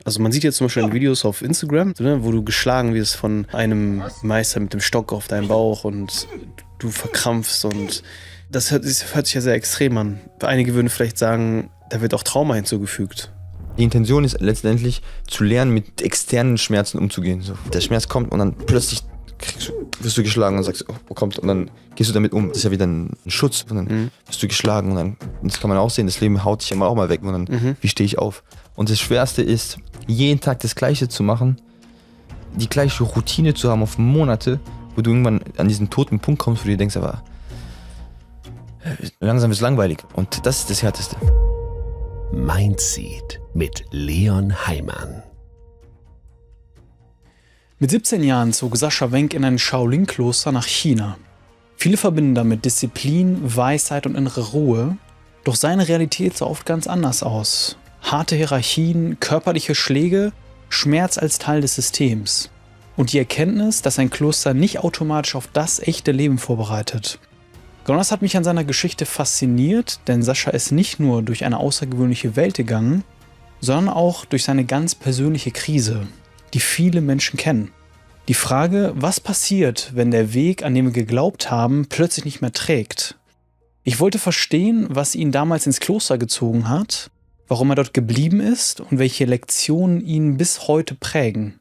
Also man sieht jetzt zum Beispiel in Videos auf Instagram, ne, wo du geschlagen wirst von einem Meister mit dem Stock auf deinen Bauch und du verkrampfst und das hört sich ja sehr extrem an. Einige würden vielleicht sagen, da wird auch Trauma hinzugefügt. Die Intention ist letztendlich zu lernen, mit externen Schmerzen umzugehen. So, der Schmerz kommt und dann plötzlich wirst du geschlagen und sagst, oh, kommt, und dann gehst du damit um. Das ist ja wieder ein Schutz. Und dann wirst du geschlagen und dann, das kann man auch sehen, das Leben haut dich immer auch mal weg. Und dann, wie stehe ich auf? Und das Schwerste ist, jeden Tag das Gleiche zu machen, die gleiche Routine zu haben auf Monate, wo du irgendwann an diesen toten Punkt kommst, wo du dir denkst, aber langsam ist langweilig. Und das ist das Härteste. Mindseed mit Leon Heimann. Mit 17 Jahren zog Sascha Wenk in ein Shaolin-Kloster nach China. Viele verbinden damit Disziplin, Weisheit und innere Ruhe, doch seine Realität sah oft ganz anders aus. Harte Hierarchien, körperliche Schläge, Schmerz als Teil des Systems. Und die Erkenntnis, dass ein Kloster nicht automatisch auf das echte Leben vorbereitet. Genau das hat mich an seiner Geschichte fasziniert, denn Sascha ist nicht nur durch eine außergewöhnliche Welt gegangen, sondern auch durch seine ganz persönliche Krise, die viele Menschen kennen. Die Frage, was passiert, wenn der Weg, an den wir geglaubt haben, plötzlich nicht mehr trägt? Ich wollte verstehen, was ihn damals ins Kloster gezogen hat, warum er dort geblieben ist und welche Lektionen ihn bis heute prägen.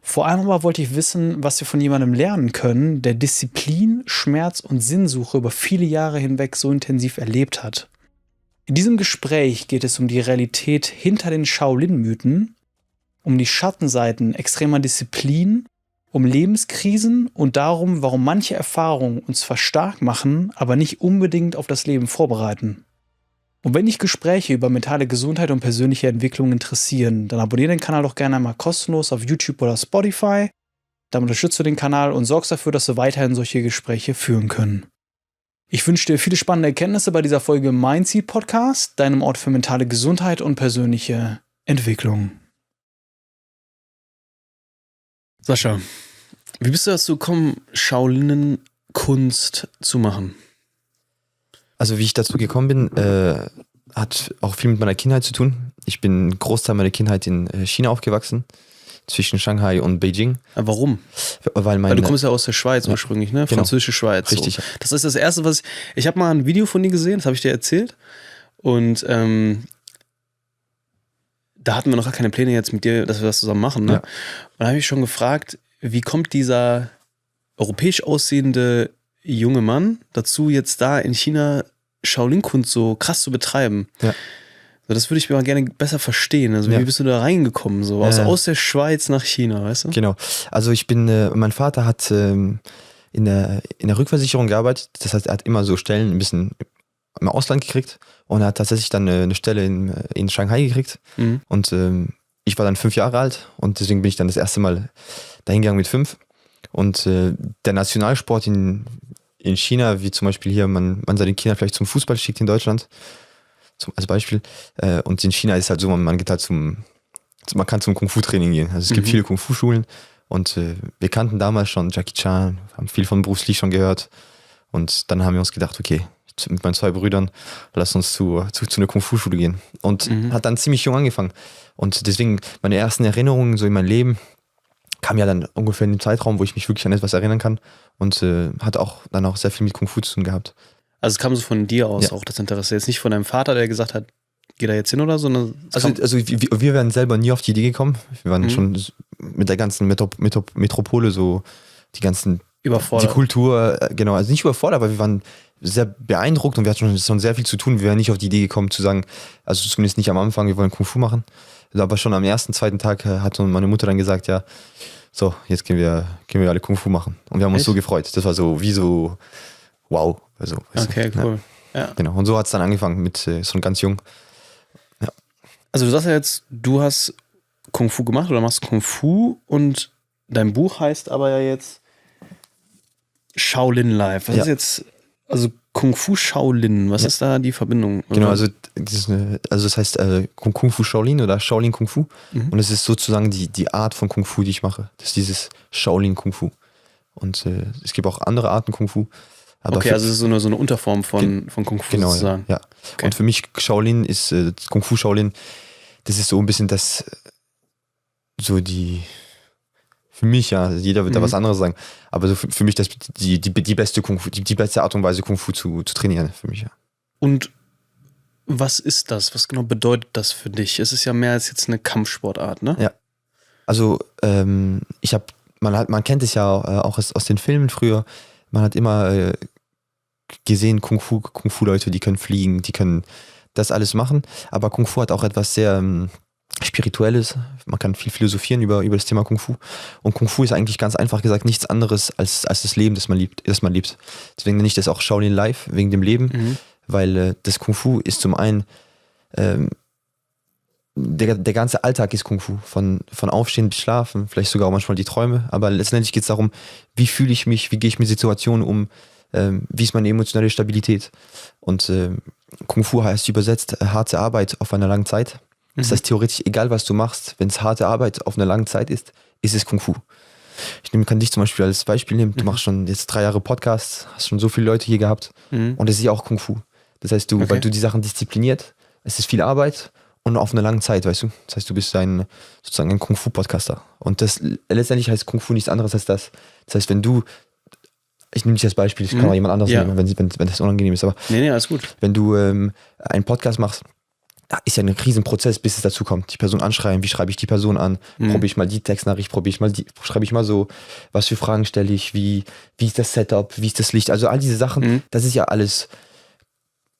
Vor allem aber wollte ich wissen, was wir von jemandem lernen können, der Disziplin, Schmerz und Sinnsuche über viele Jahre hinweg so intensiv erlebt hat. In diesem Gespräch geht es um die Realität hinter den Shaolin-Mythen, um die Schattenseiten extremer Disziplin, um Lebenskrisen und darum, warum manche Erfahrungen uns zwar stark machen, aber nicht unbedingt auf das Leben vorbereiten. Und wenn dich Gespräche über mentale Gesundheit und persönliche Entwicklung interessieren, dann abonniere den Kanal doch gerne einmal kostenlos auf YouTube oder Spotify. Damit unterstützt du den Kanal und sorgst dafür, dass wir weiterhin solche Gespräche führen können. Ich wünsche dir viele spannende Erkenntnisse bei dieser Folge Mindseed Podcast, deinem Ort für mentale Gesundheit und persönliche Entwicklung. Sascha, wie bist du dazu gekommen, Shaolin-Kunst zu machen? Also wie ich dazu gekommen bin, hat auch viel mit meiner Kindheit zu tun. Ich bin einen Großteil meiner Kindheit in China aufgewachsen, zwischen Shanghai und Beijing. Aber warum? Weil du kommst ja aus der Schweiz ursprünglich, ne? Genau. Französische Schweiz. Richtig. So. Das ist das Erste, was ich habe mal ein Video von dir gesehen, das habe ich dir erzählt. Und da hatten wir noch gar keine Pläne jetzt mit dir, dass wir das zusammen machen. Ne? Ja. Und da habe ich schon gefragt, wie kommt dieser europäisch aussehende junge Mann dazu, jetzt da in China Shaolin-Kunst so krass zu betreiben? Ja. So, das würde ich mir mal gerne besser verstehen. Also wie bist du da reingekommen? So aus der Schweiz nach China, weißt du? Genau. Also mein Vater hat in der Rückversicherung gearbeitet. Das heißt, er hat immer so Stellen ein bisschen im Ausland gekriegt und er hat tatsächlich dann eine Stelle in Shanghai gekriegt. Mhm. Und ich war dann 5 Jahre alt und deswegen bin ich dann das erste Mal dahin gegangen mit 5. Und der Nationalsport in China, wie zum Beispiel hier, man seine Kinder vielleicht zum Fußball schickt in Deutschland, als Beispiel. Und in China ist es halt so, man geht halt man kann zum Kung-Fu-Training gehen. Also es gibt viele Kung-Fu-Schulen und wir kannten damals schon Jackie Chan, haben viel von Bruce Lee schon gehört. Und dann haben wir uns gedacht, okay, mit meinen 2 Brüdern, lass uns zu einer Kung-Fu-Schule gehen. Und hat dann ziemlich jung angefangen. Und deswegen, meine ersten Erinnerungen so in mein Leben kam ja dann ungefähr in dem Zeitraum, wo ich mich wirklich an etwas erinnern kann. Und hat auch dann auch sehr viel mit Kung-Fu zu tun gehabt. Also es kam so von dir aus auch das Interesse. Jetzt nicht von deinem Vater, der gesagt hat, geh da jetzt hin oder so? Also wir wären selber nie auf die Idee gekommen. Wir waren schon mit der ganzen Metropole so die ganzen überfordert. Die Kultur, genau, also nicht überfordert, aber wir waren sehr beeindruckt und wir hatten schon sehr viel zu tun. Wir wären nicht auf die Idee gekommen zu sagen, also zumindest nicht am Anfang, wir wollen Kung-Fu machen. Aber schon am ersten, zweiten Tag hat meine Mutter dann gesagt, ja, so, jetzt können wir alle Kung-Fu machen. Und wir haben uns so gefreut. Das war so wie so, wow. Also, okay, cool. Ja. Genau, und so hat es dann angefangen mit schon ganz jung. Ja. Also du sagst ja jetzt, du hast Kung-Fu gemacht oder machst Kung-Fu und dein Buch heißt aber ja jetzt Shaolin Life. Was ist jetzt, also Kung-Fu Shaolin, was ist da die Verbindung? Genau, also das heißt Kung-Fu Shaolin oder Shaolin Kung-Fu. Und es ist sozusagen die Art von Kung-Fu, die ich mache. Das ist dieses Shaolin Kung-Fu. Und es gibt auch andere Arten Kung-Fu. Aber okay, also es ist so eine Unterform von Kung-Fu genau, sozusagen. Ja. Okay. Und für mich Shaolin ist, Kung-Fu Shaolin, das ist so ein bisschen so für mich, ja, jeder wird da was anderes sagen, aber so für mich das die beste Kung Fu, die beste Art und Weise Kung Fu zu trainieren, für mich, ja. Und was ist das? Was genau bedeutet das für dich? Es ist ja mehr als jetzt eine Kampfsportart, ne? Ja. Also, man kennt es ja auch aus den Filmen früher, man hat immer gesehen, Kung Fu-Leute, die können fliegen, die können das alles machen, aber Kung Fu hat auch etwas sehr Spirituelles, man kann viel philosophieren über das Thema Kung Fu, und Kung Fu ist eigentlich ganz einfach gesagt nichts anderes als das Leben, das man liebt. Deswegen nenne ich das auch Shaolin Life, wegen dem Leben, weil das Kung Fu ist zum einen der ganze Alltag ist Kung Fu, von Aufstehen bis Schlafen, vielleicht sogar auch manchmal die Träume, aber letztendlich geht es darum, wie fühle ich mich, wie gehe ich mit Situationen um, wie ist meine emotionale Stabilität, und Kung Fu heißt übersetzt harte Arbeit auf einer langen Zeit. Das heißt theoretisch, egal was du machst, wenn es harte Arbeit auf einer langen Zeit ist es Kung Fu. Kann dich zum Beispiel als Beispiel nehmen, du machst schon jetzt 3 Jahre Podcasts, hast schon so viele Leute hier gehabt, und das ist ja auch Kung Fu. Das heißt, weil du die Sachen diszipliniert, es ist viel Arbeit und auf eine lange Zeit, weißt du. Das heißt, du bist sozusagen ein Kung-Fu-Podcaster. Und das letztendlich heißt Kung Fu nichts anderes als das. Das heißt, ich nehme dich als Beispiel, ich kann auch jemand anderes nehmen, wenn das unangenehm ist, aber Nee, alles gut. wenn du einen Podcast machst, da ist ja ein Riesenprozess, bis es dazu kommt. Die Person anschreiben, wie schreibe ich die Person an, probiere ich mal die Textnachricht, schreibe ich mal so, was für Fragen stelle ich, wie ist das Setup, wie ist das Licht, also all diese Sachen, das ist ja alles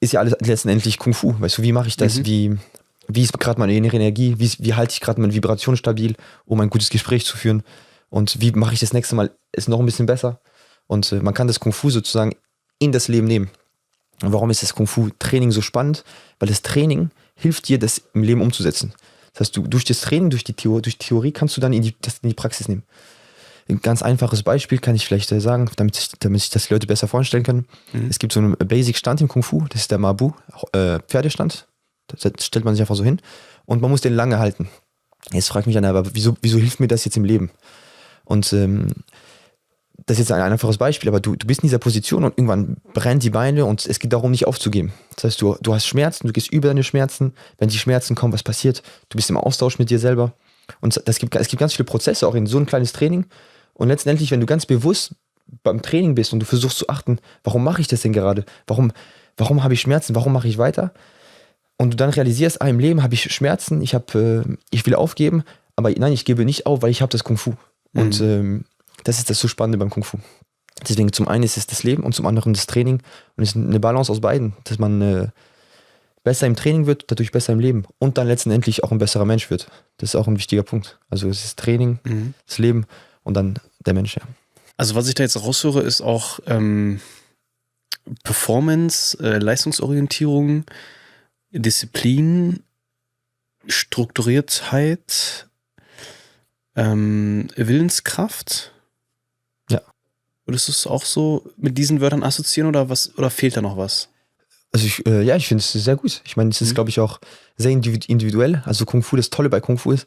letztendlich Kung Fu, weißt du, wie mache ich das, wie ist gerade meine innere Energie, wie halte ich gerade meine Vibration stabil, um ein gutes Gespräch zu führen, und wie mache ich das nächste Mal, ist noch ein bisschen besser, und man kann das Kung Fu sozusagen in das Leben nehmen. Und warum ist das Kung Fu Training so spannend? Weil das Training hilft dir, das im Leben umzusetzen. Das heißt, du durch das Training, durch die Theorie kannst du dann das in die Praxis nehmen. Ein ganz einfaches Beispiel kann ich vielleicht sagen, damit sich das die Leute besser vorstellen können. Es gibt so einen Basic-Stand im Kung Fu, das ist der Mabu, Pferdestand. Das stellt man sich einfach so hin und man muss den lange halten. Jetzt fragt mich einer, aber wieso hilft mir das jetzt im Leben? Und das ist jetzt ein einfaches Beispiel, aber du bist in dieser Position und irgendwann brennen die Beine und es geht darum, nicht aufzugeben. Das heißt, du hast Schmerzen, du gehst über deine Schmerzen. Wenn die Schmerzen kommen, was passiert? Du bist im Austausch mit dir selber. Und es gibt ganz viele Prozesse, auch in so ein kleines Training. Und letztendlich, wenn du ganz bewusst beim Training bist und du versuchst zu achten, warum mache ich das denn gerade? Warum habe ich Schmerzen? Warum mache ich weiter? Und du dann realisierst, im Leben habe ich Schmerzen, ich will aufgeben, aber nein, ich gebe nicht auf, weil ich habe das Kung Fu. Und das ist das so Spannende beim Kung Fu. Deswegen zum einen ist es das Leben und zum anderen das Training. Und es ist eine Balance aus beiden, dass man besser im Training wird, dadurch besser im Leben und dann letztendlich auch ein besserer Mensch wird. Das ist auch ein wichtiger Punkt. Also es ist Training, das Leben und dann der Mensch. Ja. Also was ich da jetzt raushöre, ist auch Performance, Leistungsorientierung, Disziplin, Strukturiertheit, Willenskraft. Ja. Würdest du es auch so mit diesen Wörtern assoziieren oder fehlt da noch was? Also ich finde es sehr gut. Ich meine, es ist, glaube ich, auch sehr individuell. Also Kung Fu, das Tolle bei Kung Fu ist,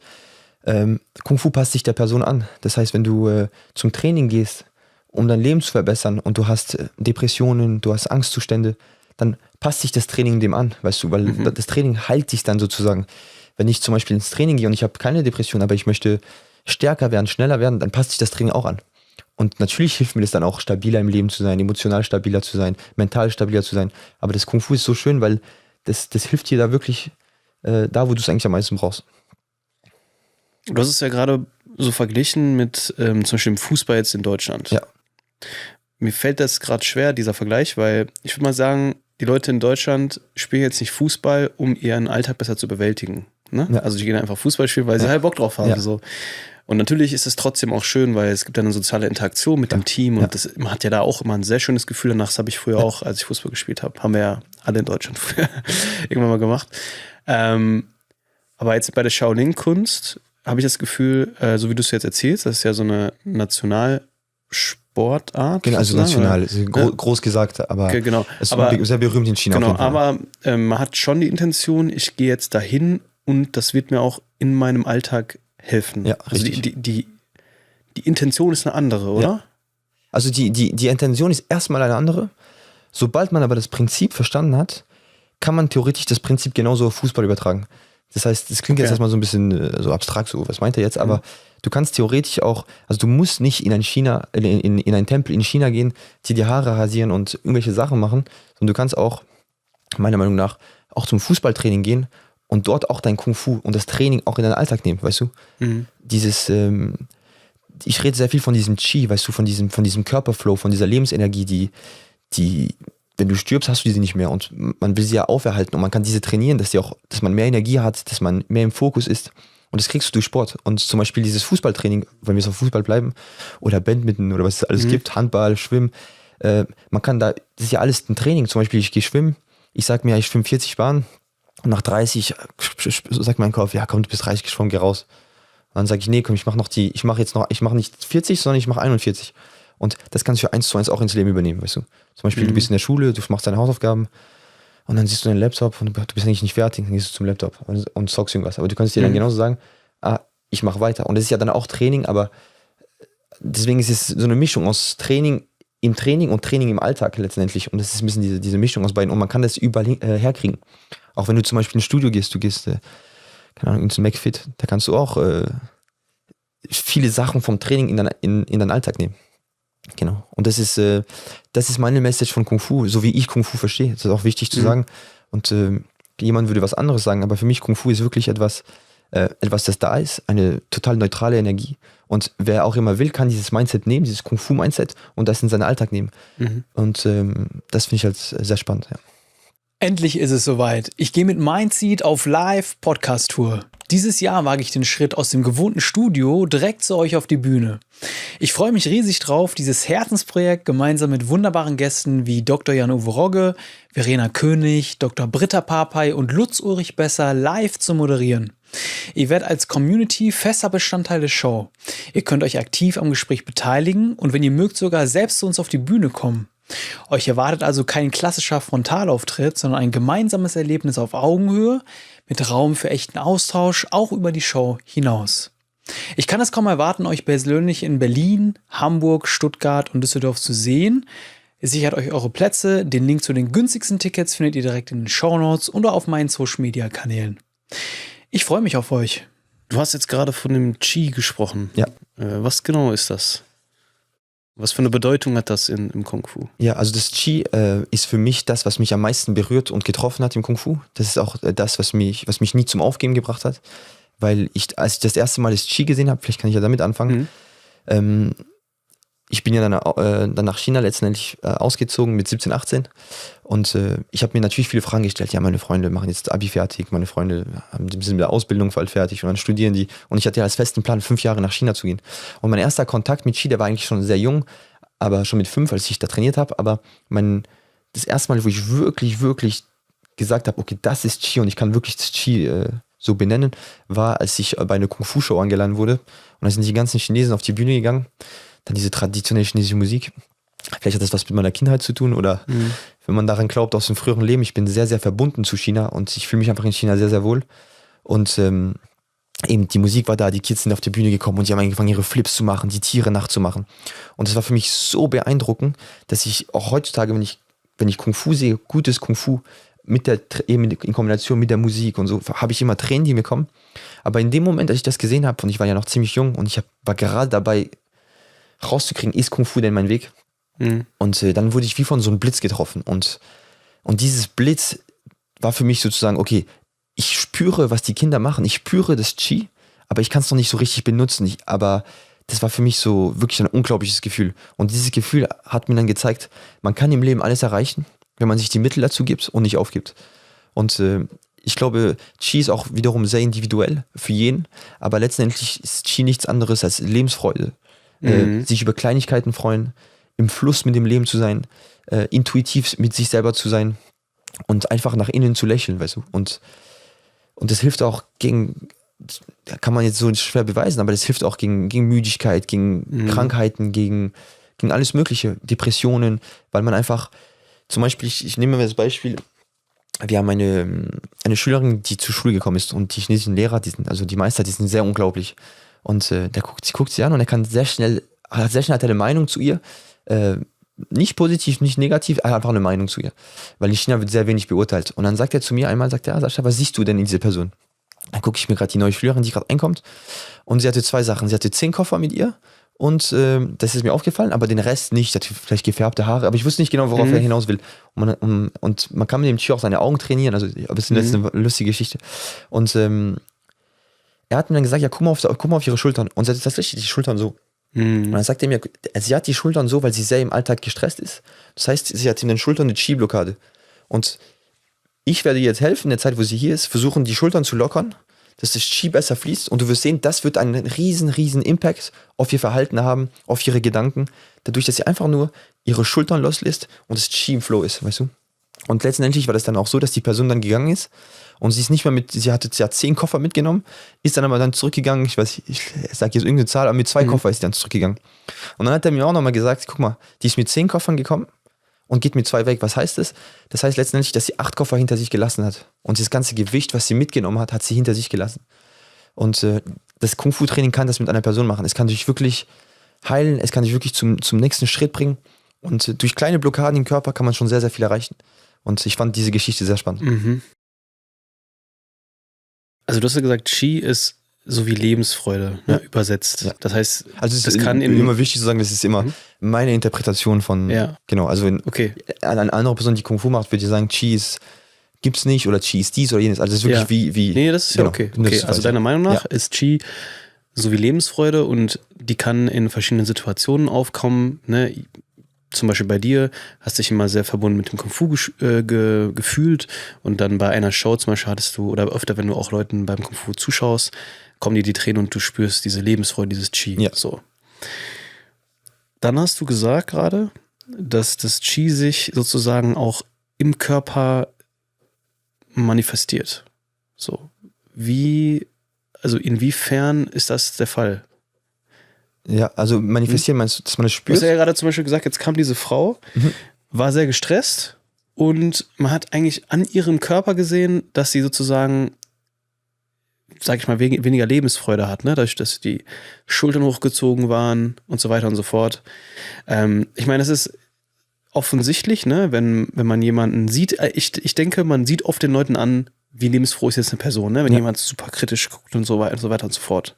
Kung Fu passt sich der Person an. Das heißt, wenn du zum Training gehst, um dein Leben zu verbessern und du hast Depressionen, du hast Angstzustände, dann passt sich das Training dem an, weißt du, weil das Training heilt dich dann sozusagen. Wenn ich zum Beispiel ins Training gehe und ich habe keine Depression, aber ich möchte stärker werden, schneller werden, dann passt sich das Training auch an. Und natürlich hilft mir das dann auch, stabiler im Leben zu sein, emotional stabiler zu sein, mental stabiler zu sein. Aber das Kung Fu ist so schön, weil das hilft dir da wirklich, da wo du es eigentlich am meisten brauchst. Du hast es ja gerade so verglichen mit zum Beispiel dem Fußball jetzt in Deutschland. Ja. Mir fällt das gerade schwer, dieser Vergleich, weil ich würde mal sagen, die Leute in Deutschland spielen jetzt nicht Fußball, um ihren Alltag besser zu bewältigen. Ne? Ja. Also die gehen einfach Fußball spielen, weil sie halt Bock drauf haben. Ja. So. Und natürlich ist es trotzdem auch schön, weil es gibt dann eine soziale Interaktion mit dem Team und man hat ja da auch immer ein sehr schönes Gefühl. Danach, das habe ich früher auch, als ich Fußball gespielt habe, haben wir ja alle in Deutschland früher irgendwann mal gemacht. Aber jetzt bei der Shaolin-Kunst habe ich das Gefühl, so wie du es jetzt erzählst, das ist ja so eine Nationalsportart. Genau, also national, groß gesagt, aber genau. es ist sehr berühmt in China. Genau, aber man hat schon die Intention, ich gehe jetzt dahin und das wird mir auch in meinem Alltag helfen. Ja, also richtig. die Intention ist eine andere, oder? Ja. Also die Intention ist erstmal eine andere. Sobald man aber das Prinzip verstanden hat, kann man theoretisch das Prinzip genauso auf Fußball übertragen. Das heißt, das klingt jetzt erstmal so ein bisschen so abstrakt, so, was meint er jetzt, aber du kannst theoretisch auch, also du musst nicht in einen Tempel in China gehen, dir die Haare rasieren und irgendwelche Sachen machen, sondern du kannst auch, meiner Meinung nach, auch zum Fußballtraining gehen und dort auch dein Kung Fu und das Training auch in deinen Alltag nehmen, weißt du? Ich rede sehr viel von diesem Qi, weißt du, von diesem Körperflow, von dieser Lebensenergie, die, wenn du stirbst, hast du diese nicht mehr und man will sie ja auferhalten und man kann diese trainieren, dass man mehr Energie hat, dass man mehr im Fokus ist und das kriegst du durch Sport und zum Beispiel dieses Fußballtraining, wenn wir jetzt auf Fußball bleiben oder Badminton oder was es alles gibt, Handball, Schwimmen, man kann das ist ja alles ein Training, zum Beispiel ich gehe schwimmen, ich sag mir, ich schwimme 40 Bahnen und nach 30 sagt mein Kopf, ja komm, du bist 30 geschwommen, geh raus. Und dann sage ich, nee, komm, ich mache nicht 40, sondern ich mache 41. Und das kannst du ja 1:1 auch ins Leben übernehmen, weißt du. Zum Beispiel, du bist in der Schule, du machst deine Hausaufgaben und dann siehst du deinen Laptop und du bist eigentlich nicht fertig, dann gehst du zum Laptop und zockst irgendwas. Aber du kannst dir dann genauso sagen, ich mache weiter. Und das ist ja dann auch Training, aber deswegen ist es so eine Mischung aus Training im Training und Training im Alltag letztendlich. Und das ist ein bisschen diese Mischung aus beiden. Und man kann das überall herkriegen. Auch wenn du zum Beispiel ins Studio gehst, keine Ahnung, ins McFit, da kannst du auch viele Sachen vom Training in deinen Alltag nehmen. Genau. Und das ist meine Message von Kung Fu, so wie ich Kung Fu verstehe. Das ist auch wichtig zu sagen. Und jemand würde was anderes sagen, aber für mich Kung Fu ist wirklich etwas, das da ist, eine total neutrale Energie. Und wer auch immer will, kann dieses Mindset nehmen, dieses Kung Fu Mindset und das in seinen Alltag nehmen. Und das finde ich halt sehr spannend. Ja. Endlich ist es soweit. Ich gehe mit Mindseed auf Live-Podcast-Tour. Dieses Jahr wage ich den Schritt aus dem gewohnten Studio direkt zu euch auf die Bühne. Ich freue mich riesig drauf, dieses Herzensprojekt gemeinsam mit wunderbaren Gästen wie Dr. Jan-Uwe Rogge, Verena König, Dr. Britta Papay und Lutz Ulrich Besser live zu moderieren. Ihr werdet als Community fester Bestandteil der Show. Ihr könnt euch aktiv am Gespräch beteiligen und wenn ihr mögt, sogar selbst zu uns auf die Bühne kommen. Euch erwartet also kein klassischer Frontalauftritt, sondern ein gemeinsames Erlebnis auf Augenhöhe mit Raum für echten Austausch, auch über die Show hinaus. Ich kann es kaum erwarten, euch persönlich in Berlin, Hamburg, Stuttgart und Düsseldorf zu sehen. Ihr sichert euch eure Plätze, den Link zu den günstigsten Tickets findet ihr direkt in den Shownotes oder auf meinen Social-Media-Kanälen. Ich freue mich auf euch. Du hast jetzt gerade von dem Qi gesprochen. Ja. Was genau ist das? Was für eine Bedeutung hat das im Kung Fu? Ja, also das Qi ist für mich das, was mich am meisten berührt und getroffen hat im Kung Fu. Das ist auch das, was mich nie zum Aufgeben gebracht hat. Weil als ich das erste Mal das Qi gesehen habe, vielleicht kann ich ja damit anfangen, ich bin ja dann nach China letztendlich ausgezogen mit 17, 18 und ich habe mir natürlich viele Fragen gestellt. Ja, meine Freunde machen jetzt Abi fertig, meine Freunde sind mit der Ausbildung bald fertig und dann studieren die. Und ich hatte ja als festen Plan, 5 Jahre nach China zu gehen. Und mein erster Kontakt mit Qi, der war eigentlich schon sehr jung, aber schon mit 5, als ich da trainiert habe. Aber das erste Mal, wo ich wirklich, wirklich gesagt habe, okay, das ist Qi und ich kann wirklich das Qi so benennen, war, als ich bei einer Kung-Fu-Show eingeladen wurde. Und da sind die ganzen Chinesen auf die Bühne gegangen. Dann diese traditionelle chinesische Musik. Vielleicht hat das was mit meiner Kindheit zu tun oder wenn man daran glaubt, aus dem früheren Leben. Ich bin sehr, sehr verbunden zu China und ich fühle mich einfach in China sehr, sehr wohl. Und eben die Musik war da, die Kids sind auf die Bühne gekommen und die haben angefangen, ihre Flips zu machen, die Tiere nachzumachen. Und das war für mich so beeindruckend, dass ich auch heutzutage, wenn ich Kung Fu sehe, gutes Kung Fu, eben in Kombination mit der Musik und so, habe ich immer Tränen, die mir kommen. Aber in dem Moment, als ich das gesehen habe, und ich war ja noch ziemlich jung und ich war gerade dabei, rauszukriegen, ist Kung Fu denn mein Weg? Und dann wurde ich wie von so einem Blitz getroffen. Und dieses Blitz war für mich sozusagen, okay, ich spüre, was die Kinder machen, ich spüre das Qi, aber ich kann es noch nicht so richtig benutzen. Aber das war für mich so wirklich ein unglaubliches Gefühl. Und dieses Gefühl hat mir dann gezeigt, man kann im Leben alles erreichen, wenn man sich die Mittel dazu gibt und nicht aufgibt. Und ich glaube, Qi ist auch wiederum sehr individuell für jeden, aber letztendlich ist Qi nichts anderes als Lebensfreude. Sich über Kleinigkeiten freuen, im Fluss mit dem Leben zu sein, intuitiv mit sich selber zu sein und einfach nach innen zu lächeln, weißt du. Und das hilft auch gegen, kann man jetzt so schwer beweisen, aber das hilft auch gegen Müdigkeit, gegen Krankheiten, gegen alles Mögliche, Depressionen, weil man einfach, zum Beispiel, ich nehme mir das Beispiel, wir haben eine Schülerin, die zur Schule gekommen ist und die chinesischen Lehrer, die Meister, die sind sehr unglaublich. Und sie guckt sie an und er kann sehr schnell hat eine Meinung zu ihr. Nicht positiv, nicht negativ, er hat einfach eine Meinung zu ihr. Weil in China wird sehr wenig beurteilt. Und dann sagt er zu mir einmal, Sascha, was siehst du denn in dieser Person? Dann gucke ich mir gerade die neue Schülerin, die gerade einkommt. Und sie hatte 2 Sachen. Sie hatte 10 Koffer mit ihr. Und das ist mir aufgefallen, aber den Rest nicht. Sie hatte vielleicht gefärbte Haare, aber ich wusste nicht genau, worauf er hinaus will. Und man kann mit dem Tier auch seine Augen trainieren. Also, aber das ist eine lustige Geschichte. Und er hat mir dann gesagt, ja, guck mal auf ihre Schultern. Und sie hat tatsächlich die Schultern so. Und dann sagt er mir, sie hat die Schultern so, weil sie sehr im Alltag gestresst ist. Das heißt, sie hat in den Schultern eine Chi-Blockade. Und ich werde ihr jetzt helfen, in der Zeit, wo sie hier ist, versuchen, die Schultern zu lockern, dass das Chi besser fließt. Und du wirst sehen, das wird einen riesen Impact auf ihr Verhalten haben, auf ihre Gedanken, dadurch, dass sie einfach nur ihre Schultern loslässt und das Chi im Flow ist, weißt du? Und letztendlich war das dann auch so, dass die Person dann gegangen ist und sie ist nicht mehr sie hat 10 Koffer mitgenommen, ist dann aber dann zurückgegangen, ich sage jetzt irgendeine Zahl, aber mit 2 Koffer ist sie dann zurückgegangen. Und dann hat er mir auch nochmal gesagt, guck mal, die ist mit 10 Koffern gekommen und geht mit 2 weg. Was heißt das? Das heißt letztendlich, dass sie 8 Koffer hinter sich gelassen hat. Und das ganze Gewicht, was sie mitgenommen hat, hat sie hinter sich gelassen. Und das Kung-Fu-Training kann das mit einer Person machen. Es kann dich wirklich heilen, es kann dich wirklich zum nächsten Schritt bringen. Und durch kleine Blockaden im Körper kann man schon sehr, sehr viel erreichen. Und ich fand diese Geschichte sehr spannend. Mhm. Also du hast ja gesagt, Chi ist so wie Lebensfreude, ne, übersetzt. Ja. Das heißt, Also es das ist kann immer wichtig zu sagen, das ist immer meine Interpretation von, genau, also okay. Eine andere Person, die Kung Fu macht, würde sagen, Chi gibt's nicht oder Chi ist dies oder jenes. Also es ist wirklich wie nee, das ist genau, ja okay. Also deiner Meinung nach ist Chi so wie Lebensfreude und die kann in verschiedenen Situationen aufkommen, ne? Zum Beispiel bei dir hast dich immer sehr verbunden mit dem Kung Fu gefühlt und dann bei einer Show zum Beispiel hattest du, oder öfter, wenn du auch Leuten beim Kung Fu zuschaust, kommen dir die Tränen und du spürst diese Lebensfreude, dieses Chi. Ja. So. Dann hast du gesagt gerade, dass das Chi sich sozusagen auch im Körper manifestiert. So. Also inwiefern ist das der Fall? Ja, also manifestieren meinst du, dass man das Du spürt? hast ja gerade zum Beispiel gesagt, jetzt kam diese Frau, war sehr gestresst und man hat eigentlich an ihrem Körper gesehen, dass sie sozusagen, sag ich mal, weniger Lebensfreude hat, ne? Dadurch, dass die Schultern hochgezogen waren und so weiter und so fort. Ich meine, es ist offensichtlich, ne, wenn man jemanden sieht, ich denke, man sieht oft den Leuten an, wie lebensfroh ist jetzt eine Person, ne? Wenn jemand super kritisch guckt und so weiter und so fort.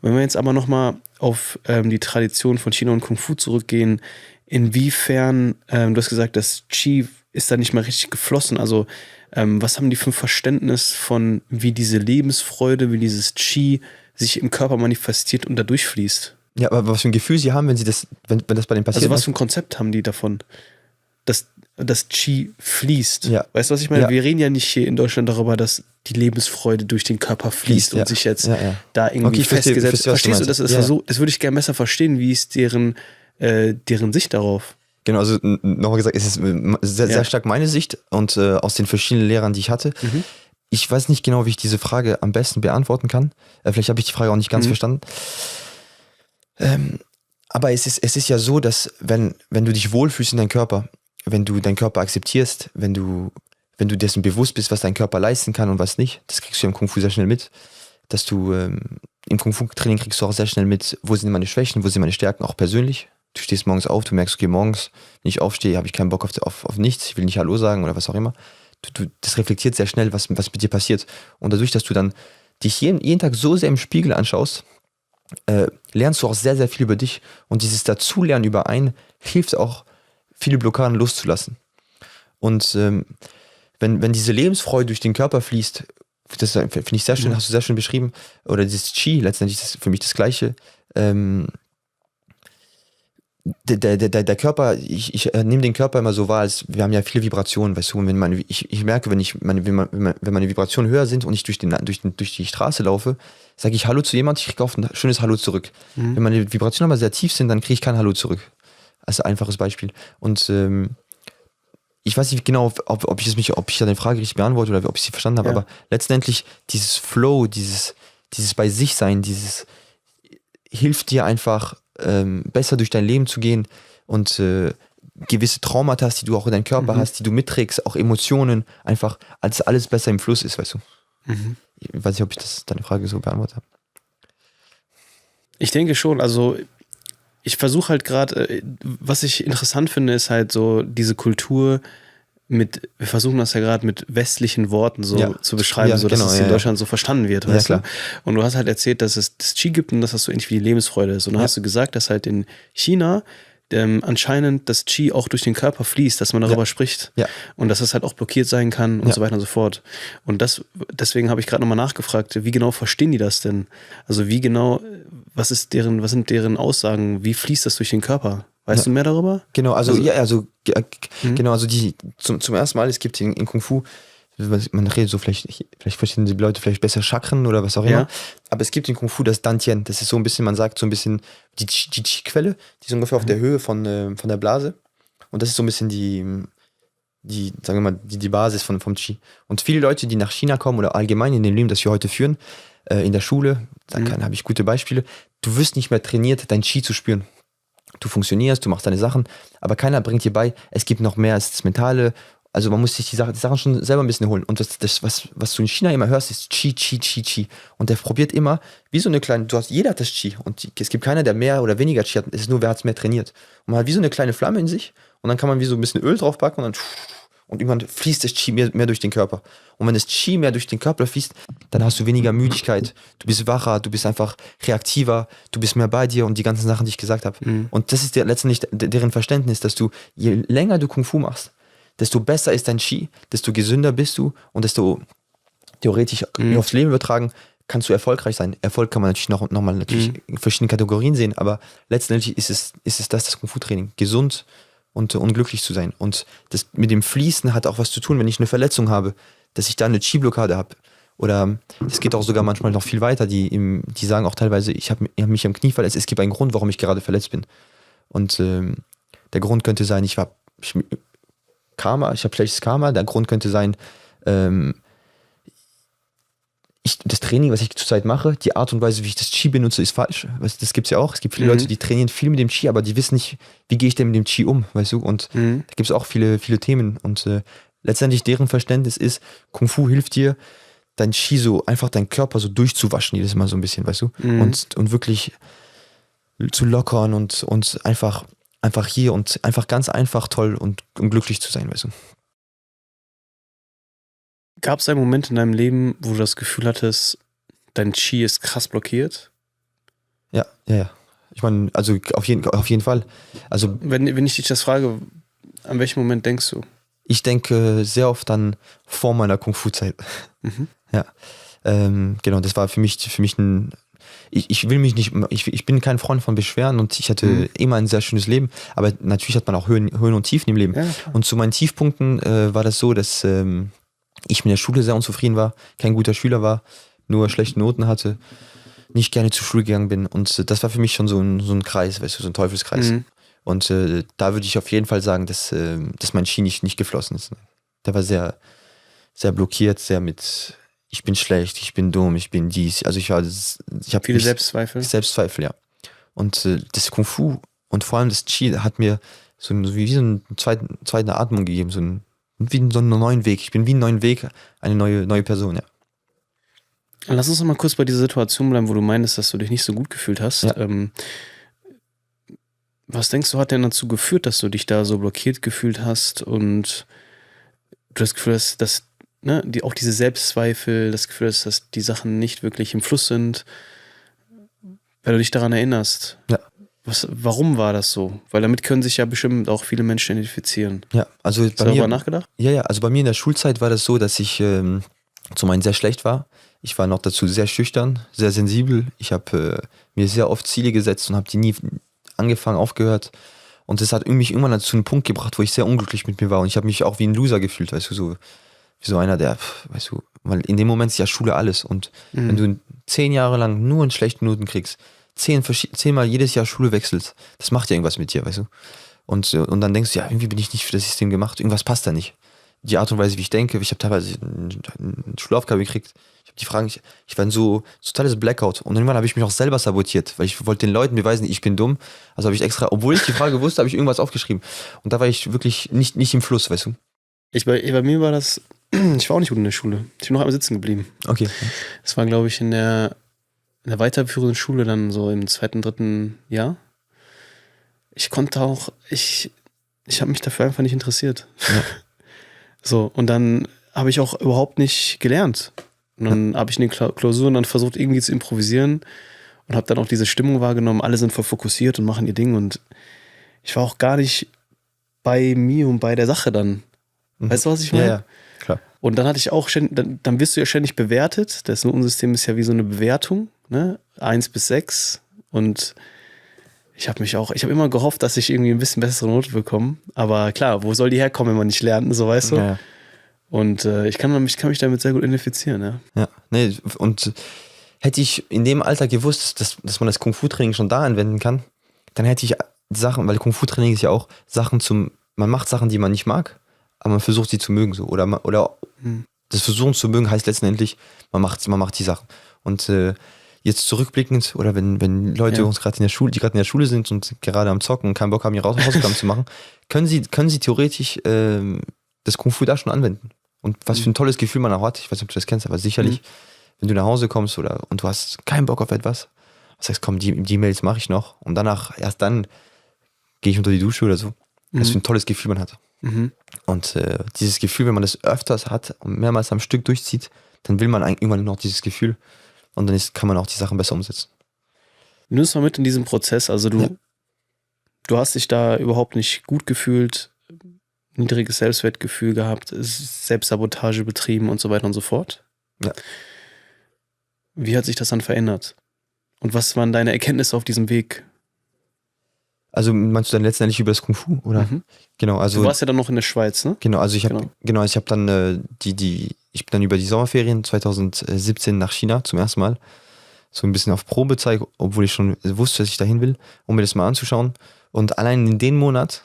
Und wenn wir jetzt aber nochmal auf die Tradition von China und Kung Fu zurückgehen, inwiefern, du hast gesagt, das Qi ist da nicht mal richtig geflossen, also was haben die für ein Verständnis von, wie diese Lebensfreude, wie dieses Qi sich im Körper manifestiert und da durchfließt? Ja, aber was für ein Gefühl sie haben, wenn das bei denen passiert? Also was für ein Konzept haben die davon, dass das Qi fließt? Ja. Weißt du, was ich meine? Ja. Wir reden ja nicht hier in Deutschland darüber, dass die Lebensfreude durch den Körper fließt und sich jetzt da irgendwie Okay, ich verstehe, festgesetzt. Verstehst du? Das ist ja. so, das würde ich gerne besser verstehen, wie ist deren Sicht darauf? Genau, also nochmal gesagt, es ist sehr stark meine Sicht und aus den verschiedenen Lehrern, die ich hatte. Ich weiß nicht genau, wie ich diese Frage am besten beantworten kann. Vielleicht habe ich die Frage auch nicht ganz verstanden. Aber es ist ja so, dass wenn du dich wohlfühlst in deinem Körper, wenn du deinen Körper akzeptierst, wenn du dessen bewusst bist, was dein Körper leisten kann und was nicht, das kriegst du im Kung Fu sehr schnell mit, dass du im Kung Fu Training kriegst du auch sehr schnell mit, wo sind meine Schwächen, wo sind meine Stärken, auch persönlich. Du stehst morgens auf, du merkst, okay, morgens, wenn ich aufstehe, habe ich keinen Bock auf nichts, ich will nicht Hallo sagen oder was auch immer. Das reflektiert sehr schnell, was mit dir passiert. Und dadurch, dass du dann dich jeden Tag so sehr im Spiegel anschaust, lernst du auch sehr, sehr viel über dich. Und dieses Dazulernen über einen hilft auch, viele Blockaden loszulassen. Und wenn diese Lebensfreude durch den Körper fließt, das finde ich sehr schön, hast du sehr schön beschrieben, oder dieses Qi, letztendlich ist für mich das Gleiche. Der Körper, ich nehme den Körper immer so wahr, als wir haben ja viele Vibrationen, weißt du, und ich merke, wenn meine Vibrationen höher sind und ich durch die Straße laufe, sage ich Hallo zu jemand, ich kriege auch ein schönes Hallo zurück. Wenn meine Vibrationen aber sehr tief sind, dann kriege ich kein Hallo zurück. Also einfaches Beispiel. Und ich weiß nicht genau, ob ich deine Frage richtig beantworte oder ob ich sie verstanden habe, aber letztendlich dieses Flow, dieses bei sich sein, dieses hilft dir einfach besser durch dein Leben zu gehen und gewisse Traumata, die du auch in deinem Körper hast, die du mitträgst, auch Emotionen, einfach als alles besser im Fluss ist, weißt du. Ich weiß nicht, ob ich deine Frage so beantwortet habe. Ich denke schon, also ich versuche halt gerade, was ich interessant finde, ist halt so diese Kultur, wir versuchen das ja gerade mit westlichen Worten so zu beschreiben, Ja, so dass genau, es in Deutschland so verstanden wird, weißt klar. du? Und du hast halt erzählt, dass es das Qi gibt und dass das so ähnlich wie die Lebensfreude ist. Und dann hast du gesagt, dass halt in China anscheinend das Qi auch durch den Körper fließt, dass man darüber spricht. Ja. Und dass es halt auch blockiert sein kann und so weiter und so fort. Und deswegen habe ich gerade nochmal nachgefragt, wie genau verstehen die das denn? Also wie genau, was sind deren Aussagen? Wie fließt das durch den Körper? Weißt du mehr darüber? Genau, genau, also die zum ersten Mal, es gibt in Kung Fu, man redet so, vielleicht verstehen die Leute vielleicht besser Chakren oder was auch immer, aber es gibt in Kung Fu das Dantian, das ist so ein bisschen, man sagt so ein bisschen die Qi-Quelle, die ist ungefähr auf der Höhe von der Blase und das ist so ein bisschen die sagen wir mal, die Basis vom Qi. Und viele Leute, die nach China kommen oder allgemein in dem Leben, das wir heute führen, in der Schule, da habe ich gute Beispiele, du wirst nicht mehr trainiert, dein Qi zu spüren. Du funktionierst, du machst deine Sachen, aber keiner bringt dir bei, es gibt noch mehr als das Mentale. Also man muss sich die Sachen schon selber ein bisschen holen. Und was du in China immer hörst, ist Qi, Qi, Qi, Qi. Und der probiert immer, wie so eine kleine, jeder hat das Qi. Und es gibt keiner, der mehr oder weniger Qi hat. Es ist nur, wer hat es mehr trainiert. Und man hat wie so eine kleine Flamme in sich. Und dann kann man wie so ein bisschen Öl draufpacken und irgendwann fließt das Qi mehr durch den Körper. Und wenn das Qi mehr durch den Körper fließt, dann hast du weniger Müdigkeit. Du bist wacher, du bist einfach reaktiver, du bist mehr bei dir und die ganzen Sachen, die ich gesagt habe. Und das ist letztendlich deren Verständnis, dass du, je länger du Kung Fu machst, desto besser ist dein Qi, desto gesünder bist du und desto theoretisch aufs Leben übertragen, kannst du erfolgreich sein. Erfolg kann man natürlich noch mal natürlich in verschiedenen Kategorien sehen, aber letztendlich ist es das Kung Fu Training. Gesund und unglücklich zu sein. Und das mit dem Fließen hat auch was zu tun, wenn ich eine Verletzung habe, dass ich da eine Qi-Blockade habe. Oder es geht auch sogar manchmal noch viel weiter, die sagen auch teilweise, ich hab mich am Knie verletzt, es gibt einen Grund, warum ich gerade verletzt bin. Und der Grund könnte sein, ich habe schlechtes Karma, der Grund könnte sein, das Training, was ich zurzeit mache, die Art und Weise, wie ich das Qi benutze, ist falsch. Das gibt es ja auch. Es gibt viele Leute, die trainieren viel mit dem Qi, aber die wissen nicht, wie gehe ich denn mit dem Qi um, weißt du? Und da gibt es auch viele, viele Themen. Und letztendlich deren Verständnis ist, Kung Fu hilft dir, dein Qi so, einfach deinen Körper so durchzuwaschen, jedes Mal so ein bisschen, weißt du? Und wirklich zu lockern und einfach hier und einfach ganz einfach toll und glücklich zu sein, weißt du? Gab es einen Moment in deinem Leben, wo du das Gefühl hattest, dein Qi ist krass blockiert? Ja. Ich meine, also auf jeden Fall. Also Wenn ich dich das frage, an welchen Moment denkst du? ich denke sehr oft an vor meiner Kung-Fu-Zeit. Ja. Genau, das war für mich ein. Ich will mich nicht, ich bin kein Freund von Beschweren und ich hatte immer ein sehr schönes Leben, aber natürlich hat man auch Höhen und Tiefen im Leben. Ja, und zu meinen Tiefpunkten war das so, dass ich mit der Schule sehr unzufrieden war, kein guter Schüler war, nur schlechte Noten hatte, nicht gerne zur Schule gegangen bin und das war für mich schon so ein Kreis, weißt du, so ein Teufelskreis. Und da würde ich auf jeden Fall sagen, dass mein Qi nicht geflossen ist. Der war sehr, sehr blockiert, sehr mit ich bin schlecht, ich bin dumm, ich bin dies. Also ich habe viele Selbstzweifel. Selbstzweifel, ja. Und das Kung Fu und vor allem das Qi hat mir wie so einen zweiten Atmung gegeben, wie so einen neuen Weg. Ich bin wie einen neuen Weg, eine neue Person, ja. Lass uns noch mal kurz bei dieser Situation bleiben, wo du meinst, dass du dich nicht so gut gefühlt hast. Ja. Was denkst du, hat denn dazu geführt, dass du dich da so blockiert gefühlt hast und du das Gefühl hast, dass auch diese Selbstzweifel, das Gefühl hast, dass die Sachen nicht wirklich im Fluss sind, wenn du dich daran erinnerst? Ja. Warum war das so? Weil damit können sich ja bestimmt auch viele Menschen identifizieren. Ja, also Hast du darüber nachgedacht? Ja, also bei mir in der Schulzeit war das so, dass ich zum einen sehr schlecht war. Ich war noch dazu sehr schüchtern, sehr sensibel. Ich habe mir sehr oft Ziele gesetzt und habe die nie angefangen, aufgehört. Und das hat mich irgendwann zu einem Punkt gebracht, wo ich sehr unglücklich mit mir war. Und ich habe mich auch wie ein Loser gefühlt, weißt du, so wie so einer, der, weißt du, weil in dem Moment ist ja Schule alles. Und wenn du 10 Jahre lang nur einen schlechten Noten kriegst, 10 Mal jedes Jahr Schule wechselst, das macht ja irgendwas mit dir, weißt du. Und dann denkst du, ja, irgendwie bin ich nicht für das System gemacht, irgendwas passt da nicht. Die Art und Weise, wie ich denke, ich habe teilweise eine Schulaufgabe gekriegt, ich habe die Fragen, ich war in so totales Blackout und irgendwann habe ich mich auch selber sabotiert, weil ich wollte den Leuten beweisen, ich bin dumm, also habe ich extra, obwohl ich die Frage wusste, habe ich irgendwas aufgeschrieben und da war ich wirklich nicht im Fluss, weißt du. Bei mir war das, ich war auch nicht gut in der Schule, ich bin noch einmal sitzen geblieben. Okay. Das war, glaube ich, in der weiterführenden Schule dann so im 2., 3. Jahr. Ich konnte auch, ich habe mich dafür einfach nicht interessiert. Ja. So, und dann habe ich auch überhaupt nicht gelernt. Und dann habe ich in den Klausuren dann versucht, irgendwie zu improvisieren und habe dann auch diese Stimmung wahrgenommen. Alle sind voll fokussiert und machen ihr Ding und ich war auch gar nicht bei mir und bei der Sache dann. Weißt du, was ich meine? Ja, klar. Und dann hatte ich auch, dann wirst du ja ständig bewertet. Das Notensystem ist ja wie so eine Bewertung, ne? 1 bis 6. Und ich habe immer gehofft, dass ich irgendwie ein bisschen bessere Note bekomme. Aber klar, wo soll die herkommen, wenn man nicht lernt, so weißt du? Ja. Und ich kann mich damit sehr gut identifizieren, ja. Ja, nee, und hätte ich in dem Alter gewusst, dass man das Kung-Fu-Training schon da anwenden kann, dann hätte ich Sachen, weil Kung-Fu-Training ist ja auch man macht Sachen, die man nicht mag, aber man versucht sie zu mögen, so. Oder das Versuchen zu mögen heißt letztendlich, man macht die Sachen. Und jetzt zurückblickend, oder wenn Leute uns gerade die gerade in der Schule sind und gerade am Zocken und keinen Bock haben, ihre Hausaufgaben zu machen, können sie theoretisch das Kung-Fu da schon anwenden. Und was für ein tolles Gefühl man auch hat, ich weiß nicht, ob du das kennst, aber sicherlich, wenn du nach Hause kommst und du hast keinen Bock auf etwas, das heißt, komm, die Mails mache ich noch und erst dann gehe ich unter die Dusche oder so. Was für ein tolles Gefühl man hat. Und dieses Gefühl, wenn man das öfters hat und mehrmals am Stück durchzieht, dann will man eigentlich irgendwann noch dieses Gefühl und dann kann man auch die Sachen besser umsetzen. Nimm uns mal mit in diesem Prozess, also du hast dich da überhaupt nicht gut gefühlt, niedriges Selbstwertgefühl gehabt, Selbstsabotage betrieben und so weiter und so fort. Ja. Wie hat sich das dann verändert? Und was waren deine Erkenntnisse auf diesem Weg? Also meinst du dann letztendlich über das Kung-Fu, oder? Genau, also Du warst ja dann noch in der Schweiz, ne? genau, also ich habe dann ich bin dann über die Sommerferien 2017 nach China zum ersten Mal so ein bisschen auf Probezeit, obwohl ich schon wusste, dass ich dahin will, um mir das mal anzuschauen. Und allein in dem Monat,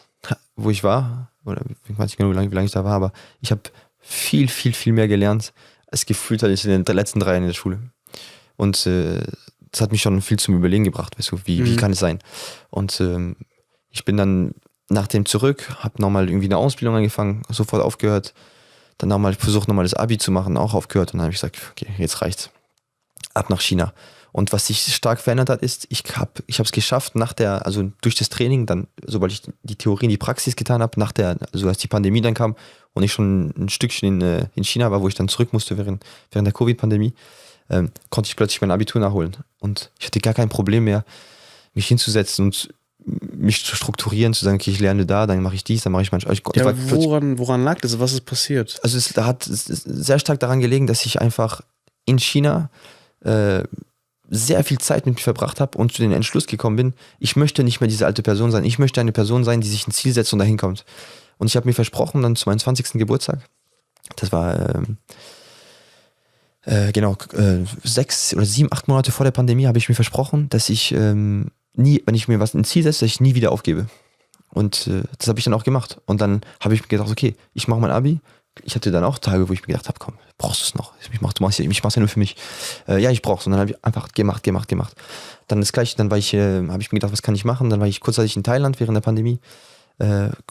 wo ich war, oder ich weiß nicht genau, wie lange ich da war, aber ich habe viel, viel, viel mehr gelernt, als gefühlt hatte ich in den letzten 3 Jahren in der Schule. Und das hat mich schon viel zum Überlegen gebracht, weißt du, wie kann es sein? Und ich bin dann nach dem zurück, habe nochmal irgendwie eine Ausbildung angefangen, sofort aufgehört, dann nochmal versucht, nochmal das Abi zu machen, auch aufgehört und dann habe ich gesagt, okay, jetzt reicht's. Ab nach China. Und was sich stark verändert hat, ist, ich habe es geschafft, also durch das Training, dann, sobald ich die Theorie in die Praxis getan habe, also als die Pandemie dann kam und ich schon ein Stückchen in China war, wo ich dann zurück musste während der Covid-Pandemie, konnte ich plötzlich mein Abitur nachholen. Und ich hatte gar kein Problem mehr, mich hinzusetzen und mich zu strukturieren, zu sagen, okay, ich lerne da, dann mache ich dies, dann mache ich manchmal. Woran lag das? Was ist passiert? Also es ist sehr stark daran gelegen, dass ich einfach in China sehr viel Zeit mit mir verbracht habe und zu dem Entschluss gekommen bin, ich möchte nicht mehr diese alte Person sein. Ich möchte eine Person sein, die sich ein Ziel setzt und dahin kommt. Und ich habe mir versprochen, dann zu meinem 20. Geburtstag, das war 6 oder 7, 8 Monate vor der Pandemie, habe ich mir versprochen, dass ich nie, wenn ich mir ein Ziel setze, dass ich nie wieder aufgebe. Und das habe ich dann auch gemacht. Und dann habe ich mir gedacht, okay, ich mache mein Abi. Ich hatte dann auch Tage, wo ich mir gedacht habe, komm, brauchst du es noch? Ich mach's ja nur für mich. Ja, ich brauch's. Und dann habe ich einfach gemacht. Dann das Gleiche, dann habe ich mir gedacht, was kann ich machen? Dann war ich kurzzeitig in Thailand während der Pandemie,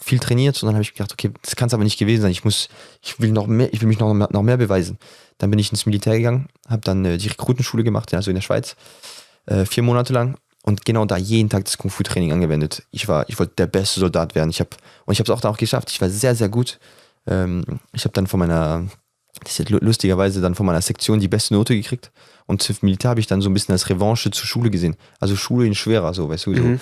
viel trainiert und dann habe ich gedacht, okay, das kann es aber nicht gewesen sein. Ich will mich noch mehr beweisen. Dann bin ich ins Militär gegangen, habe dann die Rekrutenschule gemacht, also in der Schweiz, 4 Monate lang. Und genau da jeden Tag das Kung-Fu-Training angewendet. Ich wollte der beste Soldat werden. Ich habe es auch geschafft. Ich war sehr, sehr gut. Ich habe dann lustigerweise dann von meiner Sektion die beste Note gekriegt. Und im Militär habe ich dann so ein bisschen als Revanche zur Schule gesehen. Also Schule in schwerer, so, weißt du, so.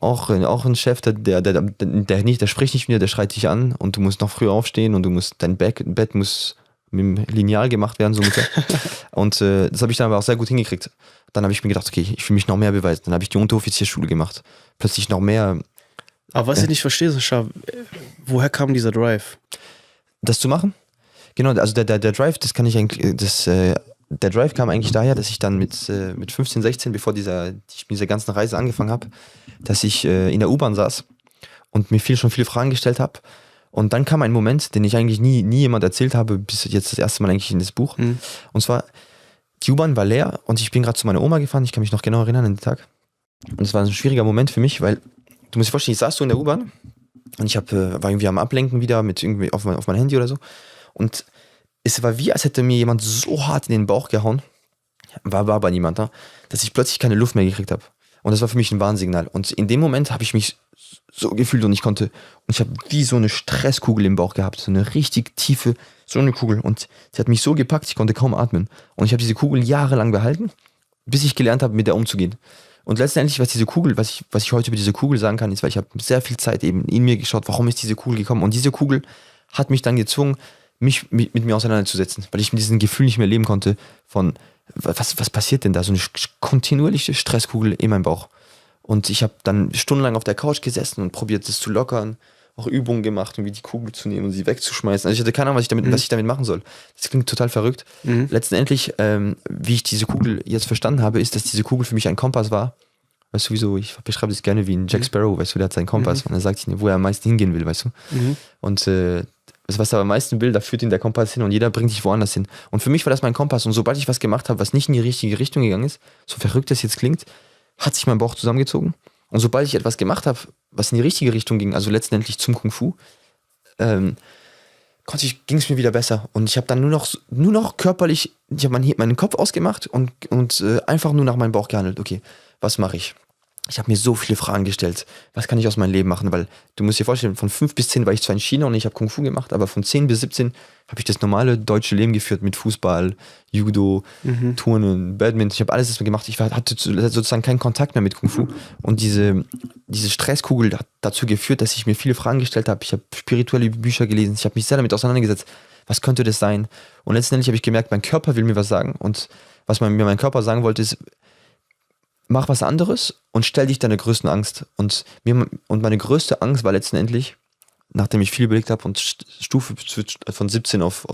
Auch ein Chef, der spricht nicht mit dir, der schreit dich an und du musst noch früher aufstehen und dein Bett muss mit dem Lineal gemacht werden, so ungefähr. Und das habe ich dann aber auch sehr gut hingekriegt. Dann habe ich mir gedacht, okay, ich will mich noch mehr beweisen. Dann habe ich die Unteroffizierschule gemacht. Plötzlich noch mehr. Aber was ich nicht verstehe, Sascha, woher kam dieser Drive? Das zu machen? Genau, also der Drive, das kann ich eigentlich, der Drive kam eigentlich daher, dass ich dann mit 15, 16, bevor ich mit dieser ganzen Reise angefangen habe, dass ich in der U-Bahn saß und mir schon viele Fragen gestellt habe. Und dann kam ein Moment, den ich eigentlich nie jemand erzählt habe, bis jetzt das erste Mal eigentlich in das Buch. Und zwar, die U-Bahn war leer und ich bin gerade zu meiner Oma gefahren, ich kann mich noch genau erinnern an den Tag. Und es war ein schwieriger Moment für mich, weil, du musst dir vorstellen, ich saß so in der U-Bahn und ich war irgendwie am Ablenken wieder mit irgendwie auf mein Handy oder so. Und es war wie, als hätte mir jemand so hart in den Bauch gehauen, war aber niemand da, dass ich plötzlich keine Luft mehr gekriegt habe. Und das war für mich ein Warnsignal. Und in dem Moment habe ich mich so gefühlt und ich habe wie so eine Stresskugel im Bauch gehabt, so eine richtig tiefe, so eine Kugel. Und sie hat mich so gepackt, ich konnte kaum atmen. Und ich habe diese Kugel jahrelang behalten, bis ich gelernt habe, mit der umzugehen. Und letztendlich, was ich heute über diese Kugel sagen kann, ist, weil ich habe sehr viel Zeit eben in mir geschaut, warum ist diese Kugel gekommen. Und diese Kugel hat mich dann gezwungen, mich mit mir auseinanderzusetzen, weil ich mit diesem Gefühl nicht mehr leben konnte von, was passiert denn da? So eine kontinuierliche Stresskugel in meinem Bauch. Und ich habe dann stundenlang auf der Couch gesessen und probiert, das zu lockern, auch Übungen gemacht, um die Kugel zu nehmen und sie wegzuschmeißen. Also ich hatte keine Ahnung, was ich damit machen soll. Das klingt total verrückt. Letztendlich, wie ich diese Kugel jetzt verstanden habe, ist, dass diese Kugel für mich ein Kompass war. Weißt du, wieso? Ich beschreibe das gerne wie ein Jack Sparrow, weißt du, der hat seinen Kompass und er sagt, wo er am meisten hingehen will, weißt du. Und was er am meisten will, da führt ihn der Kompass hin und jeder bringt sich woanders hin. Und für mich war das mein Kompass und sobald ich was gemacht habe, was nicht in die richtige Richtung gegangen ist, so verrückt das jetzt klingt, hat sich mein Bauch zusammengezogen. Und sobald ich etwas gemacht habe, was in die richtige Richtung ging, also letztendlich zum Kung Fu, ging es mir wieder besser. Und ich habe dann nur noch körperlich, ich habe meinen Kopf ausgemacht und einfach nur nach meinem Bauch gehandelt. Okay, was mache ich? Ich habe mir so viele Fragen gestellt. Was kann ich aus meinem Leben machen? Weil du musst dir vorstellen, von 5 bis 10 war ich zwar in China und ich habe Kung Fu gemacht, aber von 10 bis 17 habe ich das normale deutsche Leben geführt mit Fußball, Judo, Turnen, Badminton. Ich habe alles gemacht. Ich hatte sozusagen keinen Kontakt mehr mit Kung Fu. Und diese Stresskugel hat dazu geführt, dass ich mir viele Fragen gestellt habe. Ich habe spirituelle Bücher gelesen. Ich habe mich sehr damit auseinandergesetzt. Was könnte das sein? Und letztendlich habe ich gemerkt, mein Körper will mir was sagen. Und was mir mein Körper sagen wollte, ist, mach was anderes und stell dich deiner größten Angst. Und meine größte Angst war letztendlich, nachdem ich viel überlegt habe und Stufe von 17 auf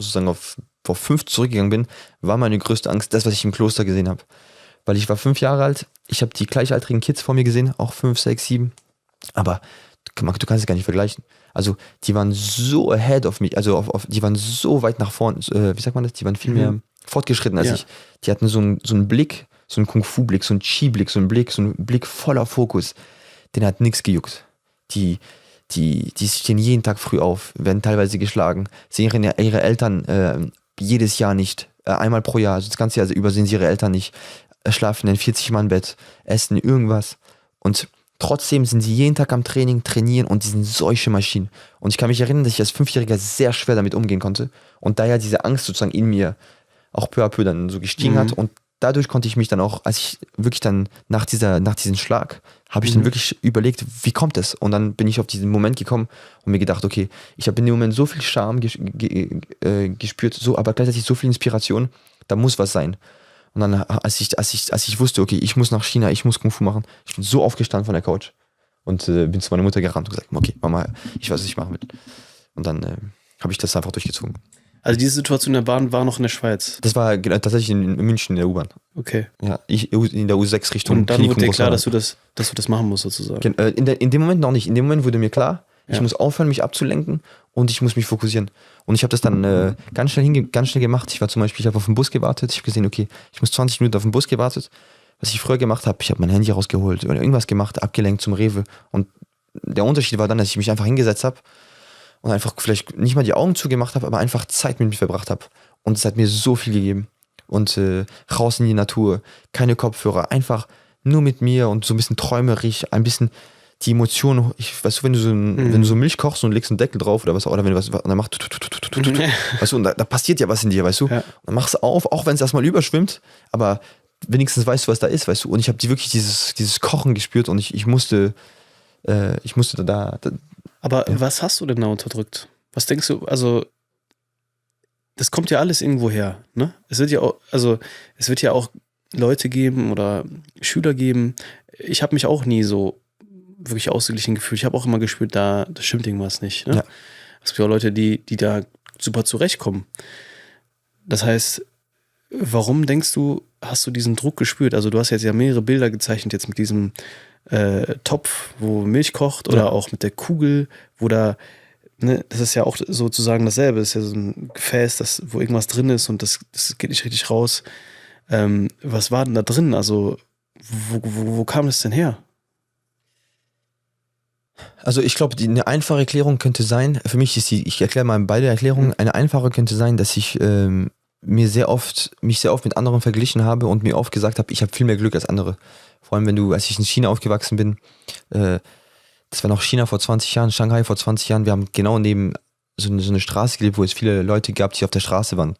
5 zurückgegangen bin, war meine größte Angst das, was ich im Kloster gesehen habe. Weil ich war 5 Jahre alt, ich habe die gleichaltrigen Kids vor mir gesehen, auch 5, 6, 7, aber du kannst es gar nicht vergleichen. Also die waren so ahead of mich, also die waren so weit nach vorn, wie sagt man das, die waren viel mehr fortgeschritten als ich. Die hatten so einen Blick, so einen Kung-Fu-Blick, so einen Chi-Blick, so einen Blick voller Fokus. Den hat nichts gejuckt. Die stehen jeden Tag früh auf, werden teilweise geschlagen, sehen ihre Eltern jedes Jahr nicht, einmal pro Jahr, also das ganze Jahr über sehen sie ihre Eltern nicht, schlafen in 40-Mann-Bett, essen irgendwas und trotzdem sind sie jeden Tag am trainieren und die sind solche Maschinen. Und ich kann mich erinnern, dass ich als 5-Jähriger sehr schwer damit umgehen konnte und da ja diese Angst sozusagen in mir auch peu à peu dann so gestiegen hat und dadurch konnte ich mich dann auch, als ich wirklich dann nach diesem Schlag, habe ich dann wirklich überlegt, wie kommt es? Und dann bin ich auf diesen Moment gekommen und mir gedacht, okay, ich habe in dem Moment so viel Charme gespürt, aber gleichzeitig so viel Inspiration, da muss was sein. Und dann, als ich wusste, okay, ich muss nach China, ich muss Kung Fu machen, ich bin so aufgestanden von der Couch und bin zu meiner Mutter gerannt und gesagt, okay, Mama, ich weiß, was ich machen will. Und dann habe ich das einfach durchgezogen. Also diese Situation in der Bahn war noch in der Schweiz? Das war tatsächlich in München in der U-Bahn. Okay. Ja, in der U6 Richtung und dann wurde dir klar, dass du das machen musst sozusagen? In dem Moment noch nicht. In dem Moment wurde mir klar, ich muss aufhören, mich abzulenken und ich muss mich fokussieren. Und ich habe das dann ganz schnell gemacht. Ich habe auf den Bus gewartet. Ich habe gesehen, okay, ich muss 20 Minuten auf den Bus gewartet. Was ich früher gemacht habe, ich habe mein Handy rausgeholt oder irgendwas gemacht, abgelenkt zum Rewe. Und der Unterschied war dann, dass ich mich einfach hingesetzt habe und einfach vielleicht nicht mal die Augen zugemacht habe, aber einfach Zeit mit mir verbracht habe. Und es hat mir so viel gegeben. Und raus in die Natur, keine Kopfhörer, einfach nur mit mir und so ein bisschen träumerisch, ein bisschen die Emotionen. Weißt du, wenn du so Milch kochst und legst einen Deckel drauf oder was, oder wenn du was, und dann macht, weißt du, und da passiert ja was in dir, weißt du. Ja. Und dann machst du auf, auch wenn es erstmal überschwimmt, aber wenigstens weißt du, was da ist, weißt du. Und ich habe wirklich dieses Kochen gespürt und ich musste da. Aber was hast du denn da unterdrückt? Was denkst du, also das kommt ja alles irgendwo her, ne? Es wird ja auch Leute geben oder Schüler geben. Ich habe mich auch nie so wirklich ausgeglichen gefühlt. Ich habe auch immer gespürt, da stimmt irgendwas nicht, ne? Ja. Es gibt auch Leute, die da super zurechtkommen. Das heißt, warum denkst du, hast du diesen Druck gespürt? Also du hast jetzt ja mehrere Bilder gezeichnet jetzt mit diesem Topf, wo Milch kocht oder auch mit der Kugel, wo da, ne, das ist ja auch sozusagen dasselbe, das ist ja so ein Gefäß, wo irgendwas drin ist und das geht nicht richtig raus. Was war denn da drin? Also wo kam das denn her? Also ich glaube, eine einfache Erklärung könnte sein, für mich ist ich erkläre mal beide Erklärungen, eine einfache könnte sein, dass ich mich sehr oft mit anderen verglichen habe und mir oft gesagt habe, ich habe viel mehr Glück als andere. Vor allem, als ich in China aufgewachsen bin, das war noch China vor 20 Jahren, Shanghai vor 20 Jahren, wir haben genau neben so eine Straße gelebt, wo es viele Leute gab, die auf der Straße waren.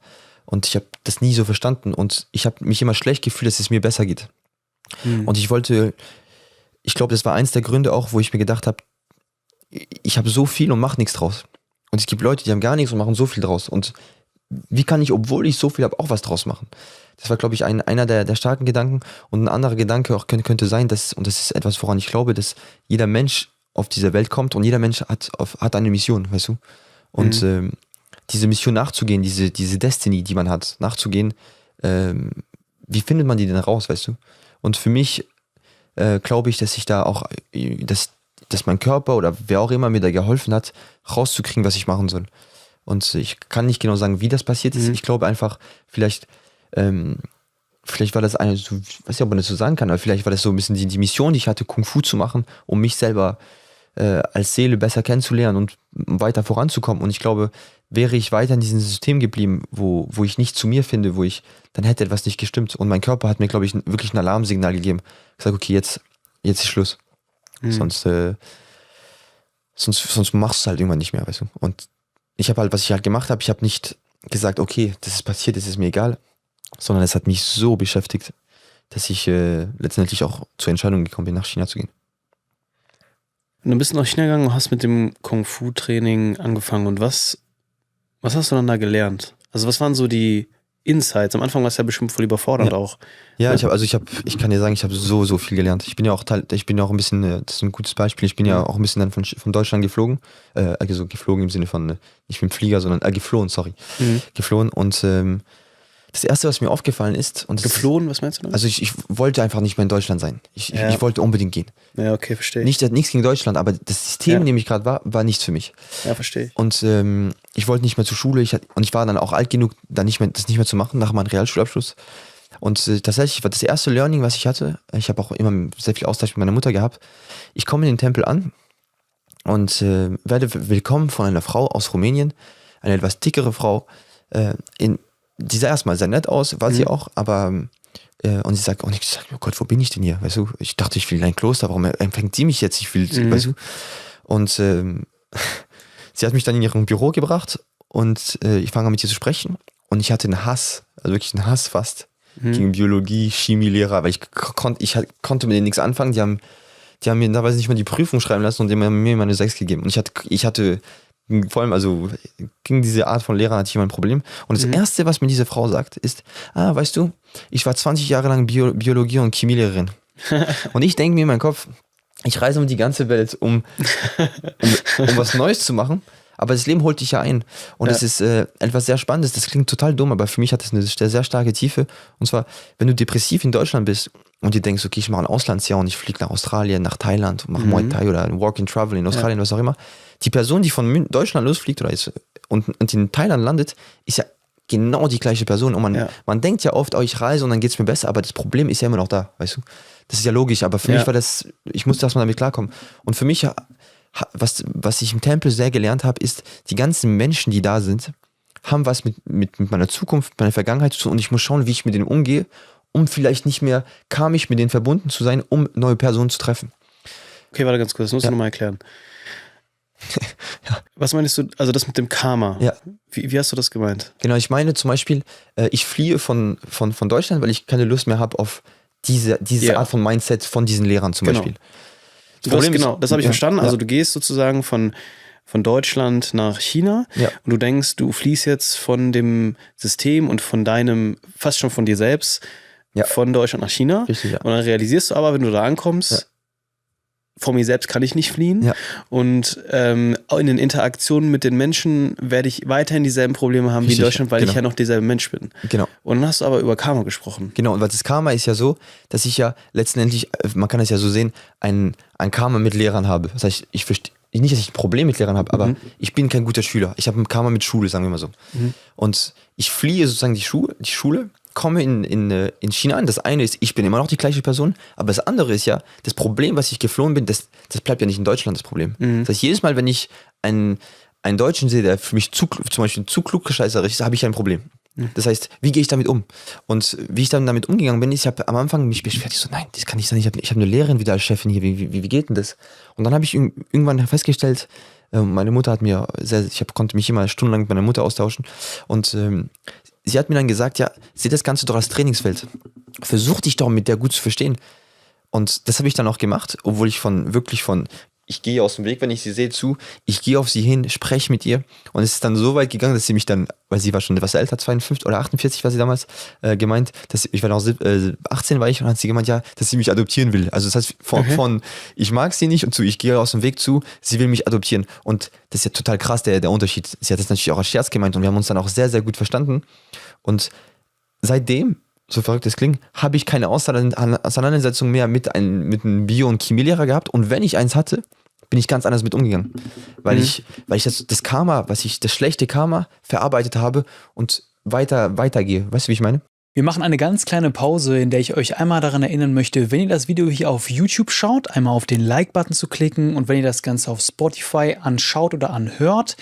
Und ich habe das nie so verstanden und ich habe mich immer schlecht gefühlt, dass es mir besser geht. Und ich glaube, das war eins der Gründe auch, wo ich mir gedacht habe, ich habe so viel und mache nichts draus. Und es gibt Leute, die haben gar nichts und machen so viel draus. Und wie kann ich, obwohl ich so viel habe, auch was draus machen? Das war, glaube ich, einer der starken Gedanken. Und ein anderer Gedanke auch könnte sein, und das ist etwas, woran ich glaube, dass jeder Mensch auf diese Welt kommt und jeder Mensch hat eine Mission, weißt du? Und diese Mission nachzugehen, diese Destiny, die man hat, nachzugehen, wie findet man die denn raus, weißt du? Und für mich glaube ich, dass ich da auch, dass mein Körper oder wer auch immer mir da geholfen hat, rauszukriegen, was ich machen soll. Und ich kann nicht genau sagen, wie das passiert ist. Ich glaube einfach, vielleicht war das ich weiß nicht, ob man das so sagen kann, aber vielleicht war das so ein bisschen die Mission, die ich hatte, Kung Fu zu machen, um mich selber als Seele besser kennenzulernen und weiter voranzukommen. Und ich glaube, wäre ich weiter in diesem System geblieben, wo ich nicht zu mir finde, dann hätte etwas nicht gestimmt. Und mein Körper hat mir, glaube ich, wirklich ein Alarmsignal gegeben. Ich sage, okay, jetzt ist Schluss. Sonst machst du es halt irgendwann nicht mehr, weißt du. Und ich habe halt, was ich halt gemacht habe, ich habe nicht gesagt, okay, das ist passiert, das ist mir egal, sondern es hat mich so beschäftigt, dass ich letztendlich auch zur Entscheidung gekommen bin, nach China zu gehen. Und du bist nach China gegangen und hast mit dem Kung-Fu-Training angefangen. Und was hast du dann da gelernt? Also was waren so die Insights? Am Anfang war es ja bestimmt voll überfordernd auch. Ja, ich kann dir sagen, ich habe so viel gelernt. Ich bin ja auch ein bisschen, das ist ein gutes Beispiel, ich bin ja auch ein bisschen dann von Deutschland geflogen. Also geflogen im Sinne von, nicht mit dem Flieger, sondern geflohen, sorry. Geflohen und das Erste, was mir aufgefallen ist... Geflohen, was meinst du damit? Also ich wollte einfach nicht mehr in Deutschland sein. Ich wollte unbedingt gehen. Ja, okay, verstehe. Nichts gegen Deutschland, aber das System, in dem ich gerade war nichts für mich. Ja, verstehe ich. Und ich wollte nicht mehr zur Schule und ich war dann auch alt genug, das nicht mehr zu machen, nach meinem Realschulabschluss. Und tatsächlich war das erste Learning, was ich hatte, ich habe auch immer sehr viel Austausch mit meiner Mutter gehabt, ich komme in den Tempel an und werde willkommen von einer Frau aus Rumänien, eine etwas dickere Frau, die sah erstmal sehr nett aus, war sie auch, aber und sie sagt, oh Gott, wo bin ich denn hier? Weißt du, ich dachte, ich will in ein Kloster, warum empfängt sie mich jetzt? Weißt du? Und sie hat mich dann in ihrem Büro gebracht und ich fange an mit ihr zu sprechen und ich hatte einen Hass, also wirklich einen Hass fast gegen Biologie, Chemielehrer, weil ich konnte mit denen nichts anfangen. Die haben mir teilweise nicht mal die Prüfung schreiben lassen und die haben mir meine 6 gegeben. Und ich hatte vor allem, also gegen diese Art von Lehrern hatte ich immer ein Problem. Und das Erste, was mir diese Frau sagt, ist, weißt du, ich war 20 Jahre lang Biologie- und Chemielehrerin. Und ich denke mir in meinem Kopf, ich reise um die ganze Welt, um was Neues zu machen. Aber das Leben holt dich ja ein. Und es ist etwas sehr Spannendes. Das klingt total dumm, aber für mich hat das eine sehr starke Tiefe. Und zwar, wenn du depressiv in Deutschland bist und dir denkst, okay, ich mache ein Auslandsjahr und ich fliege nach Australien, nach Thailand und mache Muay Thai oder ein Walk and Travel in Australien, was auch immer. Die Person, die von Deutschland losfliegt und in Thailand landet, ist ja genau die gleiche Person. Und man denkt ja oft, ich reise und dann geht es mir besser, aber das Problem ist ja immer noch da, weißt du? Das ist ja logisch, aber für mich war ich musste erstmal damit klarkommen. Und für mich, was ich im Tempel sehr gelernt habe, ist, die ganzen Menschen, die da sind, haben was mit meiner Zukunft, meiner Vergangenheit zu tun und ich muss schauen, wie ich mit denen umgehe, um vielleicht nicht mehr karmisch mit denen verbunden zu sein, um neue Personen zu treffen. Okay, warte ganz kurz, das musst du nochmal erklären. Was meinst du, also das mit dem Karma? Ja. Wie hast du das gemeint? Genau, ich meine zum Beispiel, ich fliehe von Deutschland, weil ich keine Lust mehr habe auf diese Art von Mindset von diesen Lehrern zum Beispiel. Das habe ich verstanden. Also du gehst sozusagen von Deutschland nach China und du denkst, du fliehst jetzt von dem System und von deinem, fast schon von dir selbst, von Deutschland nach China. Richtig, ja. Und dann realisierst du aber, wenn du da ankommst, vor mir selbst kann ich nicht fliehen. Ja. Und in den Interaktionen mit den Menschen werde ich weiterhin dieselben Probleme haben wie in Deutschland, weil ich ja noch derselbe Mensch bin. Genau. Und dann hast du aber über Karma gesprochen. Genau, und das Karma ist ja so, dass ich ja letztendlich, man kann es ja so sehen, ein Karma mit Lehrern habe. Das heißt, ich verstehe nicht, dass ich ein Problem mit Lehrern habe, aber ich bin kein guter Schüler. Ich habe ein Karma mit Schule, sagen wir mal so. Und ich fliehe sozusagen die Schule, komme in China an. Das eine ist, ich bin immer noch die gleiche Person, aber das andere ist ja, das Problem, was ich geflohen bin, das bleibt ja nicht in Deutschland das Problem. Das heißt, jedes Mal, wenn ich einen Deutschen sehe, der für mich zum Beispiel zu klugscheißerisch ist, habe ich ein Problem. Das heißt, wie gehe ich damit um? Und wie ich dann damit umgegangen bin, ich habe am Anfang mich beschwert, ich so, nein, das kann nicht sein, ich hab eine Lehrerin wieder als Chefin hier, wie geht denn das? Und dann habe ich irgendwann festgestellt, meine Mutter hat mir konnte mich immer stundenlang mit meiner Mutter austauschen und sie hat mir dann gesagt, ja, sieh das Ganze doch als Trainingsfeld. Versuch dich doch mit der gut zu verstehen. Und das habe ich dann auch gemacht, obwohl ich ich gehe aus dem Weg, wenn ich sie sehe, ich gehe auf sie hin, spreche mit ihr und es ist dann so weit gegangen, dass sie mich dann, weil sie war schon etwas älter, 52 oder 48 war sie damals, gemeint, ich war noch 18 war ich und hat sie gemeint, ja, dass sie mich adoptieren will. Also das heißt, von ich mag sie nicht und zu ich gehe aus dem Weg zu, sie will mich adoptieren und das ist ja total krass, der Unterschied. Sie hat das natürlich auch als Scherz gemeint und wir haben uns dann auch sehr, sehr gut verstanden und seitdem, so verrückt es klingt, habe ich keine Auseinandersetzung mehr mit einem Bio- und Chemielehrer gehabt und wenn ich eins hatte, bin ich ganz anders mit umgegangen. Weil ich das Karma, das schlechte Karma verarbeitet habe und weitergehe. Weißt du, wie ich meine? Wir machen eine ganz kleine Pause, in der ich euch einmal daran erinnern möchte, wenn ihr das Video hier auf YouTube schaut, einmal auf den Like-Button zu klicken und wenn ihr das Ganze auf Spotify anschaut oder anhört,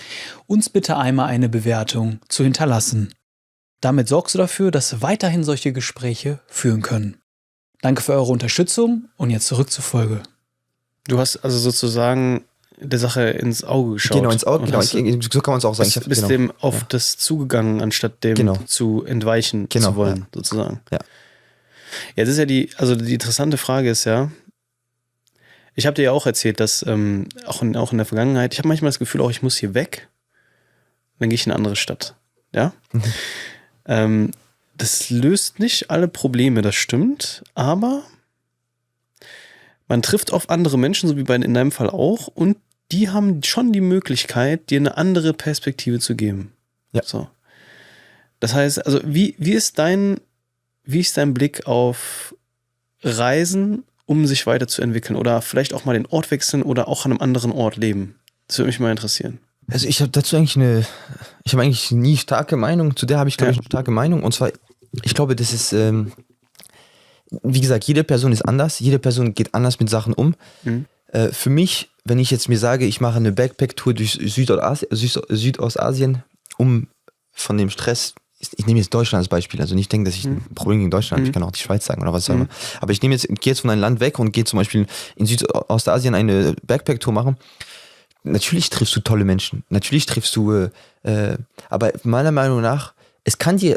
uns bitte einmal eine Bewertung zu hinterlassen. Damit sorgst du dafür, dass weiterhin solche Gespräche führen können. Danke für eure Unterstützung und jetzt zurück zur Folge. Du hast also sozusagen der Sache ins Auge geschaut. Genau, ins Auge, genau. So kann man es auch sagen. Bist dem auf das zugegangen, anstatt dem zu entweichen zu wollen, sozusagen. Ja. Ja, das ist ja die interessante Frage ist ja, ich habe dir ja auch erzählt, dass auch in der Vergangenheit, ich habe manchmal das Gefühl, auch ich muss hier weg, dann gehe ich in eine andere Stadt. Ja? Das löst nicht alle Probleme, das stimmt, aber man trifft auf andere Menschen, so wie in deinem Fall auch, und die haben schon die Möglichkeit, dir eine andere Perspektive zu geben. Ja. So. Das heißt, also wie ist dein Blick auf Reisen, um sich weiterzuentwickeln oder vielleicht auch mal den Ort wechseln oder auch an einem anderen Ort leben? Das würde mich mal interessieren. Also ich habe dazu eigentlich nie starke Meinung, zu der habe ich glaube ich eine starke Meinung und zwar, ich glaube, das ist wie gesagt, jede Person ist anders, jede Person geht anders mit Sachen um. Für mich, wenn ich jetzt mir sage, ich mache eine Backpack-Tour durch Südostasien, um von dem Stress, ich nehme jetzt Deutschland als Beispiel, also nicht denken, dass ich ein Problem gegen Deutschland habe, ich kann auch die Schweiz sagen oder was auch immer, aber ich gehe jetzt von einem Land weg und gehe zum Beispiel in Südostasien eine Backpack-Tour machen. Natürlich triffst du tolle Menschen, natürlich triffst du, aber meiner Meinung nach, du kannst ja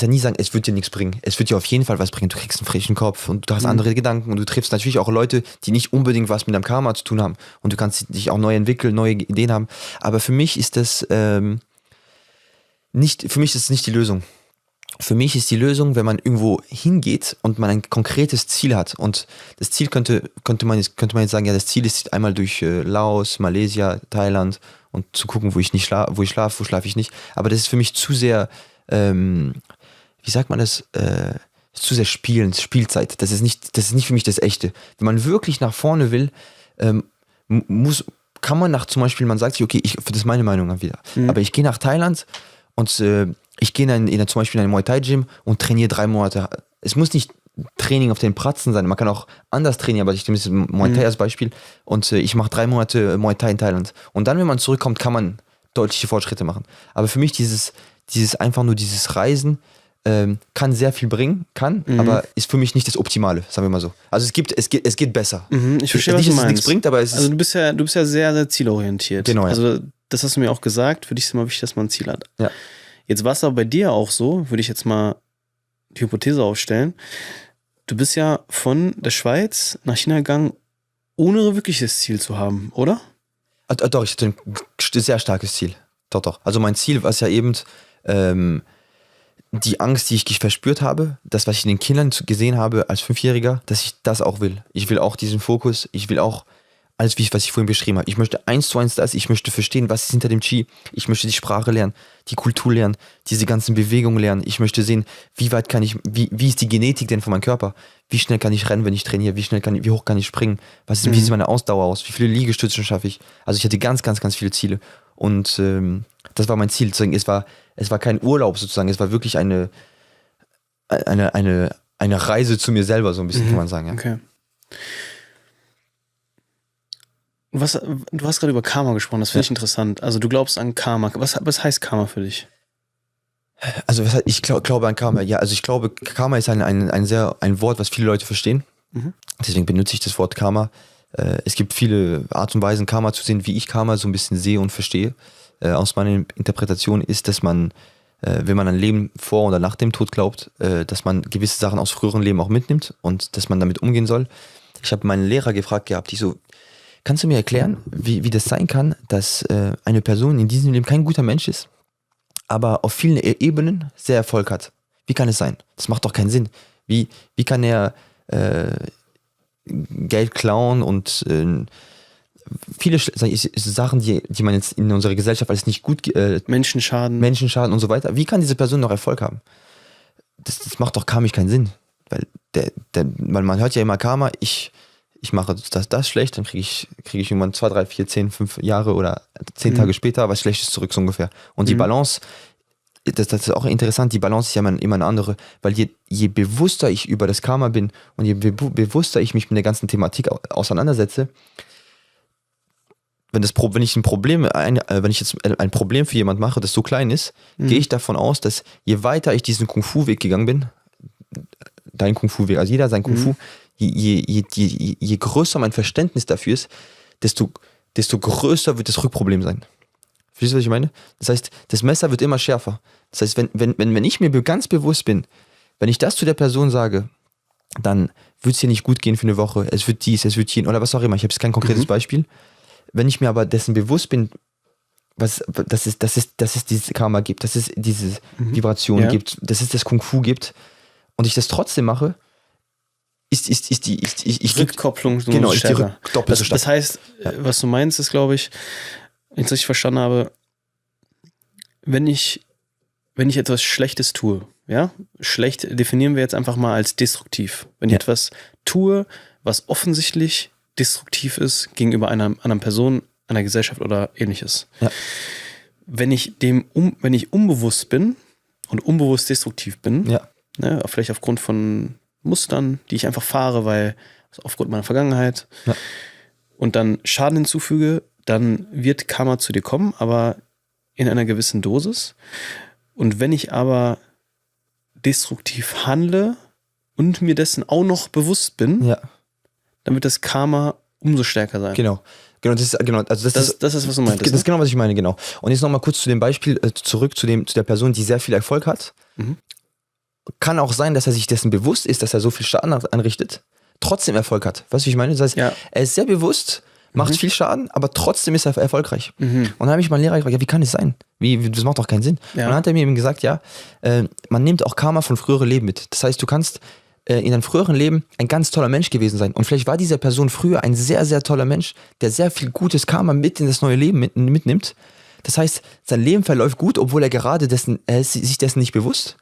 nie sagen, es wird dir nichts bringen. Es wird dir auf jeden Fall was bringen. Du kriegst einen frischen Kopf und du hast andere Gedanken und du triffst natürlich auch Leute, die nicht unbedingt was mit deinem Karma zu tun haben. Und du kannst dich auch neu entwickeln, neue Ideen haben. Aber für mich ist das nicht die Lösung. Für mich ist die Lösung, wenn man irgendwo hingeht und man ein konkretes Ziel hat. Und das Ziel könnte man jetzt sagen, ja, das Ziel ist einmal durch Laos, Malaysia, Thailand und zu gucken, wo schlafe ich nicht. Aber das ist für mich zu sehr, wie sagt man das, zu sehr Spielzeit. Das ist nicht für mich das Echte. Wenn man wirklich nach vorne will, kann man zum Beispiel, man sagt sich, okay, das ist meine Meinung wieder, aber ich gehe nach Thailand und ich gehe zum Beispiel in ein Muay Thai Gym und trainiere 3 Monate. Es muss nicht Training auf den Pratzen sein, man kann auch anders trainieren, aber ich nehme jetzt Muay Thai als Beispiel und ich mache 3 Monate Muay Thai in Thailand. Und dann, wenn man zurückkommt, kann man deutliche Fortschritte machen. Aber für mich dieses Reisen kann sehr viel bringen, aber ist für mich nicht das Optimale, sagen wir mal so. Also es geht besser. Ich verstehe, nicht, was du dass es meinst. nichts bringt, aber also du bist ja sehr, sehr zielorientiert. Genau, ja. Also das hast du mir auch gesagt, für dich ist immer wichtig, dass man ein Ziel hat. Ja. Jetzt war es aber bei dir auch so, würde ich jetzt mal die Hypothese aufstellen, du bist ja von der Schweiz nach China gegangen, ohne wirkliches Ziel zu haben, oder? Doch, ich hatte ein sehr starkes Ziel. Doch. Also mein Ziel war es ja eben, die Angst, die ich verspürt habe, das, was ich in den Kindern gesehen habe als 5-Jähriger, dass ich das auch will. Ich will auch diesen Fokus, ich will auch alles, was ich vorhin beschrieben habe. Ich möchte 1:1 das, ich möchte verstehen, was ist hinter dem Qi. Ich möchte die Sprache lernen, die Kultur lernen, diese ganzen Bewegungen lernen. Ich möchte sehen, wie ist die Genetik denn von meinem Körper? Wie schnell kann ich rennen, wenn ich trainiere? Wie hoch kann ich springen? Wie sieht meine Ausdauer aus? Wie viele Liegestützen schaffe ich? Also ich hatte ganz, ganz, ganz viele Ziele. Und das war mein Ziel. Deswegen, es war kein Urlaub sozusagen, es war wirklich eine Reise zu mir selber, so ein bisschen, kann man sagen. Ja. Okay. Du hast gerade über Karma gesprochen, das finde ich interessant. Also du glaubst an Karma. Was heißt Karma für dich? Also ich glaube an Karma. Ja, also ich glaube, Karma ist ein Wort, was viele Leute verstehen. Deswegen benutze ich das Wort Karma. Es gibt viele Art und Weisen, Karma zu sehen, wie ich Karma so ein bisschen sehe und verstehe. Aus meiner Interpretation ist, dass man, wenn man an Leben vor oder nach dem Tod glaubt, dass man gewisse Sachen aus früheren Leben auch mitnimmt und dass man damit umgehen soll. Ich habe meinen Lehrer gefragt gehabt, kannst du mir erklären, wie das sein kann, dass eine Person in diesem Leben kein guter Mensch ist, aber auf vielen Ebenen sehr Erfolg hat? Wie kann es sein? Das macht doch keinen Sinn. Wie kann er Geld klauen und viele Sachen, die man jetzt in unserer Gesellschaft als nicht gut... Menschenschaden und so weiter. Wie kann diese Person noch Erfolg haben? Das macht doch karmisch keinen Sinn. Weil weil man hört ja immer Karma, ich mache das schlecht, dann kriege ich irgendwann 2, 3, 4, 10, 5 Jahre oder 10 Tage später was Schlechtes zurück, so ungefähr. Und die Balance, das ist auch interessant, die Balance ist ja immer eine andere, weil je bewusster ich über das Karma bin und je bewusster ich mich mit der ganzen Thematik auseinandersetze, wenn ich jetzt ein Problem für jemand mache, das so klein ist, gehe ich davon aus, dass je weiter ich diesen Kung-Fu-Weg gegangen bin, dein Kung-Fu-Weg, also jeder sein Kung-Fu, je größer mein Verständnis dafür ist, desto größer wird das Rückproblem sein. Verstehst du, was ich meine? Das heißt, das Messer wird immer schärfer. Das heißt, wenn ich mir ganz bewusst bin, wenn ich das zu der Person sage, dann wird es dir nicht gut gehen für eine Woche, es wird dies, es wird jenes, oder was auch immer. Ich habe jetzt kein konkretes Beispiel. Wenn ich mir aber dessen bewusst bin, dass es dieses Karma gibt, dass es diese Vibration gibt, dass es das Kung-Fu gibt und ich das trotzdem mache, ist die Rückkopplung genau, ist die stärker. doppelt so stark. Das heißt, was du meinst, ist, glaube ich, wenn ich es richtig verstanden habe, wenn ich etwas Schlechtes tue, ja, schlecht definieren wir jetzt einfach mal als destruktiv. Wenn ich etwas tue, was offensichtlich destruktiv ist gegenüber einer anderen Person, einer Gesellschaft oder ähnliches. Ja. Wenn ich unbewusst bin und unbewusst destruktiv bin, ne, vielleicht aufgrund von Mustern, die ich einfach fahre, weil aufgrund meiner Vergangenheit und dann Schaden hinzufüge, dann wird Karma zu dir kommen, aber in einer gewissen Dosis. Und wenn ich aber destruktiv handle und mir dessen auch noch bewusst bin, dann wird das Karma umso stärker sein. Genau, das ist, was du meintest. Das ist genau, was ich meine, genau. Und jetzt nochmal kurz zu dem Beispiel, zurück zu der Person, die sehr viel Erfolg hat. Kann auch sein, dass er sich dessen bewusst ist, dass er so viel Schaden anrichtet, trotzdem Erfolg hat. Weißt du, wie ich meine? Das heißt, er ist sehr bewusst, macht viel Schaden, aber trotzdem ist er erfolgreich. Und dann habe ich meinen Lehrer gefragt, wie kann es sein? Das macht doch keinen Sinn. Und dann hat er mir eben gesagt, man nimmt auch Karma von früheren Leben mit. Das heißt, du kannst in einem früheren Leben ein ganz toller Mensch gewesen sein. Und vielleicht war diese Person früher ein sehr, sehr toller Mensch, der sehr viel gutes Karma mit in das neue Leben mitnimmt. Das heißt, sein Leben verläuft gut, obwohl er gerade sich dessen nicht bewusst.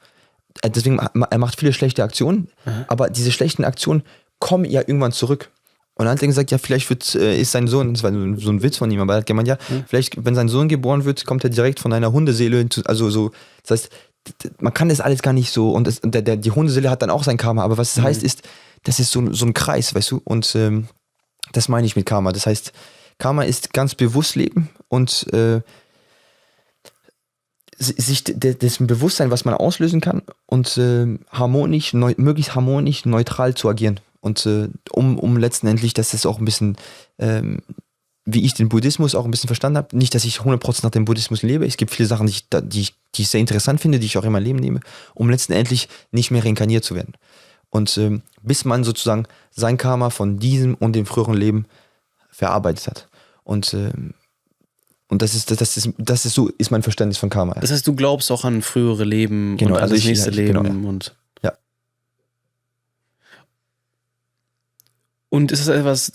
Deswegen, er macht viele schlechte Aktionen, aber diese schlechten Aktionen kommen ja irgendwann zurück. Und dann hat er gesagt, vielleicht ist sein Sohn, das war so ein Witz von ihm, aber er hat gemeint, vielleicht, wenn sein Sohn geboren wird, kommt er direkt von einer Hundeseele, also so, das heißt, man kann das alles gar nicht so, und die Hundeseele hat dann auch sein Karma, aber was das heißt ist, das ist so ein Kreis, weißt du, und das meine ich mit Karma. Das heißt, Karma ist ganz bewusst leben und sich dessen Bewusstsein, was man auslösen kann und möglichst harmonisch, neutral zu agieren. Und um letztendlich, dass es auch ein bisschen, wie ich den Buddhismus auch ein bisschen verstanden habe, nicht, dass ich 100% nach dem Buddhismus lebe, es gibt viele Sachen, die ich sehr interessant finde, die ich auch in mein Leben nehme, um letztendlich nicht mehr reinkarniert zu werden. Und bis man sozusagen sein Karma von diesem und dem früheren Leben verarbeitet hat. Und das ist so ist mein Verständnis von Karma. Das heißt, du glaubst auch an frühere Leben und an das nächste Leben. Genau, und Und ist es etwas,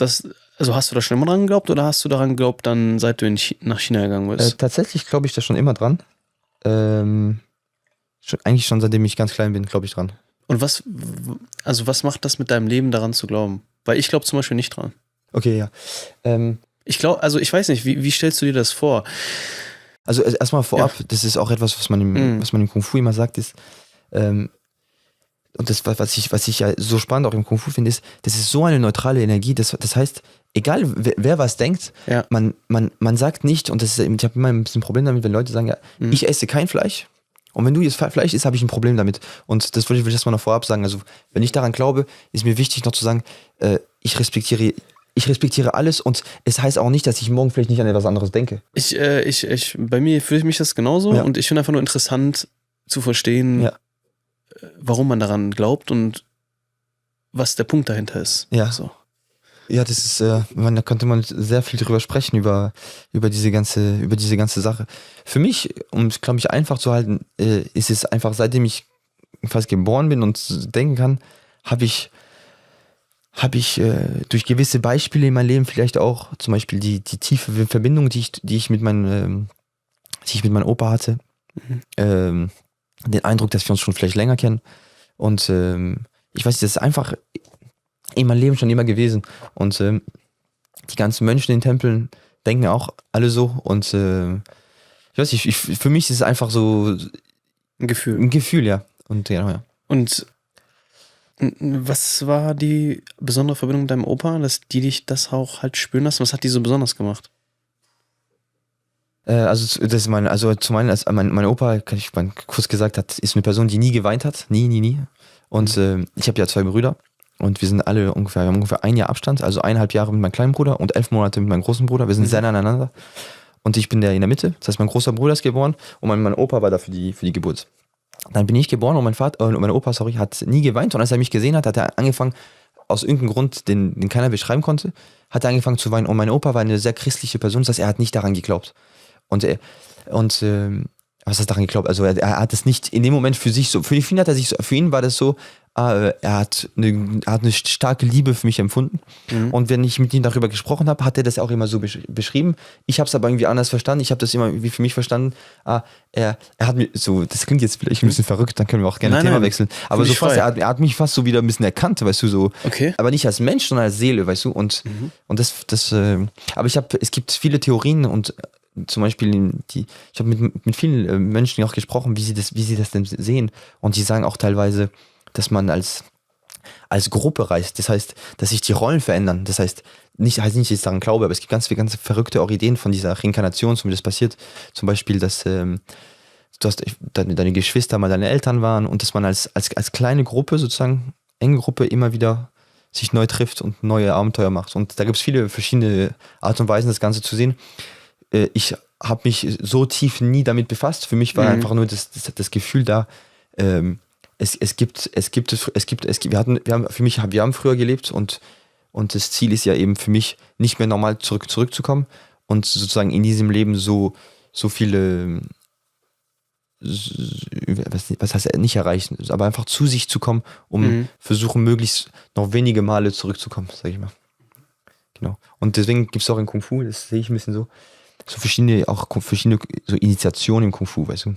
also hast du da schon immer dran geglaubt oder hast du daran geglaubt, dann seit du nach China gegangen bist? Tatsächlich glaube ich da schon immer dran. Eigentlich schon seitdem ich ganz klein bin, glaube ich dran. Und was macht das mit deinem Leben, daran zu glauben? Weil ich glaube zum Beispiel nicht dran. Okay, ja. Ich glaube, also ich weiß nicht, wie stellst du dir das vor? Also erstmal vorab, das ist auch etwas, was man im Kung Fu immer sagt, ist, und das, was ich ja so spannend auch im Kung Fu finde, ist, das ist so eine neutrale Energie, das heißt, egal wer was denkt, man sagt nicht, und ich habe immer ein bisschen ein Problem damit, wenn Leute sagen, ich esse kein Fleisch Und wenn du jetzt Fleisch isst, habe ich ein Problem damit. Und das will ich erstmal noch vorab sagen. Also, wenn ich daran glaube, ist mir wichtig noch zu sagen, ich respektiere alles und es heißt auch nicht, dass ich morgen vielleicht nicht an etwas anderes denke. Bei mir fühle ich mich das genauso und ich finde einfach nur interessant zu verstehen, warum man daran glaubt und was der Punkt dahinter ist. Ja. So. Ja, das ist, da könnte man sehr viel drüber sprechen, über diese ganze Sache. Für mich, um es, glaube ich, einfach zu halten, ist es einfach, seitdem ich fast geboren bin und denken kann, habe ich durch gewisse Beispiele in meinem Leben vielleicht auch, zum Beispiel die tiefe Verbindung, die ich mit meinem Opa hatte, den Eindruck, dass wir uns schon vielleicht länger kennen. Und ich weiß, das ist einfach in meinem Leben schon immer gewesen. Und die ganzen Mönche in den Tempeln denken auch alle so. Und ich weiß nicht, für mich ist es einfach so Ein Gefühl. ein Gefühl, ja. Und genau, ja. Und was war die besondere Verbindung mit deinem Opa, dass die dich das auch halt spüren lassen? Was hat die so besonders gemacht? Also mein Opa, kann ich mal kurz gesagt, ist eine Person, die nie geweint hat. Nie. Und ich habe ja 2 Brüder. Und wir sind alle wir haben ungefähr 1 Jahr Abstand, also 1,5 Jahre mit meinem kleinen Bruder und 11 Monate mit meinem großen Bruder. Wir sind sehr nah aneinander. Und ich bin der in der Mitte. Das heißt, mein großer Bruder ist geboren und mein Opa war da für die Geburt. Dann bin ich geboren und mein Opa hat nie geweint. Und als er mich gesehen hat, hat er angefangen, aus irgendeinem Grund, den keiner beschreiben konnte, hat er angefangen zu weinen. Und mein Opa war eine sehr christliche Person, das heißt, er hat nicht daran geglaubt. Was heißt daran geglaubt? Also er hat es nicht in dem Moment für sich so, für ihn war das so, er hat eine starke Liebe für mich empfunden. Und wenn ich mit ihm darüber gesprochen habe, hat er das auch immer so beschrieben. Ich habe es aber irgendwie anders verstanden. Ich habe das immer wie für mich verstanden. Er hat mir so, das klingt jetzt vielleicht ein bisschen verrückt, dann können wir auch gerne Thema wechseln. Aber so fast, er hat mich fast so wieder ein bisschen erkannt, weißt du, so. Okay. Aber nicht als Mensch, sondern als Seele, weißt du. Und aber es gibt viele Theorien und zum Beispiel, ich habe mit vielen Menschen auch gesprochen, wie sie das denn sehen. Und die sagen auch teilweise, dass man als Gruppe reist. Das heißt, dass sich die Rollen verändern. Das heißt nicht, dass ich jetzt daran glaube, aber es gibt ganz verrückte Ideen von dieser Reinkarnation, so wie das passiert. Zum Beispiel, dass deine Geschwister mal deine Eltern waren und dass man als kleine Gruppe, sozusagen enge Gruppe, immer wieder sich neu trifft und neue Abenteuer macht. Und da gibt es viele verschiedene Art und Weisen, das Ganze zu sehen. Ich habe mich so tief nie damit befasst. Für mich war einfach nur das Gefühl da, wir haben früher gelebt und das Ziel ist ja eben für mich, nicht mehr normal zurückzukommen und sozusagen in diesem Leben so viele, was heißt nicht erreichen, aber einfach zu sich zu kommen, versuchen möglichst noch wenige Male zurückzukommen, sag ich mal. Genau. Und deswegen gibt es auch in Kung Fu, das sehe ich ein bisschen so verschiedene so Initiationen im Kung Fu, weißt du.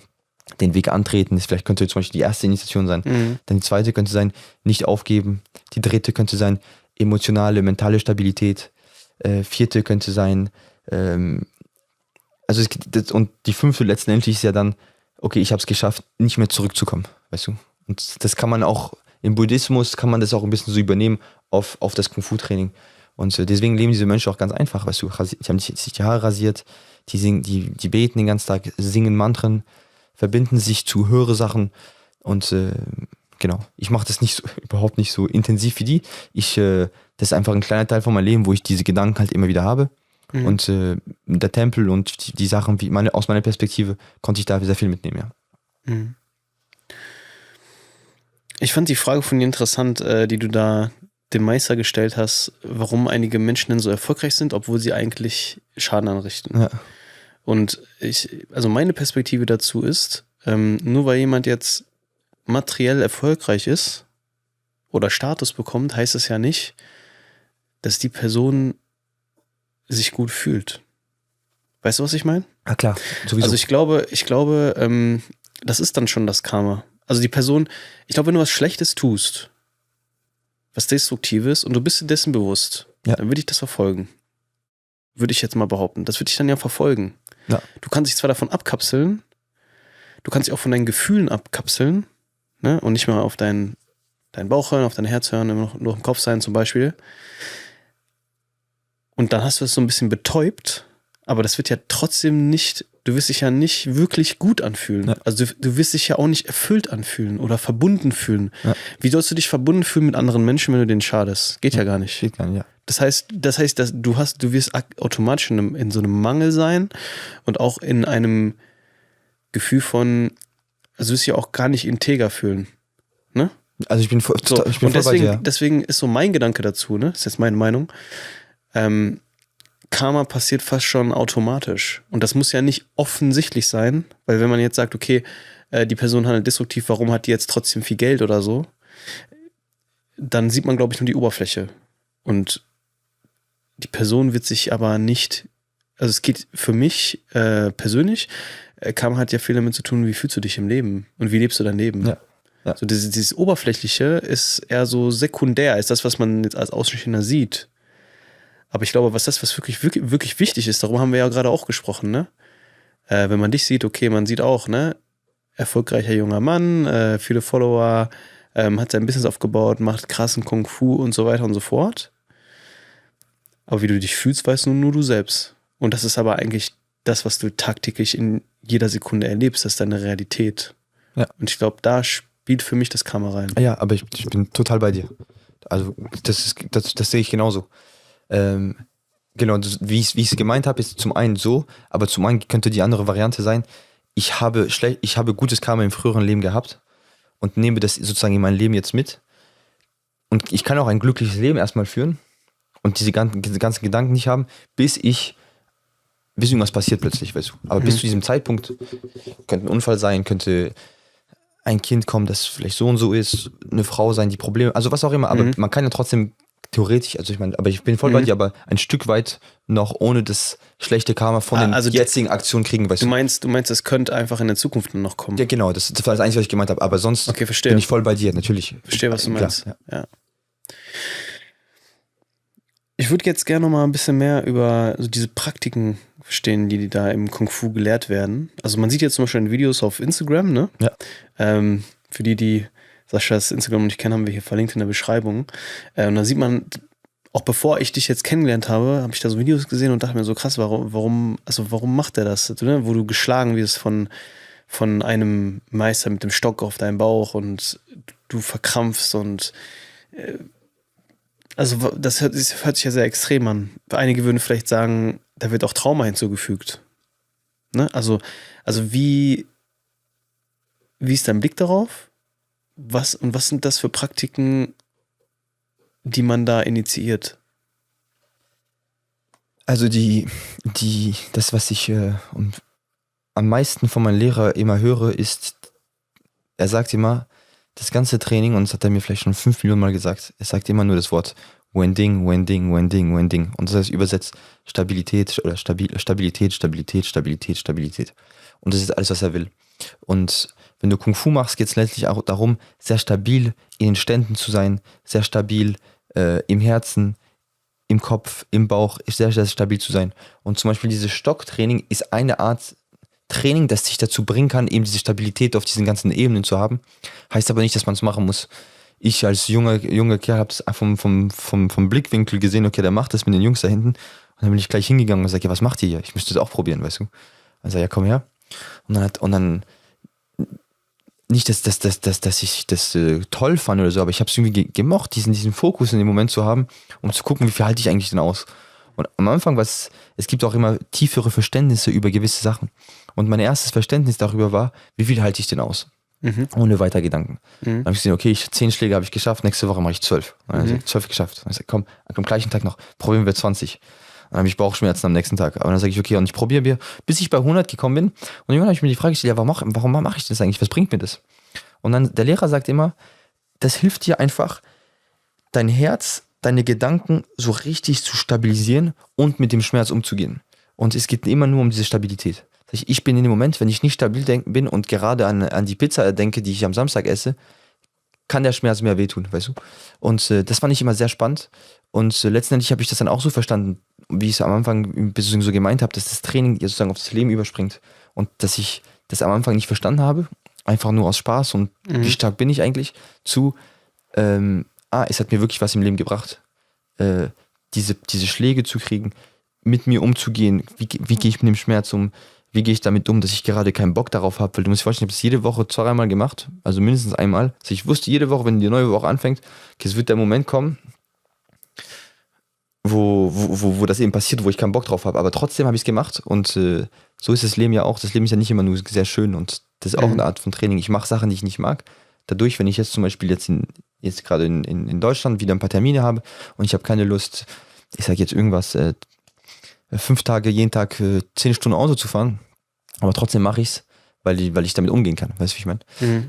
Den Weg antreten, vielleicht könnte zum Beispiel die erste Initiation sein. Dann die zweite könnte sein, nicht aufgeben. Die dritte könnte sein, emotionale, mentale Stabilität. 4. könnte sein, und die 5. letztendlich ist ja dann, okay, ich habe es geschafft, nicht mehr zurückzukommen, weißt du. Und das kann man auch, im Buddhismus kann man das auch ein bisschen so übernehmen auf das Kung Fu Training. Und deswegen leben diese Mönche auch ganz einfach, weißt du. Die haben sich die Haare rasiert, die beten den ganzen Tag, singen Mantren, verbinden sich zu höhere Sachen und genau. Ich mache das überhaupt nicht so intensiv wie die. Das ist einfach ein kleiner Teil von meinem Leben, wo ich diese Gedanken halt immer wieder habe. Und der Tempel und die Sachen, aus meiner Perspektive, konnte ich da sehr viel mitnehmen, ja. Ich fand die Frage von dir interessant, die du da dem Meister gestellt hast, warum einige Menschen denn so erfolgreich sind, obwohl sie eigentlich Schaden anrichten. Ja. Und also meine Perspektive dazu ist, nur weil jemand jetzt materiell erfolgreich ist oder Status bekommt, heißt es ja nicht, dass die Person sich gut fühlt. Weißt du, was ich meine? Ah, klar, sowieso. Also ich glaube, das ist dann schon das Karma. Also die Person, ich glaube, wenn du was Schlechtes tust, was Destruktives und du bist dir dessen bewusst, dann würde ich das verfolgen. Würde ich jetzt mal behaupten. Das würde ich dann ja verfolgen. Ja. Du kannst dich zwar davon abkapseln, du kannst dich auch von deinen Gefühlen abkapseln, ne? Und nicht mehr auf deinen Bauch hören, auf dein Herz hören, immer nur im Kopf sein zum Beispiel. Und dann hast du es so ein bisschen betäubt, aber das wird ja trotzdem nicht du wirst dich ja nicht wirklich gut anfühlen. Ja. Also du wirst dich ja auch nicht erfüllt anfühlen oder verbunden fühlen. Ja. Wie sollst du dich verbunden fühlen mit anderen Menschen, wenn du denen schadest? Geht ja gar nicht. Geht gar nicht, ja. Das heißt, dass du wirst automatisch in so einem Mangel sein und auch in einem Gefühl von, also du wirst dich auch gar nicht integer fühlen. Ne? Also ich bin voll, So, ich bin und voll bei dir. deswegen ist so mein Gedanke dazu, ne? Das ist jetzt meine Meinung. Karma passiert fast schon automatisch. Und das muss ja nicht offensichtlich sein, weil wenn man jetzt sagt, okay, die Person handelt destruktiv, warum hat die jetzt trotzdem viel Geld oder so? Dann sieht man, glaube ich, nur die Oberfläche. Und die Person wird sich aber nicht, also es geht für mich persönlich, Karma hat ja viel damit zu tun, wie fühlst du dich im Leben und wie lebst du dein Leben. Ja. Ja. So dieses Oberflächliche ist eher so sekundär, ist das, was man jetzt als Außenstehender sieht. Aber ich glaube, was wirklich, wirklich, wirklich wichtig ist, darüber haben wir ja gerade auch gesprochen, ne? Wenn man dich sieht, okay, man sieht auch, ne? Erfolgreicher junger Mann, viele Follower, hat sein Business aufgebaut, macht krassen Kung Fu und so weiter und so fort. Aber wie du dich fühlst, weißt nur du selbst. Und das ist aber eigentlich das, was du tagtäglich in jeder Sekunde erlebst, das ist deine Realität. Ja. Und ich glaube, da spielt für mich das Karma rein. Ja, aber ich bin total bei dir. Also das sehe ich genauso. Genau, wie ich es gemeint habe, ist zum einen so, aber zum anderen könnte die andere Variante sein, ich habe gutes Karma im früheren Leben gehabt und nehme das sozusagen in mein Leben jetzt mit. Und ich kann auch ein glückliches Leben erstmal führen und diese ganzen Gedanken nicht haben, bis irgendwas passiert plötzlich, weißt du. Aber bis zu diesem Zeitpunkt könnte ein Unfall sein, könnte ein Kind kommen, das vielleicht so und so ist, eine Frau sein, die Probleme, also was auch immer, aber man kann ja trotzdem theoretisch, also ich meine, aber ich bin voll bei dir, aber ein Stück weit noch ohne das schlechte Karma von den jetzigen Aktionen kriegen, weißt du. Du meinst, es könnte einfach in der Zukunft noch kommen. Ja, genau, das war das Einzige, was ich gemeint habe, aber sonst Okay, verstehe. bin ich voll bei dir, natürlich. Verstehe, was du meinst. Klar, Ja. Ich würde jetzt gerne noch mal ein bisschen mehr über so diese Praktiken verstehen, die da im Kung Fu gelehrt werden. Also man sieht jetzt zum Beispiel in Videos auf Instagram, ne? Ja. Für die Saschas Instagram nicht kennen, haben wir hier verlinkt in der Beschreibung. Und da sieht man, auch bevor ich dich jetzt kennengelernt habe, habe ich da so Videos gesehen und dachte mir so, krass, warum macht der das? Also, ne? Wo du geschlagen wirst von einem Meister mit dem Stock auf deinem Bauch und du verkrampfst und also das hört sich ja sehr extrem an. Einige würden vielleicht sagen, da wird auch Trauma hinzugefügt. Ne? Also wie ist dein Blick darauf? Was sind das für Praktiken, die man da initiiert? Also das, was ich am meisten von meinem Lehrer immer höre, ist, er sagt immer, das ganze Training, und das hat er mir vielleicht schon 5 Millionen Mal gesagt, er sagt immer nur das Wort Wending, Wending, Wending, Wending. Und das heißt übersetzt Stabilität oder Stabilität, Stabilität, Stabilität, Stabilität. Und das ist alles, was er will. Und wenn du Kung Fu machst, geht es letztlich auch darum, sehr stabil in den Ständen zu sein, sehr stabil im Herzen, im Kopf, im Bauch, sehr, sehr stabil zu sein. Und zum Beispiel dieses Stocktraining ist eine Art Training, das dich dazu bringen kann, eben diese Stabilität auf diesen ganzen Ebenen zu haben. Heißt aber nicht, dass man es machen muss. Ich als junger Kerl habe es vom Blickwinkel gesehen, okay, der macht das mit den Jungs da hinten. Und dann bin ich gleich hingegangen und sage, ja, was macht ihr hier? Ich müsste das auch probieren, weißt du. Also ja, komm her. Und dann nicht, dass ich das toll fand oder so, aber ich habe es irgendwie gemocht, diesen Fokus in dem Moment zu haben, um zu gucken, wie viel halte ich eigentlich denn aus. Und am Anfang es gibt auch immer tiefere Verständnisse über gewisse Sachen. Und mein erstes Verständnis darüber war, wie viel halte ich denn aus? Ohne weiter Gedanken. Dann habe ich gesehen, okay, 10 Schläge habe ich geschafft, nächste Woche mache ich 12. Dann habe ich 12 geschafft. Dann habe ich gesagt, komm, am gleichen Tag noch, probieren wir 20. Dann habe ich Bauchschmerzen am nächsten Tag. Aber dann sage ich, okay, und ich probiere, bis ich bei 100 gekommen bin. Und irgendwann habe ich mir die Frage gestellt, ja, warum mache ich das eigentlich? Was bringt mir das? Und dann, der Lehrer sagt immer, das hilft dir einfach, dein Herz, deine Gedanken so richtig zu stabilisieren und mit dem Schmerz umzugehen. Und es geht immer nur um diese Stabilität. Ich bin in dem Moment, wenn ich nicht stabil bin und gerade an die Pizza denke, die ich am Samstag esse, kann der Schmerz mehr wehtun, weißt du? Und das fand ich immer sehr spannend. Und letztendlich habe ich das dann auch so verstanden, wie ich es am Anfang so gemeint habe, dass das Training sozusagen auf das Leben überspringt. Und dass ich das am Anfang nicht verstanden habe, einfach nur aus Spaß und wie stark bin ich eigentlich, zu, es hat mir wirklich was im Leben gebracht, diese Schläge zu kriegen, mit mir umzugehen, wie gehe ich mit dem Schmerz um, wie gehe ich damit um, dass ich gerade keinen Bock darauf habe, weil du musst dir vorstellen, ich habe das jede Woche 2-3 Mal gemacht, also mindestens einmal. Also ich wusste jede Woche, wenn die neue Woche anfängt, okay, es wird der Moment kommen, wo das eben passiert, wo ich keinen Bock drauf habe. Aber trotzdem habe ich es gemacht und so ist das Leben ja auch. Das Leben ist ja nicht immer nur sehr schön und das ist auch eine Art von Training. Ich mache Sachen, die ich nicht mag. Dadurch, wenn ich jetzt zum Beispiel jetzt gerade in Deutschland wieder ein paar Termine habe und ich habe keine Lust, ich sage jetzt irgendwas, 5 Tage, jeden Tag 10 Stunden Auto zu fahren, aber trotzdem mache ich es, weil ich damit umgehen kann, weißt du, wie ich meine?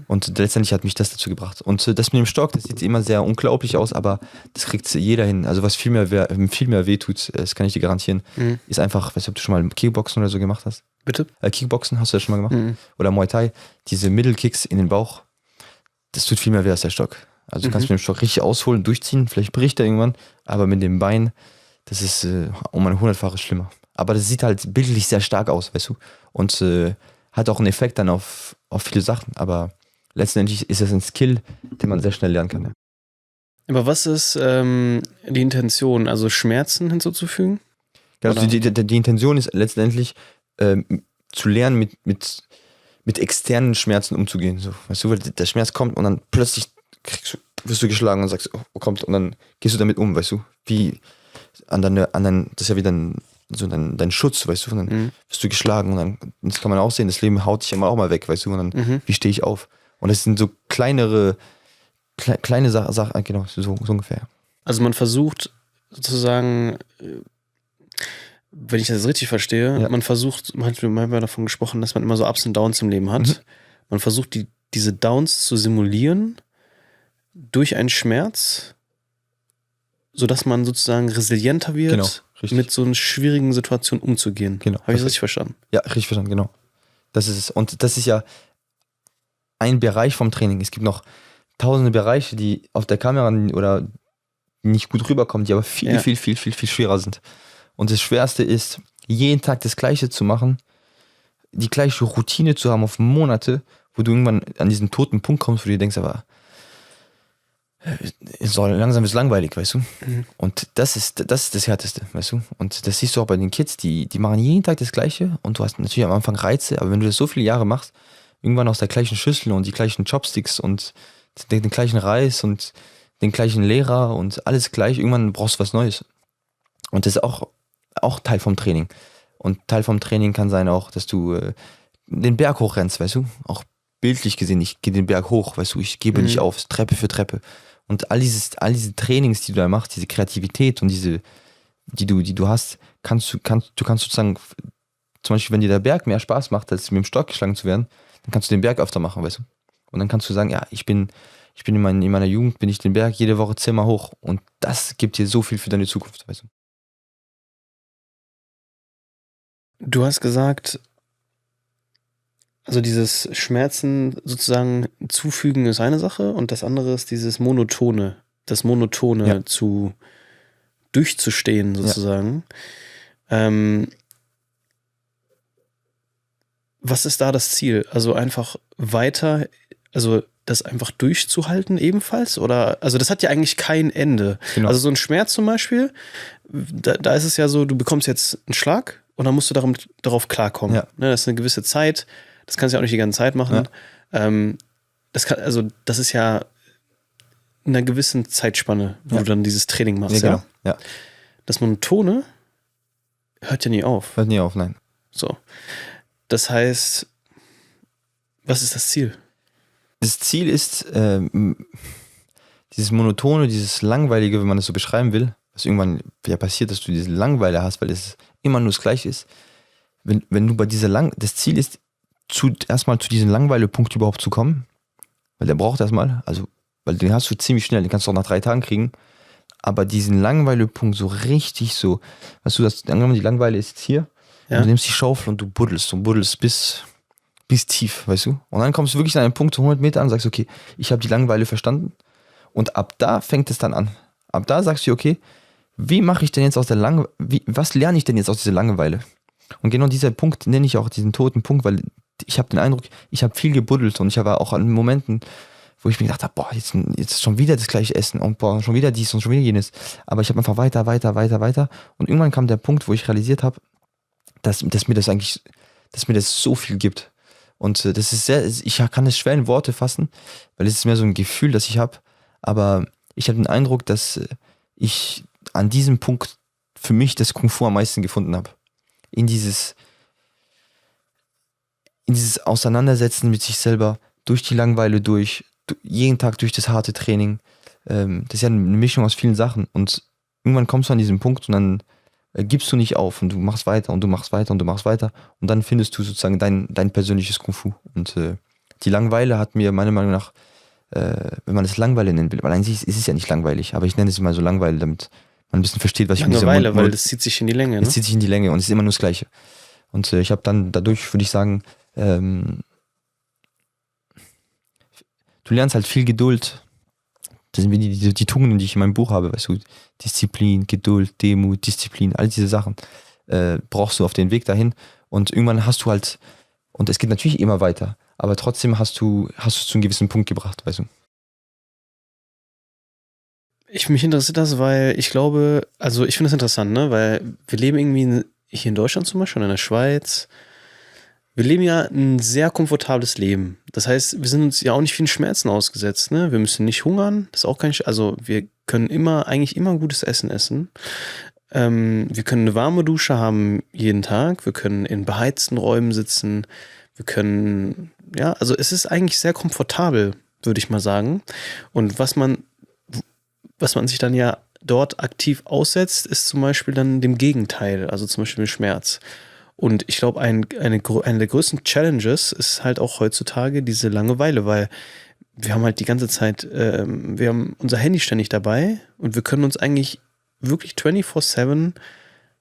Und letztendlich hat mich das dazu gebracht. Und das mit dem Stock, das sieht immer sehr unglaublich aus, aber das kriegt jeder hin. Also was viel mehr wehtut, das kann ich dir garantieren, ist einfach, weißt du, ob du schon mal Kickboxen oder so gemacht hast? Bitte? Kickboxen hast du das schon mal gemacht? Oder Muay Thai, diese Mittelkicks in den Bauch, das tut viel mehr weh als der Stock. Also du kannst mit dem Stock richtig ausholen, durchziehen, vielleicht bricht er irgendwann, aber mit dem Bein, das ist um ein 100-faches schlimmer. Aber das sieht halt bildlich sehr stark aus, weißt du? Und hat auch einen Effekt dann auf viele Sachen, aber letztendlich ist es ein Skill, den man sehr schnell lernen kann. Ja. Aber was ist die Intention? Also Schmerzen hinzuzufügen? Also die Intention ist letztendlich zu lernen, mit externen Schmerzen umzugehen. So, weißt du, weil der Schmerz kommt und dann plötzlich wirst du geschlagen und sagst, oh, kommt, und dann gehst du damit um, weißt du, wie das ist ja wieder dein Schutz, weißt du, und dann wirst du geschlagen und dann, das kann man auch sehen, das Leben haut dich immer auch mal weg, weißt du, und dann, wie stehe ich auf? Und das sind so kleine Sachen, genau, so ungefähr. Also man versucht sozusagen, wenn ich das richtig verstehe, man versucht, manchmal davon gesprochen, dass man immer so Ups und Downs im Leben hat. Man versucht diese Downs zu simulieren durch einen Schmerz, sodass man sozusagen resilienter wird, genau, mit so einer schwierigen Situation umzugehen. Genau. Habe ich das richtig verstanden? Ja, richtig verstanden, genau. Das ist es. Und das ist ja ein Bereich vom Training. Es gibt noch tausende Bereiche, die auf der Kamera oder nicht gut rüberkommen, die aber viel schwerer sind. Und das Schwerste ist, jeden Tag das Gleiche zu machen, die gleiche Routine zu haben auf Monate, wo du irgendwann an diesen toten Punkt kommst, wo du dir denkst, aber langsam ist langweilig, weißt du? Und das ist das Härteste, weißt du? Und das siehst du auch bei den Kids, die machen jeden Tag das Gleiche und du hast natürlich am Anfang Reize, aber wenn du das so viele Jahre machst, irgendwann aus der gleichen Schüssel und die gleichen Chopsticks und den gleichen Reis und den gleichen Lehrer und alles gleich, irgendwann brauchst du was Neues. Und das ist auch Teil vom Training. Und Teil vom Training kann sein auch, dass du den Berg hochrennst, weißt du? Auch bildlich gesehen, ich gehe den Berg hoch, weißt du, ich gebe nicht auf, Treppe für Treppe. Und all diese Trainings, die du da machst, diese Kreativität und die du hast, kannst du sozusagen, zum Beispiel, wenn dir der Berg mehr Spaß macht, als mit dem Stock geschlagen zu werden, dann kannst du den Berg öfter machen, weißt du? Und dann kannst du sagen, ja, ich bin in meiner Jugend, bin ich den Berg jede Woche 10-mal hoch. Und das gibt dir so viel für deine Zukunft, weißt du? Du hast gesagt, also dieses Schmerzen sozusagen zufügen ist eine Sache und das andere ist das Monotone durchzustehen sozusagen. Ja. Was ist da das Ziel? Also einfach weiter, also das einfach durchzuhalten ebenfalls? Oder, also das hat ja eigentlich kein Ende. Genau. Also so ein Schmerz zum Beispiel, da ist es ja so, du bekommst jetzt einen Schlag und dann musst du darauf klarkommen. Ja. Ne, das ist eine gewisse Zeit, das kannst du ja auch nicht die ganze Zeit machen. Ja. Das ist ja in einer gewissen Zeitspanne, wo du dann dieses Training machst. Ja, genau. Ja. Das Monotone hört ja nie auf. Hört nie auf, nein. So. Das heißt, was ist das Ziel? Das Ziel ist, dieses Monotone, dieses Langweilige, wenn man das so beschreiben will, was irgendwann ja passiert, dass du diese Langeweile hast, weil es immer nur das Gleiche ist. Wenn du bei das Ziel ist, erstmal zu diesem Langweilepunkt überhaupt zu kommen, weil der braucht erstmal, also, weil den hast du ziemlich schnell, den kannst du auch nach 3 Tagen kriegen, aber diesen Langweilepunkt so richtig so, weißt du, angenommen die Langeweile ist jetzt hier, ja. Und du nimmst die Schaufel und du buddelst bis tief, weißt du? Und dann kommst du wirklich an einen Punkt 100 Meter an und sagst, okay, ich habe die Langeweile verstanden und ab da fängt es dann an. Ab da sagst du, okay, wie mache ich denn jetzt was lerne ich denn jetzt aus dieser Langeweile? Und genau dieser Punkt nenne ich auch diesen toten Punkt, weil ich habe den Eindruck, ich habe viel gebuddelt und ich habe auch an Momenten, wo ich mir gedacht habe, boah, jetzt schon wieder das gleiche Essen und boah, schon wieder dies und schon wieder jenes. Aber ich habe einfach weiter und irgendwann kam der Punkt, wo ich realisiert habe, dass mir das eigentlich, dass mir das so viel gibt. Und das ist ich kann es schwer in Worte fassen, weil es ist mehr so ein Gefühl, das ich habe. Aber ich habe den Eindruck, dass ich an diesem Punkt für mich das Kung Fu am meisten gefunden habe. In dieses Auseinandersetzen mit sich selber, durch die Langeweile jeden Tag durch das harte Training. Das ist ja eine Mischung aus vielen Sachen. Und irgendwann kommst du an diesen Punkt und dann gibst du nicht auf und du machst weiter und du machst weiter und du machst weiter und dann findest du sozusagen dein persönliches Kung Fu. Und die Langeweile hat mir meiner Meinung nach, wenn man es Langeweile nennen will, weil eigentlich ist es ja nicht langweilig, aber ich nenne es immer so Langeweile, damit man ein bisschen versteht, was ich mit Langeweile, weil das zieht sich in die Länge, ne? Es zieht sich in die Länge und es ist immer nur das Gleiche. Und ich habe dann dadurch, würde ich sagen, du lernst halt viel Geduld. Das sind die Tugenden, die ich in meinem Buch habe, weißt du, Disziplin, Geduld, Demut, Disziplin, all diese Sachen brauchst du auf den Weg dahin und irgendwann hast du halt, und es geht natürlich immer weiter, aber trotzdem hast du es zu einem gewissen Punkt gebracht, weißt du. Mich interessiert das, weil ich glaube, also ich finde das interessant, ne, weil wir leben irgendwie hier in Deutschland zum Beispiel, in der Schweiz. Wir leben ja ein sehr komfortables Leben. Das heißt, wir sind uns ja auch nicht vielen Schmerzen ausgesetzt. Ne? Wir müssen nicht hungern. Das ist auch also wir können eigentlich immer gutes Essen essen. Wir können eine warme Dusche haben jeden Tag. Wir können in beheizten Räumen sitzen. Wir können, ja, also es ist eigentlich sehr komfortabel, würde ich mal sagen. Und was man sich dann ja dort aktiv aussetzt, ist zum Beispiel dann dem Gegenteil, also zum Beispiel dem Schmerz. Und ich glaube, eine der größten Challenges ist halt auch heutzutage diese Langeweile, weil wir haben halt die ganze Zeit, wir haben unser Handy ständig dabei und wir können uns eigentlich wirklich 24/7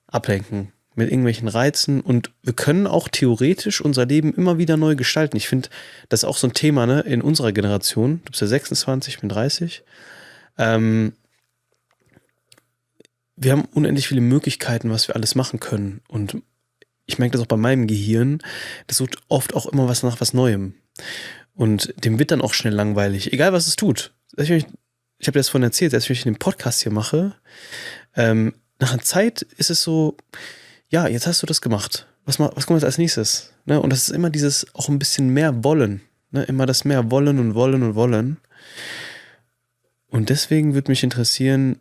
ablenken mit irgendwelchen Reizen und wir können auch theoretisch unser Leben immer wieder neu gestalten. Ich finde, das ist auch so ein Thema, ne, in unserer Generation. Du bist ja 26, ich bin 30. Wir haben unendlich viele Möglichkeiten, was wir alles machen können und ich merke das auch bei meinem Gehirn, das sucht oft auch immer was nach was Neuem. Und dem wird dann auch schnell langweilig, egal was es tut. Ich habe dir das vorhin erzählt, als ich den Podcast hier mache, nach einer Zeit ist es so, ja, jetzt hast du das gemacht. Was kommt jetzt als nächstes? Ne? Und das ist immer dieses auch ein bisschen mehr Wollen. Ne? Immer das mehr Wollen und Wollen und Wollen. Und deswegen würde mich interessieren,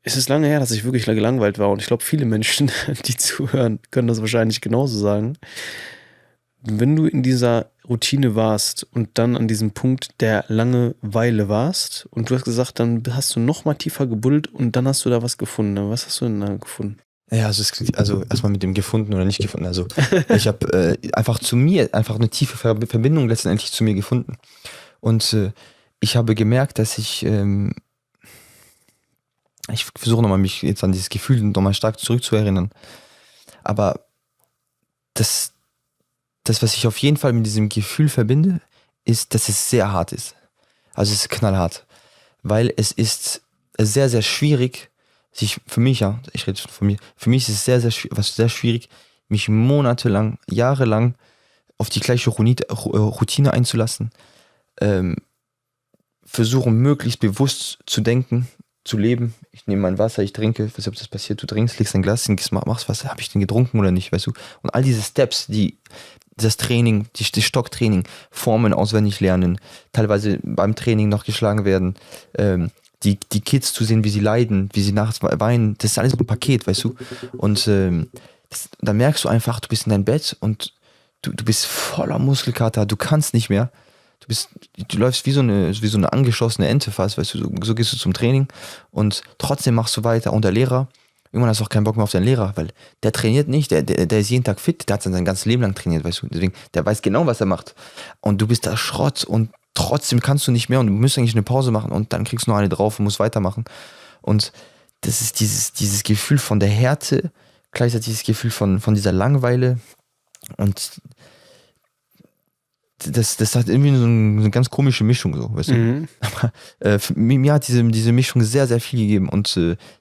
es ist lange her, dass ich wirklich gelangweilt war und ich glaube, viele Menschen, die zuhören, können das wahrscheinlich genauso sagen. Wenn du in dieser Routine warst und dann an diesem Punkt der Langeweile warst und du hast gesagt, dann hast du noch mal tiefer gebuddelt und dann hast du da was gefunden. Was hast du denn da gefunden? Ja, also erstmal mit dem gefunden oder nicht gefunden. Also ich habe einfach eine tiefe Verbindung letztendlich zu mir gefunden. Und ich habe gemerkt, dass ich versuche nochmal mich jetzt an dieses Gefühl nochmal stark zurückzuerinnern. Aber das, was ich auf jeden Fall mit diesem Gefühl verbinde, ist, dass es sehr hart ist. Also es ist knallhart. Weil es ist sehr, sehr schwierig, für mich ist es sehr, sehr schwierig, mich monatelang, jahrelang auf die gleiche Routine einzulassen. Versuchen möglichst bewusst zu denken, zu leben. Ich nehme mein Wasser, ich trinke, ich weiß nicht, ob das passiert, du trinkst, legst ein Glas hin, machst was, habe ich den getrunken oder nicht, weißt du? Und all diese Steps, das Training, die Stocktraining, Formen auswendig lernen, teilweise beim Training noch geschlagen werden, die Kids zu sehen, wie sie leiden, wie sie nachts weinen, das ist alles so ein Paket, weißt du? Und da merkst du einfach, du bist in deinem Bett und du bist voller Muskelkater, du kannst nicht mehr. Du läufst wie so eine angeschossene Ente fast, weißt du, so gehst du zum Training und trotzdem machst du weiter und der Lehrer, irgendwann hast du auch keinen Bock mehr auf deinen Lehrer, weil der trainiert nicht, der ist jeden Tag fit, der hat sein ganzes Leben lang trainiert, weißt du, deswegen, der weiß genau, was er macht und du bist da Schrott und trotzdem kannst du nicht mehr und du musst eigentlich eine Pause machen und dann kriegst du noch eine drauf und musst weitermachen und das ist dieses Gefühl von der Härte, gleichzeitig dieses Gefühl von dieser Langeweile und das hat irgendwie so eine ganz komische Mischung, so, weißt du. Aber mir hat diese Mischung sehr, sehr viel gegeben und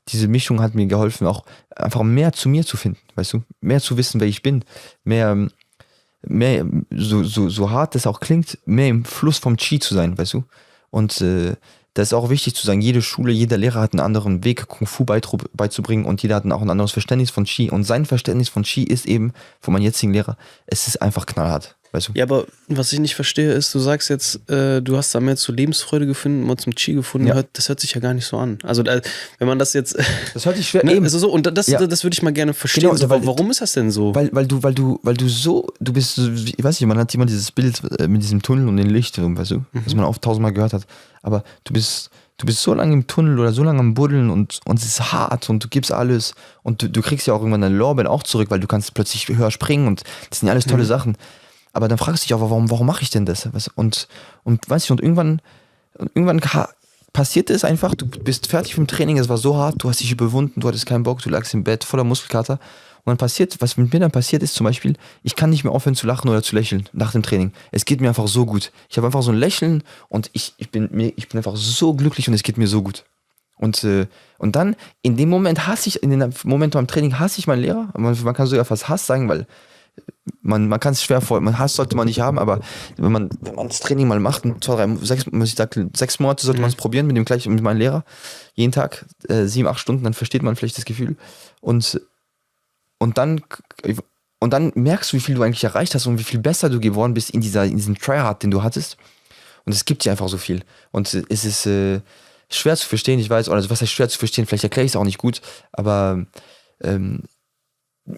diese Mischung hat mir geholfen, auch einfach mehr zu mir zu finden, weißt du. Mehr zu wissen, wer ich bin. Mehr so hart das auch klingt, mehr im Fluss vom Qi zu sein, weißt du. Und Das ist auch wichtig zu sagen, jede Schule, jeder Lehrer hat einen anderen Weg, Kung Fu beizubringen und jeder hat auch ein anderes Verständnis von Qi. Und sein Verständnis von Qi ist eben, von meinem jetzigen Lehrer, es ist einfach knallhart. Weißt du? Ja, aber was ich nicht verstehe, ist, du sagst jetzt, du hast da mehr zu Lebensfreude gefunden und zum Qi gefunden. Ja. Das hört sich ja gar nicht so an. Also, wenn man das jetzt. Das hört sich schwer Ne, eben. also so, und das würde ich mal gerne verstehen. Genau, So, weil- warum ist das denn so? Weil du so, du bist so, ich weiß nicht, man hat immer dieses Bild mit diesem Tunnel und den Licht, weißt du, was man oft tausendmal gehört hat. Aber du bist so lange im Tunnel oder so lange am Buddeln und es ist hart und du gibst alles und du kriegst ja auch irgendwann deine Lorbeeren auch zurück, weil du kannst plötzlich höher springen und das sind ja alles tolle Sachen. Aber dann fragst du dich auch, warum mache ich denn das? Und weißt du, und irgendwann passiert es einfach, du bist fertig vom Training, es war so hart, du hast dich überwunden, du hattest keinen Bock, du lagst im Bett voller Muskelkater. Und dann passiert, was mit mir dann passiert ist zum Beispiel, ich kann nicht mehr aufhören zu lachen oder zu lächeln nach dem Training. Es geht mir einfach so gut. Ich habe einfach so ein Lächeln und ich bin einfach so glücklich und es geht mir so gut. Und dann, in dem Moment in den Moment beim Training hasse ich meinen Lehrer. Man kann sogar fast Hass sagen, weil man kann es schwer Hass sollte man nicht haben, aber wenn man das Training mal macht, 6 Monate sollte man es probieren mit meinem Lehrer. Jeden Tag, 7, 8 Stunden, dann versteht man vielleicht das Gefühl. Und dann merkst du, wie viel du eigentlich erreicht hast und wie viel besser du geworden bist in diesem Tryhard, den du hattest. Und es gibt dir einfach so viel. Und es ist schwer zu verstehen, ich weiß, oder was heißt schwer zu verstehen, vielleicht erkläre ich es auch nicht gut, aber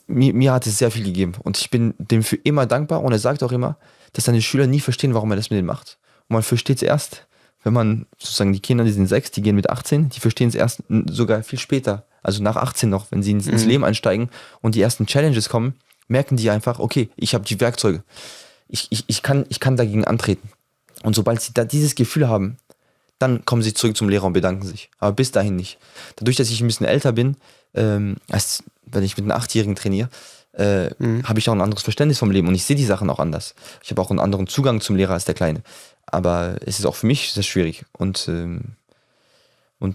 mir hat es sehr viel gegeben. Und ich bin dem für immer dankbar. Und er sagt auch immer, dass seine Schüler nie verstehen, warum er das mit denen macht. Und man versteht es erst, wenn man sozusagen die Kinder, die sind 6, die gehen mit 18, die verstehen es erst sogar viel später. Also nach 18 noch, wenn sie ins Leben einsteigen und die ersten Challenges kommen, merken die einfach, okay, ich habe die Werkzeuge. Ich kann dagegen antreten. Und sobald sie da dieses Gefühl haben, dann kommen sie zurück zum Lehrer und bedanken sich. Aber bis dahin nicht. Dadurch, dass ich ein bisschen älter bin, als wenn ich mit einem 8-Jährigen trainiere, habe ich auch ein anderes Verständnis vom Leben und ich sehe die Sachen auch anders. Ich habe auch einen anderen Zugang zum Lehrer als der Kleine. Aber es ist auch für mich sehr schwierig. Und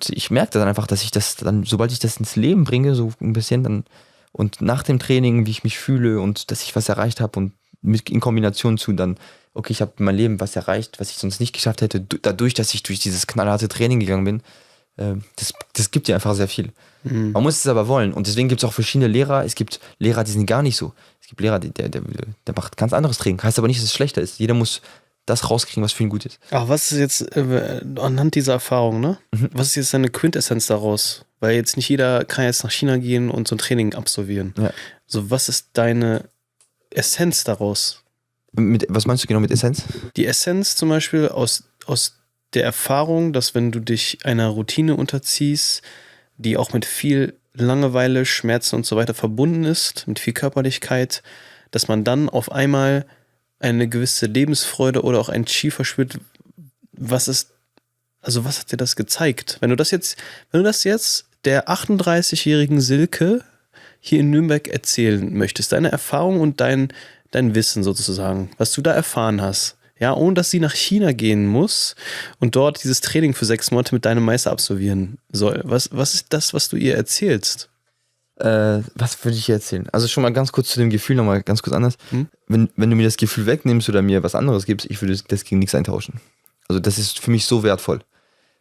ich merke dann einfach, dass ich das dann, sobald ich das ins Leben bringe, so ein bisschen, dann und nach dem Training, wie ich mich fühle und dass ich was erreicht habe und in Kombination zu dann, okay, ich habe in meinem Leben was erreicht, was ich sonst nicht geschafft hätte, dadurch, dass ich durch dieses knallharte Training gegangen bin, das gibt dir einfach sehr viel. Man muss es aber wollen. Und deswegen gibt es auch verschiedene Lehrer. Es gibt Lehrer, die sind gar nicht so. Es gibt Lehrer, der macht ganz anderes Training. Heißt aber nicht, dass es schlechter ist. Jeder muss das rauskriegen, was für ihn gut ist. Aber was ist jetzt, anhand dieser Erfahrung, ne? Was ist jetzt deine Quintessenz daraus? Weil jetzt nicht jeder kann jetzt nach China gehen und so ein Training absolvieren. Ja. So, was ist deine Essenz daraus? Was meinst du genau mit Essenz? Die Essenz zum Beispiel aus der Erfahrung, dass wenn du dich einer Routine unterziehst, die auch mit viel Langeweile, Schmerzen und so weiter verbunden ist, mit viel Körperlichkeit, dass man dann auf einmal eine gewisse Lebensfreude oder auch ein Qi verspürt. Was hat dir das gezeigt? Wenn du das jetzt der 38-jährigen Silke hier in Nürnberg erzählen möchtest, deine Erfahrung und dein Wissen sozusagen, was du da erfahren hast, ja, ohne dass sie nach China gehen muss und dort dieses Training für 6 Monate mit deinem Meister absolvieren soll. Was ist das, was du ihr erzählst? Was würde ich ihr erzählen? Also schon mal ganz kurz zu dem Gefühl, nochmal ganz kurz anders. Wenn du mir das Gefühl wegnimmst oder mir was anderes gibst, ich würde das gegen nichts eintauschen. Also das ist für mich so wertvoll.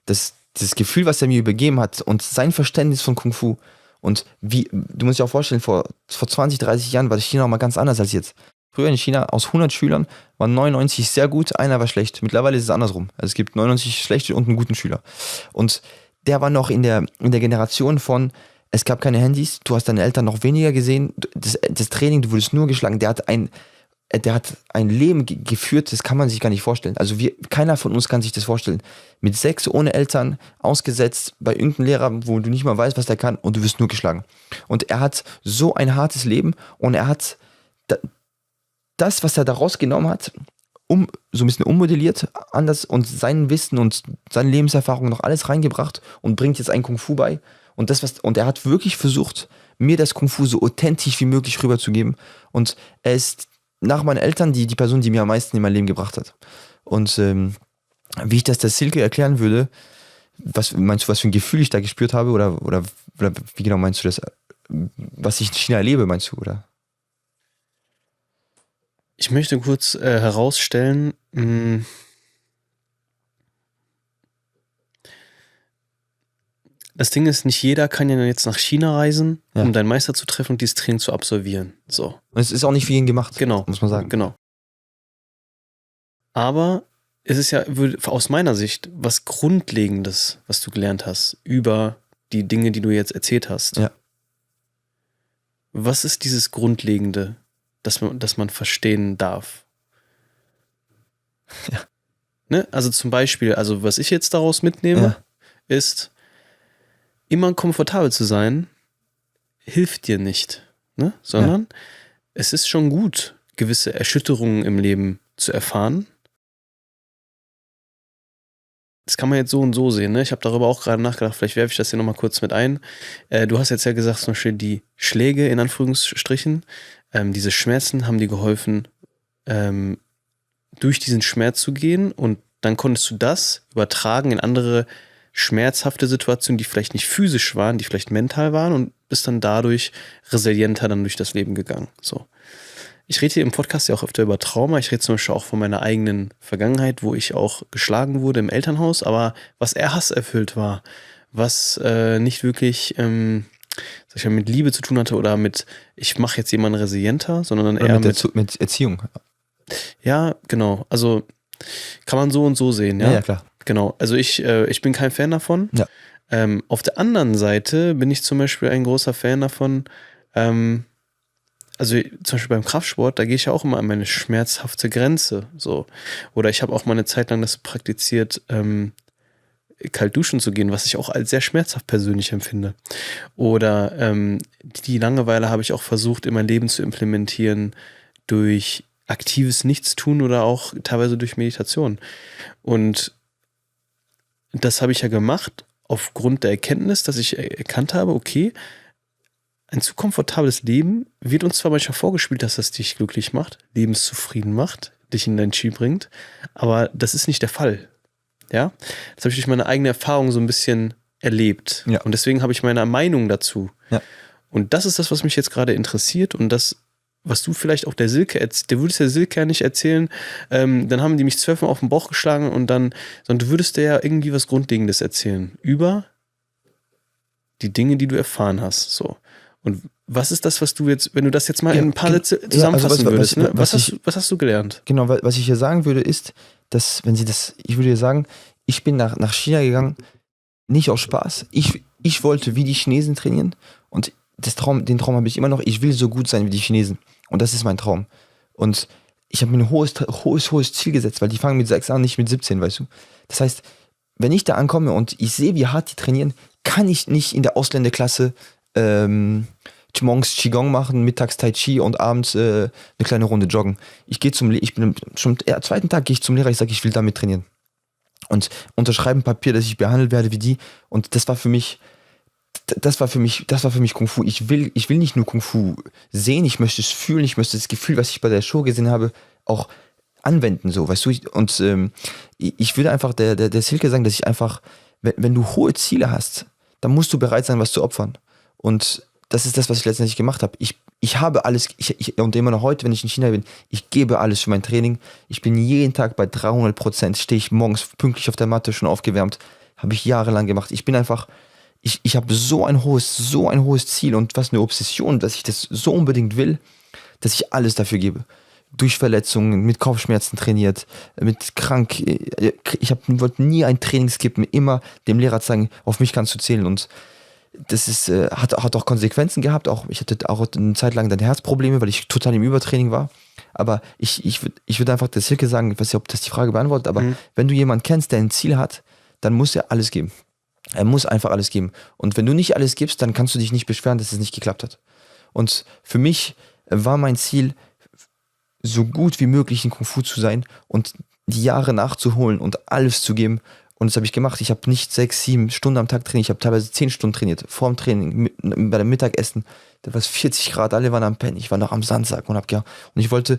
Das Gefühl, was er mir übergeben hat und sein Verständnis von Kung Fu und du musst dir auch vorstellen, vor 20, 30 Jahren war China auch mal ganz anders als jetzt. Früher in China, aus 100 Schülern, waren 99 sehr gut, einer war schlecht. Mittlerweile ist es andersrum. Also es gibt 99 schlechte und einen guten Schüler. Und der war noch in der Generation von, es gab keine Handys, du hast deine Eltern noch weniger gesehen, das Training, du wurdest nur geschlagen. Der hat ein Leben geführt, das kann man sich gar nicht vorstellen. Also keiner von uns kann sich das vorstellen. Mit 6 ohne Eltern, ausgesetzt bei irgendeinem Lehrer, wo du nicht mal weißt, was der kann und du wirst nur geschlagen. Und er hat so ein hartes Leben und er hat das, was er daraus genommen hat, so ein bisschen ummodelliert, anders und sein Wissen und seine Lebenserfahrung noch alles reingebracht und bringt jetzt ein Kung Fu bei. Und er hat wirklich versucht, mir das Kung Fu so authentisch wie möglich rüberzugeben. Und er ist nach meinen Eltern die Person, die mir am meisten in mein Leben gebracht hat. Und wie ich das der Silke erklären würde, was meinst du, was für ein Gefühl ich da gespürt habe? Oder wie genau meinst du das? Was ich in China erlebe, meinst du, oder? Ich möchte kurz Das Ding ist, nicht jeder kann ja jetzt nach China reisen, Ja. um deinen Meister zu treffen und dieses Training zu absolvieren. So, Und es ist auch nicht für ihn gemacht, genau. muss man sagen. Genau. Aber es ist ja aus meiner Sicht was Grundlegendes, was du gelernt hast über die Dinge, die du jetzt erzählt hast. Ja. Was ist dieses Grundlegende, das man verstehen darf? Ja. Ne? Also zum Beispiel, also was ich jetzt daraus mitnehme, ist, immer komfortabel zu sein, hilft dir nicht, ne? Sondern es ist schon gut, gewisse Erschütterungen im Leben zu erfahren. Das kann man jetzt so und so sehen, ne? Ich habe darüber auch gerade nachgedacht, vielleicht werfe ich das hier nochmal kurz mit ein. Du hast jetzt ja gesagt, zum Beispiel die Schläge in Anführungsstrichen, diese Schmerzen haben dir geholfen, durch diesen Schmerz zu gehen, und dann konntest du das übertragen in andere schmerzhafte Situationen, die vielleicht nicht physisch waren, die vielleicht mental waren, und bist dann dadurch resilienter dann durch das Leben gegangen. So. Ich rede hier im Podcast ja auch öfter über Trauma. Ich rede zum Beispiel auch von meiner eigenen Vergangenheit, wo ich auch geschlagen wurde im Elternhaus, aber was eher hasserfüllt war, was nicht wirklich sag ich mal, mit Liebe zu tun hatte oder mit, ich mache jetzt jemanden resilienter, sondern Oder eher mit Erziehung. ja, genau. Also kann man so und so sehen, ja. Ja, klar. Genau. Also ich bin kein Fan davon. Ja. Auf der anderen Seite bin ich zum Beispiel ein großer Fan davon, also zum Beispiel beim Kraftsport, da gehe ich ja auch immer an meine schmerzhafte Grenze. So. Oder ich habe auch mal eine Zeit lang das praktiziert, kalt duschen zu gehen, was ich auch als sehr schmerzhaft persönlich empfinde. Oder die Langeweile habe ich auch versucht, in mein Leben zu implementieren durch aktives Nichtstun oder auch teilweise durch Meditation. Und das habe ich ja gemacht aufgrund der Erkenntnis, dass ich erkannt habe, okay, ein zu komfortables Leben wird uns zwar manchmal vorgespielt, dass das dich glücklich macht, lebenszufrieden macht, dich in dein Chi bringt, aber das ist nicht der Fall. Ja? Das habe ich durch meine eigene Erfahrung so ein bisschen erlebt. Ja. Und deswegen habe ich meine Meinung dazu. Ja. Und das ist das, was mich jetzt gerade interessiert, und das, was du vielleicht auch der Silke erzählst, der würdest der Silke ja nicht erzählen, dann haben die mich 12 Mal auf den Bauch geschlagen sondern du würdest dir ja irgendwie was Grundlegendes erzählen über die Dinge, die du erfahren hast. So. Und was ist das, was du jetzt, wenn du das jetzt mal in ein paar Sätze zusammenfassen würdest, ne? Was hast du gelernt? Genau, was ich hier sagen würde, ist, dass, wenn sie das, ich würde dir sagen, ich bin nach China gegangen, nicht aus Spaß. Ich wollte wie die Chinesen trainieren, und den Traum habe ich immer noch. Ich will so gut sein wie die Chinesen. Und das ist mein Traum. Und ich habe mir ein hohes Ziel gesetzt, weil die fangen mit 6 an, nicht mit 17, weißt du. Das heißt, wenn ich da ankomme und ich sehe, wie hart die trainieren, kann ich nicht in der Ausländerklasse morgens Qigong machen, mittags Tai Chi und abends eine kleine Runde joggen. Ich bin schon am zweiten Tag gehe ich zum Lehrer, ich sage, ich will damit trainieren. Und unterschreibe ein Papier, dass ich behandelt werde wie die. Und das war für mich Kung Fu. Ich will nicht nur Kung Fu sehen, ich möchte es fühlen, ich möchte das Gefühl, was ich bei der Show gesehen habe, auch anwenden, so, weißt du. Und ich würde einfach der Silke sagen, dass ich einfach, wenn du hohe Ziele hast, dann musst du bereit sein, was zu opfern. Und das ist das, was ich letztendlich gemacht habe. Ich habe alles, und immer noch heute, wenn ich in China bin, ich gebe alles für mein Training. Ich bin jeden Tag bei 300%, stehe ich morgens pünktlich auf der Matte, schon aufgewärmt. Habe ich jahrelang gemacht. Ich bin einfach, ich habe so ein hohes Ziel und was eine Obsession, dass ich das so unbedingt will, dass ich alles dafür gebe. Durch Verletzungen, mit Kopfschmerzen trainiert, mit krank. Wollte nie ein Training skippen, immer dem Lehrer sagen, auf mich kannst du zählen. Und das ist, hat auch Konsequenzen gehabt. Ich hatte auch eine Zeit lang dann Herzprobleme, weil ich total im Übertraining war. Aber ich würde einfach der Silke sagen, ich weiß nicht, ob das die Frage beantwortet, aber wenn du jemanden kennst, der ein Ziel hat, dann muss er alles geben. Er muss einfach alles geben. Und wenn du nicht alles gibst, dann kannst du dich nicht beschweren, dass es nicht geklappt hat. Und für mich war mein Ziel, so gut wie möglich in Kung Fu zu sein und die Jahre nachzuholen und alles zu geben. Und das habe ich gemacht. Ich habe nicht 6, 7 Stunden am Tag trainiert. Ich habe teilweise 10 Stunden trainiert. Vor dem Training, bei dem Mittagessen. Da war es 40 Grad, alle waren am Pennen. Ich war noch am Sandsack und ich wollte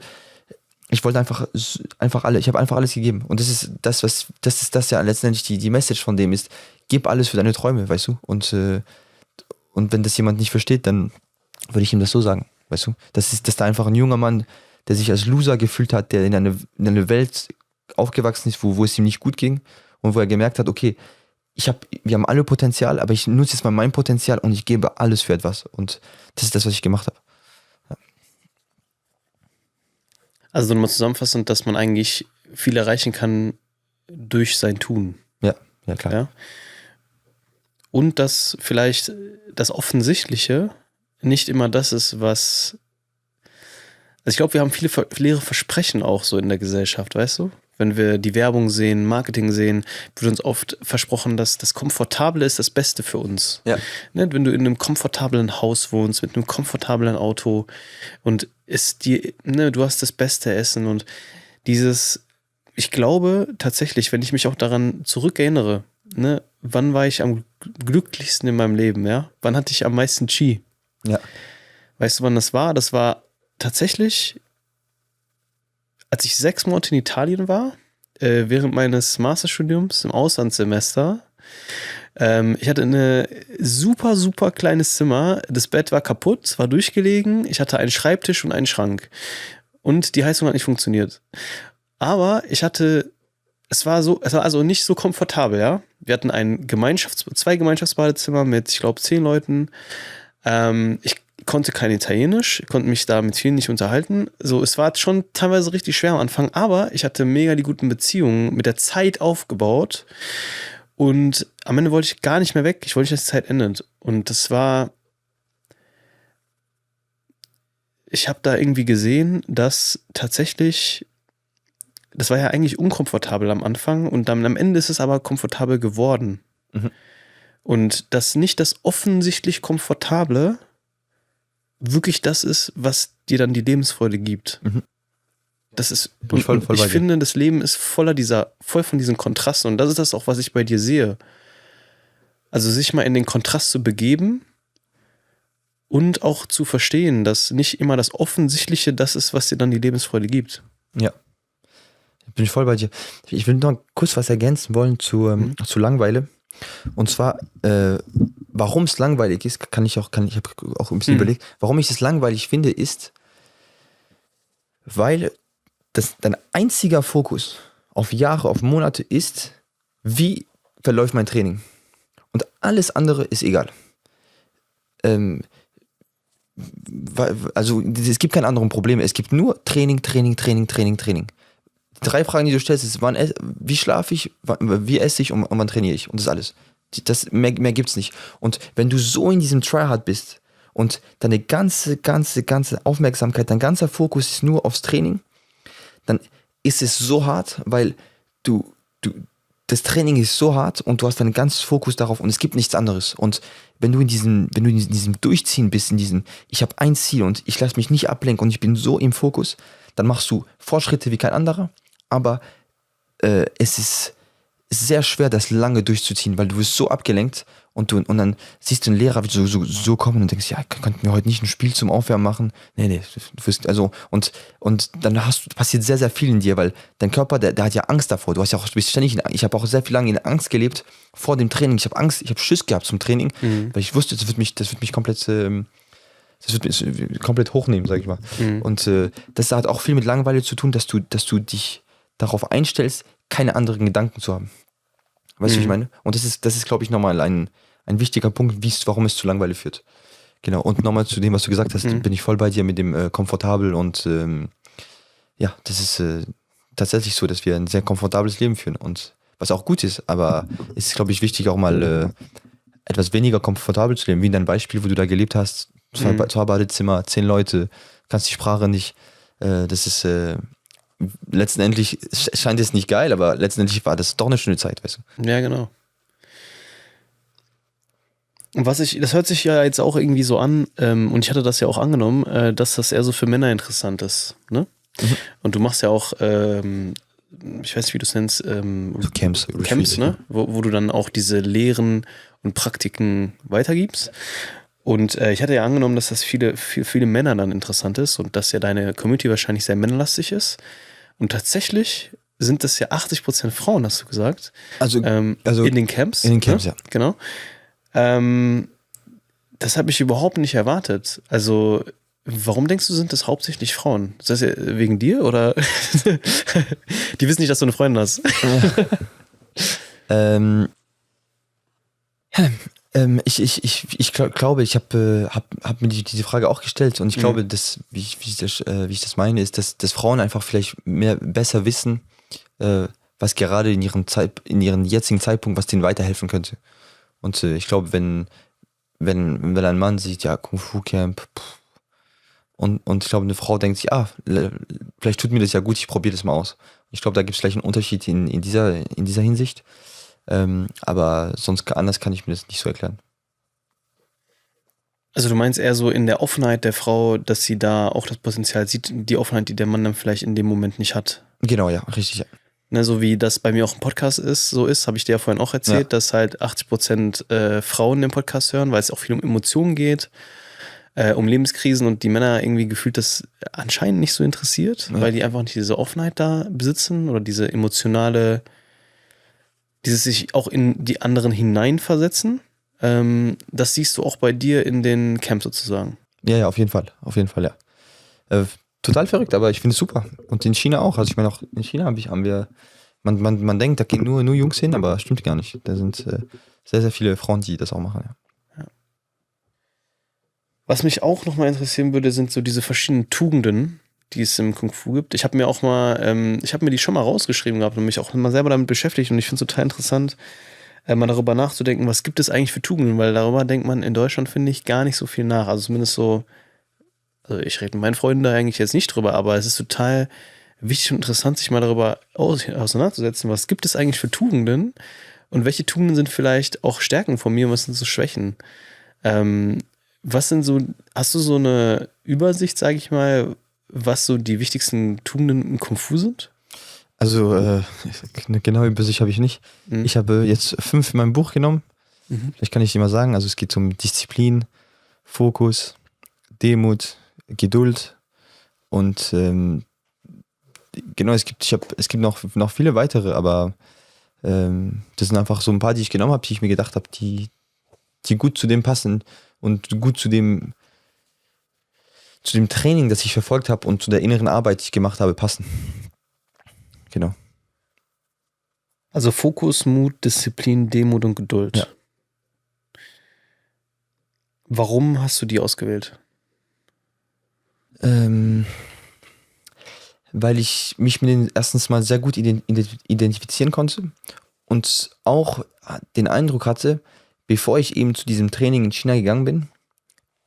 einfach alle. Ich habe einfach alles gegeben. Und das ist das ja letztendlich die Message von dem ist, gib alles für deine Träume, weißt du? Und wenn das jemand nicht versteht, dann würde ich ihm das so sagen, weißt du? Das ist da einfach ein junger Mann, der sich als Loser gefühlt hat, der in eine Welt aufgewachsen ist, wo es ihm nicht gut ging und wo er gemerkt hat, okay, wir haben alle Potenzial, aber ich nutze jetzt mal mein Potenzial und ich gebe alles für etwas. Und das ist das, was ich gemacht habe. Also nochmal zusammenfassend, dass man eigentlich viel erreichen kann durch sein Tun. Ja, klar. Ja? Und dass vielleicht das Offensichtliche nicht immer das ist, was... Also ich glaube, wir haben viele leere Versprechen auch so in der Gesellschaft, weißt du? Wenn wir die Werbung sehen, Marketing sehen, wird uns oft versprochen, dass das Komfortable ist das Beste für uns. Ja. Ne? Wenn du in einem komfortablen Haus wohnst, mit einem komfortablen Auto und du hast das beste Essen und ich glaube tatsächlich, wenn ich mich auch daran zurückerinnere, ne, wann war ich am glücklichsten in meinem Leben, ja? Wann hatte ich am meisten Chi? Ja. Weißt du, wann das war? Das war tatsächlich, als ich 6 Monate in Italien war, während meines Masterstudiums im Auslandssemester. Ich hatte ein super, super kleines Zimmer. Das Bett war kaputt, war durchgelegen. Ich hatte einen Schreibtisch und einen Schrank. Und die Heizung hat nicht funktioniert. Aber es war also nicht so komfortabel, ja. Wir hatten 2 Gemeinschaftsbadezimmer mit, ich glaube, 10 Leuten. Ich konnte kein Italienisch, konnte mich da mit vielen nicht unterhalten. So, es war schon teilweise richtig schwer am Anfang, aber ich hatte mega die guten Beziehungen mit der Zeit aufgebaut und am Ende wollte ich gar nicht mehr weg. Ich wollte nicht, dass die Zeit endet. Und ich habe da irgendwie gesehen, dass tatsächlich, das war ja eigentlich unkomfortabel am Anfang und dann am Ende ist es aber komfortabel geworden. Mhm. Und dass nicht das offensichtlich Komfortable wirklich das ist, was dir dann die Lebensfreude gibt. Mhm. Das ist, Bin ich voll bei ich dir. finde, das Leben ist voll von diesen Kontrasten und das ist das auch, was ich bei dir sehe. Also sich mal in den Kontrast zu begeben und auch zu verstehen, dass nicht immer das Offensichtliche das ist, was dir dann die Lebensfreude gibt. Ja. Bin ich voll bei dir. Ich will noch kurz was ergänzen wollen zu Langeweile. Und zwar, warum es langweilig ist, ich habe auch ein bisschen überlegt, warum ich es langweilig finde, ist, weil dein einziger Fokus auf Jahre, auf Monate ist, wie verläuft mein Training. Und alles andere ist egal. Also es gibt keine anderen Probleme, es gibt nur Training. Die 3 Fragen, die du stellst, ist, wie schlafe ich, wie esse ich und wann trainiere ich? Und das ist alles. Mehr gibt's nicht. Und wenn du so in diesem Tryhard bist und deine ganze Aufmerksamkeit, dein ganzer Fokus ist nur aufs Training, dann ist es so hart, weil das Training ist so hart und du hast deinen ganzen Fokus darauf und es gibt nichts anderes. Und wenn du in diesem Durchziehen bist, ich habe ein Ziel und ich lasse mich nicht ablenken und ich bin so im Fokus, dann machst du Fortschritte wie kein anderer, aber es ist sehr schwer, das lange durchzuziehen, weil du wirst so abgelenkt und dann siehst du einen Lehrer so kommen und denkst, ja, könnten wir heute nicht ein Spiel zum Aufwärmen machen? Nee, du wirst, also, und dann passiert sehr, sehr viel in dir, weil dein Körper, der hat ja Angst davor. Du bist ständig, ich habe auch sehr viel lange in Angst gelebt vor dem Training. Ich habe Angst, ich habe Schiss gehabt zum Training, weil ich wusste, das wird mich komplett hochnehmen, sag ich mal. Und das hat auch viel mit Langeweile zu tun, dass du dich darauf einstellst, keine anderen Gedanken zu haben. Weißt du, wie ich meine? Und das ist, glaube ich, nochmal ein wichtiger Punkt, warum es zu Langeweile führt. Genau, und nochmal zu dem, was du gesagt hast, bin ich voll bei dir mit dem komfortabel und ja, das ist tatsächlich so, dass wir ein sehr komfortables Leben führen und was auch gut ist, aber es ist, glaube ich, wichtig auch mal etwas weniger komfortabel zu leben, wie in deinem Beispiel, wo du da gelebt hast, 2 Badezimmer, 10 Leute, kannst die Sprache nicht, das ist letztendlich scheint es nicht geil, aber letztendlich war das doch eine schöne Zeit, weißt du? Ja, genau. Und das hört sich ja jetzt auch irgendwie so an, und ich hatte das ja auch angenommen, dass das eher so für Männer interessant ist, ne? Mhm. Und du machst ja auch, ich weiß nicht, wie du es nennst, so Camps, ne? Wo du dann auch diese Lehren und Praktiken weitergibst. Und ich hatte ja angenommen, dass das für viele Männer dann interessant ist und dass ja deine Community wahrscheinlich sehr männerlastig ist. Und tatsächlich sind das ja 80% Frauen, hast du gesagt. Also in den Camps. In den Camps, ja. Genau. Das habe ich überhaupt nicht erwartet. Also, warum denkst du, sind das hauptsächlich Frauen? Ist das ja wegen dir oder? Die wissen nicht, dass du eine Freundin hast. Glaube, ich hab mir diese Frage auch gestellt und ich glaube, dass, wie ich das meine, ist, dass Frauen einfach vielleicht besser wissen, was gerade in ihrem jetzigen Zeitpunkt, was denen weiterhelfen könnte. Und ich glaube, wenn ein Mann sieht, ja, Kung Fu Camp, und ich glaube, eine Frau denkt sich, vielleicht tut mir das ja gut, ich probiere das mal aus. Ich glaube, da gibt es vielleicht einen Unterschied in dieser Hinsicht. Aber sonst anders kann ich mir das nicht so erklären. Also du meinst eher so in der Offenheit der Frau, dass sie da auch das Potenzial sieht, die Offenheit, die der Mann dann vielleicht in dem Moment nicht hat. Genau, ja, richtig. Ja. Ne, so wie das bei mir auch im Podcast habe ich dir ja vorhin auch erzählt, dass halt 80% Frauen den Podcast hören, weil es auch viel um Emotionen geht, um Lebenskrisen und die Männer irgendwie gefühlt das anscheinend nicht so interessiert, weil die einfach nicht diese Offenheit da besitzen oder diese emotionale, dieses sich auch in die anderen hineinversetzen. Das siehst du auch bei dir in den Camps sozusagen. Ja, auf jeden Fall, ja. Total verrückt, aber ich finde es super. Und in China auch. Also ich meine auch in China haben wir, man denkt, da gehen nur Jungs hin, aber stimmt gar nicht. Da sind sehr, sehr viele Frauen, die das auch machen, ja. Was mich auch nochmal interessieren würde, sind so diese verschiedenen Tugenden, die es im Kung Fu gibt. Ich habe mir die schon mal rausgeschrieben gehabt und mich auch mal selber damit beschäftigt und ich finde es total interessant, mal darüber nachzudenken, was gibt es eigentlich für Tugenden, weil darüber denkt man in Deutschland, finde ich, gar nicht so viel nach. Also zumindest so, also ich rede mit meinen Freunden da eigentlich jetzt nicht drüber, aber es ist total wichtig und interessant, sich mal darüber auseinanderzusetzen, was gibt es eigentlich für Tugenden und welche Tugenden sind vielleicht auch Stärken von mir und was sind so Schwächen. Hast du so eine Übersicht, sage ich mal, was so die wichtigsten Tugenden im Kung Fu sind? Also eine genaue Übersicht habe ich nicht. Ich habe jetzt 5 in meinem Buch genommen. Vielleicht kann ich dir mal sagen. Also es geht um Disziplin, Fokus, Demut, Geduld und genau, es gibt noch viele weitere, aber das sind einfach so ein paar, die ich genommen habe, die ich mir gedacht habe, die gut zu dem passen und gut zu dem Training, das ich verfolgt habe und zu der inneren Arbeit, die ich gemacht habe, passen. Genau. Also Fokus, Mut, Disziplin, Demut und Geduld. Ja. Warum hast du die ausgewählt? Weil ich mich mit denen erstens mal sehr gut identifizieren konnte und auch den Eindruck hatte, bevor ich eben zu diesem Training in China gegangen bin,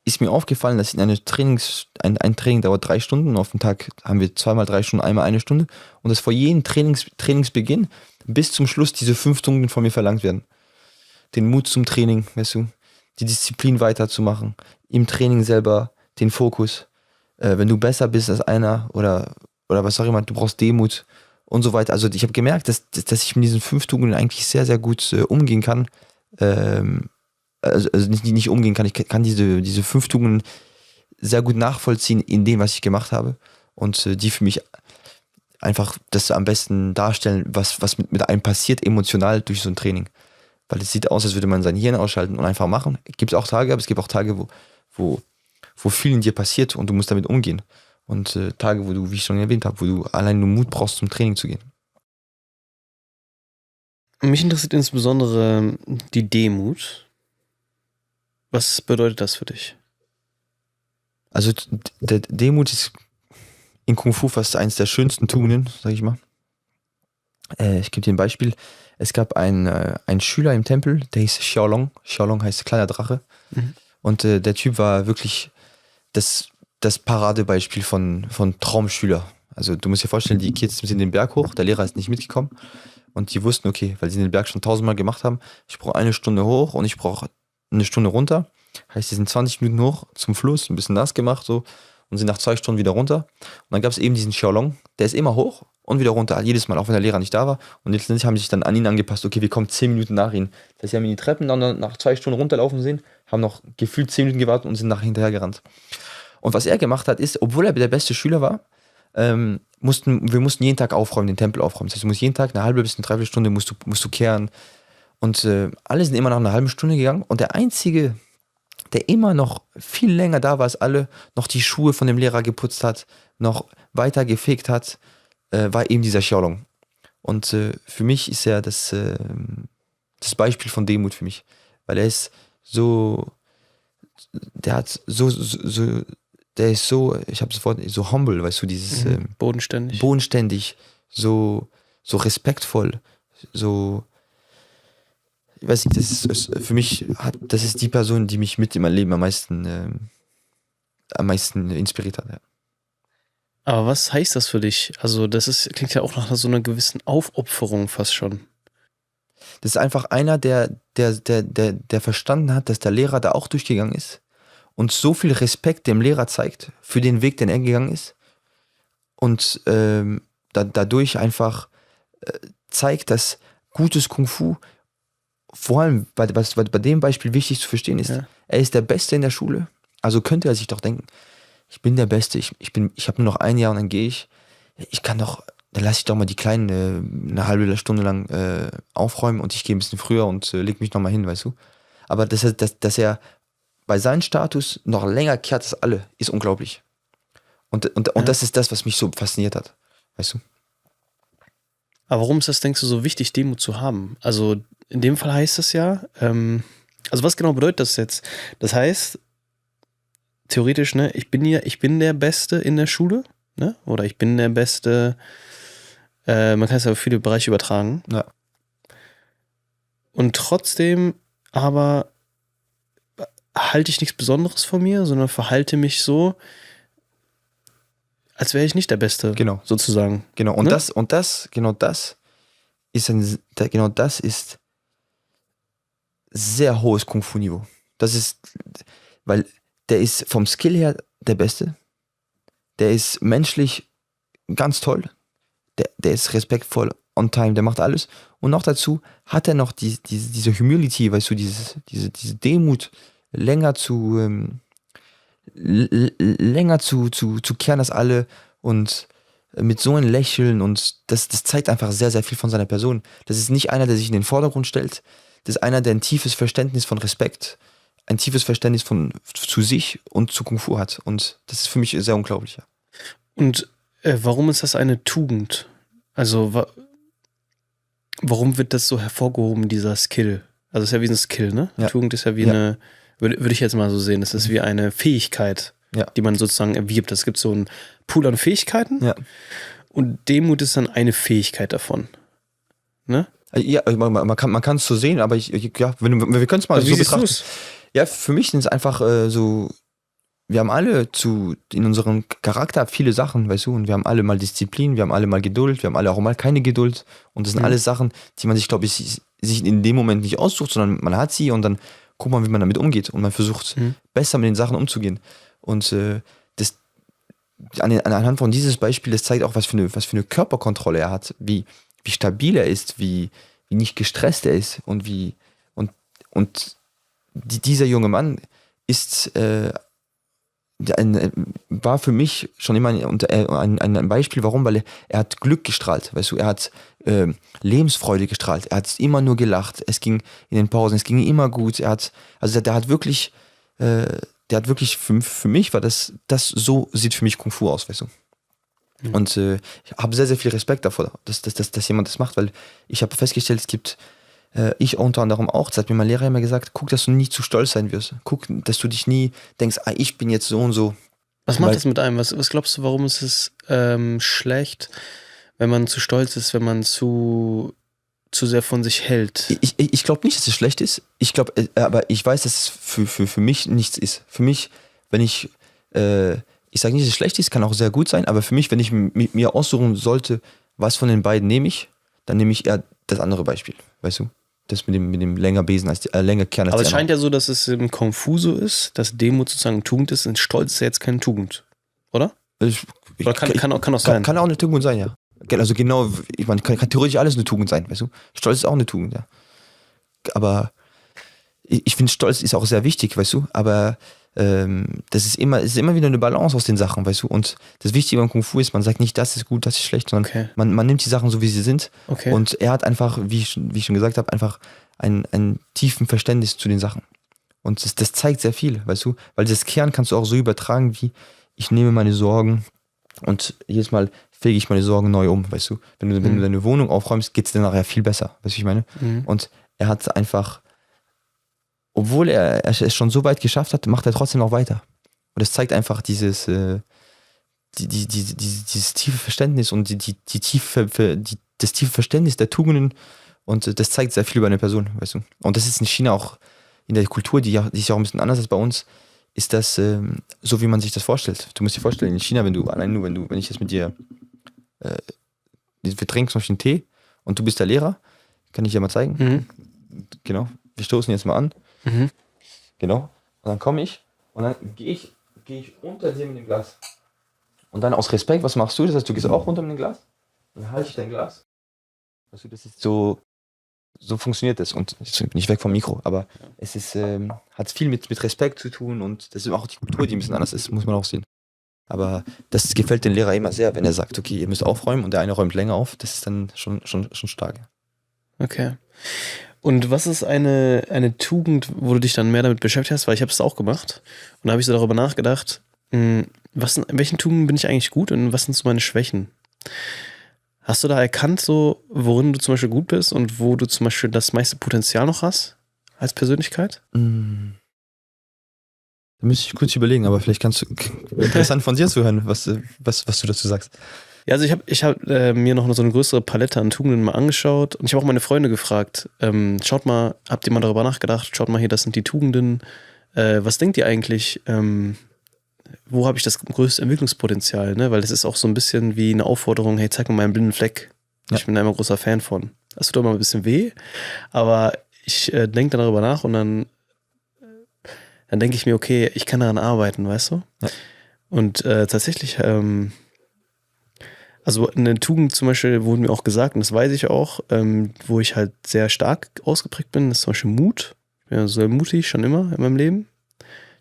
ist mir aufgefallen, dass ein Training dauert 3 Stunden. Auf dem Tag haben wir 2x 3 Stunden, einmal 1 Stunde. Und dass vor jedem Trainingsbeginn bis zum Schluss diese 5 Tugenden von mir verlangt werden. Den Mut zum Training, weißt du, die Disziplin weiterzumachen, im Training selber den Fokus. Wenn du besser bist als einer oder was auch immer, du brauchst Demut und so weiter. Also ich habe gemerkt, dass ich mit diesen 5 Tugenden eigentlich sehr, sehr gut umgehen kann. Also nicht umgehen kann, ich kann diese 5 Tugenden sehr gut nachvollziehen in dem, was ich gemacht habe und die für mich einfach das am besten darstellen, was mit einem passiert emotional durch so ein Training. Weil es sieht aus, als würde man sein Hirn ausschalten und einfach machen. Gibt es auch Tage, aber es gibt auch Tage, wo viel in dir passiert und du musst damit umgehen. Und Tage, wo du, wie ich schon erwähnt habe, wo du allein nur Mut brauchst, zum Training zu gehen. Mich interessiert insbesondere die Demut. Was bedeutet das für dich? Also der Demut ist in Kung Fu fast eines der schönsten Tugenden, sag ich mal. Ich gebe dir ein Beispiel. Es gab einen Schüler im Tempel, der hieß Xiaolong. Xiaolong heißt kleiner Drache. Und der Typ war wirklich das Paradebeispiel von Traumschüler. Also du musst dir vorstellen, die Kids sind den Berg hoch, der Lehrer ist nicht mitgekommen. Und die wussten, okay, weil sie den Berg schon 1000-mal gemacht haben, ich brauche 1 Stunde hoch und ich brauche 1 Stunde runter. Heißt, die sind 20 Minuten hoch zum Fluss, ein bisschen nass gemacht so und sind nach 2 Stunden wieder runter. Und dann gab es eben diesen Xiaolong, der ist immer hoch und wieder runter, jedes Mal, auch wenn der Lehrer nicht da war. Und letztendlich haben sie sich dann an ihn angepasst, okay, wir kommen 10 Minuten nach ihm. Das heißt, sie haben ihn die Treppen dann nach 2 Stunden runterlaufen sehen, haben noch gefühlt 10 Minuten gewartet und sind nachher hinterher gerannt. Und was er gemacht hat, ist, obwohl er der beste Schüler war, wir mussten jeden Tag aufräumen, den Tempel aufräumen. Das heißt, du musst jeden Tag 1/2 bis 1/3 Stunde musst du kehren. Und alle sind immer nach einer halben Stunde gegangen. Und der Einzige, der immer noch viel länger da war als alle, noch die Schuhe von dem Lehrer geputzt hat, noch weiter gefegt hat, war eben dieser Xiaolong. Und für mich ist er das Beispiel von Demut für mich. weil er ist so, der hat der ist so, ich habe das Wort, so humble, weißt du, dieses bodenständig, so respektvoll, so, ich weiß nicht, das ist für mich, das ist die Person, die mich mit in meinem Leben am meisten inspiriert hat. Ja. Aber was heißt das für dich? Also klingt ja auch nach so einer gewissen Aufopferung fast schon. Das ist einfach einer, der verstanden hat, dass der Lehrer da auch durchgegangen ist und so viel Respekt dem Lehrer zeigt für den Weg, den er gegangen ist und dadurch einfach zeigt, dass gutes Kung Fu, vor allem bei dem Beispiel wichtig zu verstehen ist, er ist der Beste in der Schule, also könnte er sich doch denken, ich bin der Beste, ich habe nur noch ein Jahr und dann gehe ich kann doch, dann lasse ich doch mal die Kleinen eine halbe Stunde lang aufräumen und ich gehe ein bisschen früher und leg mich nochmal hin, weißt du. Aber dass er bei seinem Status noch länger kehrt als alle, ist unglaublich. Und das ist das, was mich so fasziniert hat, weißt du. Aber warum ist das, denkst du, so wichtig, Demut zu haben? Also in dem Fall heißt es ja, also was genau bedeutet das jetzt? Das heißt, theoretisch, ne, ich bin der Beste in der Schule, ne? Oder ich bin der Beste, man kann es ja auf viele Bereiche übertragen. Ja. Und trotzdem aber halte ich nichts Besonderes von mir, sondern verhalte mich so, als wäre ich nicht der Beste, genau, sozusagen. Genau, und ne? das ist sehr hohes Kung-Fu-Niveau. Das ist, weil der ist vom Skill her der Beste, der ist menschlich ganz toll, der ist respektvoll, on time, der macht alles. Und noch dazu hat er noch diese Humility, weißt du, diese Demut, länger zu kehren als alle und mit so einem Lächeln, und das zeigt einfach sehr, sehr viel von seiner Person. Das ist nicht einer, der sich in den Vordergrund stellt, das ist einer, der ein tiefes Verständnis von Respekt, ein tiefes Verständnis zu sich und zu Kung Fu hat. Und das ist für mich sehr unglaublich. Ja. Und warum ist das eine Tugend? Also warum wird das so hervorgehoben, dieser Skill? Also es ist ja wie ein Skill, ne? Ja. Tugend ist ja wie eine, würde ich jetzt mal so sehen, es ist wie eine Fähigkeit, die man sozusagen erwirbt. Es gibt so einen Pool an Fähigkeiten und Demut ist dann eine Fähigkeit davon. Ne? Ja, man kann es so sehen, aber wir können es mal also so wie betrachten. Siehst du's? Ja, für mich sind es einfach so, wir haben alle in unserem Charakter viele Sachen, weißt du, und wir haben alle mal Disziplin, wir haben alle mal Geduld, wir haben alle auch mal keine Geduld, und das sind alles Sachen, die man sich, glaube ich, sich in dem Moment nicht aussucht, sondern man hat sie und dann guckt man, wie man damit umgeht, und man versucht besser mit den Sachen umzugehen. Und anhand von dieses Beispiel, das zeigt auch, was für eine Körperkontrolle er hat, wie stabil er ist, wie nicht gestresst er ist, und dieser junge Mann ist war für mich schon immer ein Beispiel. Warum? Weil er hat Glück gestrahlt, weißt du, er hat Lebensfreude gestrahlt, er hat immer nur gelacht, es ging in den Pausen, es ging ihm immer gut, der hat wirklich für mich war das so sieht für mich Kung Fu aus, weißt du. Und ich habe sehr, sehr viel Respekt davor, dass jemand das macht, weil ich habe festgestellt, es gibt ich unter anderem auch, das hat mir mein Lehrer immer gesagt, guck, dass du nie zu stolz sein wirst. Guck, dass du dich nie denkst, ich bin jetzt so und so. Was macht das mit einem? Was glaubst du, warum ist es schlecht, wenn man zu stolz ist, wenn man zu sehr von sich hält? Ich glaube nicht, dass es schlecht ist. Aber ich weiß, dass es für mich nichts ist. Für mich, wenn ich sage nicht, dass es schlecht ist, kann auch sehr gut sein, aber für mich, wenn ich mit mir aussuchen sollte, was von den beiden nehme ich, dann nehme ich eher das andere Beispiel, weißt du? Das mit dem länger Besen als länger Kern als aber die es scheint ja so, dass es im Kung Fu so ist, dass Demut sozusagen Tugend ist und Stolz ist ja jetzt keine Tugend, oder? Oder kann auch sein. Kann auch eine Tugend sein, ja. Also genau, ich meine, kann theoretisch alles eine Tugend sein, weißt du? Stolz ist auch eine Tugend, ja. Aber ich finde, Stolz ist auch sehr wichtig, weißt du? Aber das ist immer wieder eine Balance aus den Sachen, weißt du? Und das Wichtige beim Kung Fu ist, man sagt nicht, das ist gut, das ist schlecht, sondern man nimmt die Sachen so, wie sie sind. Okay. Und er hat einfach, wie ich schon gesagt habe, einfach einen tiefen Verständnis zu den Sachen. Und das zeigt sehr viel, weißt du? Weil das Kern kannst du auch so übertragen, wie ich nehme meine Sorgen und jedes Mal fege ich meine Sorgen neu um, weißt du? Wenn du deine Wohnung aufräumst, geht es dir nachher viel besser, weißt du, wie ich meine? Und er hat einfach obwohl er es schon so weit geschafft hat, macht er trotzdem noch weiter. Und es zeigt einfach dieses tiefe Verständnis und das tiefe Verständnis der Tugenden, und das zeigt sehr viel über eine Person, weißt du. Und das ist in China auch, in der Kultur, die ist ja auch ein bisschen anders als bei uns, ist das so, wie man sich das vorstellt. Du musst dir vorstellen, in China, wenn ich jetzt mit dir, wir trinken zum Beispiel einen Tee und du bist der Lehrer, kann ich dir mal zeigen. Mhm. Genau, wir stoßen jetzt mal an. Mhm. Genau, und dann komme ich und dann gehe ich unter dir mit dem Glas. Und dann aus Respekt, was machst du? Das heißt, du gehst auch runter mit dem Glas, dann halte ich dein Glas. Weißt du, das ist so funktioniert das. Und jetzt bin ich weg vom Mikro, aber es ist, hat viel mit Respekt zu tun, und das ist auch die Kultur, die ein bisschen anders ist, muss man auch sehen. Aber das gefällt den Lehrer immer sehr, wenn er sagt, okay, ihr müsst aufräumen, und der eine räumt länger auf. Das ist dann schon stark. Okay. Und was ist eine Tugend, wo du dich dann mehr damit beschäftigt hast? Weil ich habe es auch gemacht. Und da habe ich so darüber nachgedacht, in welchen Tugenden bin ich eigentlich gut und was sind so meine Schwächen? Hast du da erkannt, so, worin du zum Beispiel gut bist und wo du zum Beispiel das meiste Potenzial noch hast als Persönlichkeit? Da müsste ich kurz überlegen, aber vielleicht kannst du interessant von dir zu hören, was du dazu sagst. Ja, also ich hab mir noch so eine größere Palette an Tugenden mal angeschaut, und ich habe auch meine Freunde gefragt, schaut mal, habt ihr mal darüber nachgedacht, schaut mal hier, das sind die Tugenden, was denkt ihr eigentlich, wo habe ich das größte Entwicklungspotenzial, ne? Weil das ist auch so ein bisschen wie eine Aufforderung, hey, zeig mir meinen blinden Fleck. Ja. Ich bin da immer großer Fan von. Das tut immer ein bisschen weh, aber ich denke dann darüber nach, und dann denke ich mir, okay, ich kann daran arbeiten, weißt du? Ja. Und tatsächlich, also eine Tugend zum Beispiel wurde mir auch gesagt, und das weiß ich auch, wo ich halt sehr stark ausgeprägt bin, ist zum Beispiel Mut. Ich bin ja sehr mutig, schon immer in meinem Leben.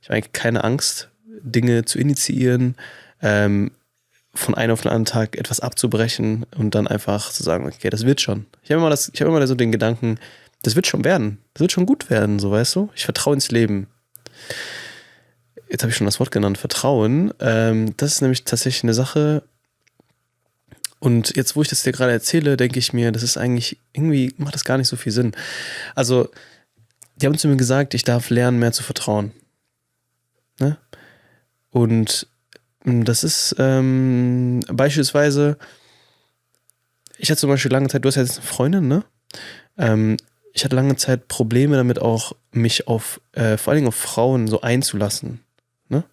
Ich habe eigentlich keine Angst, Dinge zu initiieren, von einem auf den anderen Tag etwas abzubrechen und dann einfach zu sagen, okay, das wird schon. Ich habe immer so den Gedanken, das wird schon werden, das wird schon gut werden, so, weißt du? Ich vertraue ins Leben. Jetzt habe ich schon das Wort genannt, Vertrauen. Das ist nämlich tatsächlich eine Sache, und jetzt, wo ich das dir gerade erzähle, denke ich mir, das ist eigentlich, irgendwie macht das gar nicht so viel Sinn. Also, die haben zu mir gesagt, ich darf lernen, mehr zu vertrauen. Ne? Und das ist beispielsweise, ich hatte zum Beispiel lange Zeit, du hast ja jetzt eine Freundin, ne? Ich hatte lange Zeit Probleme damit auch, mich vor allen Dingen auf Frauen so einzulassen, ne?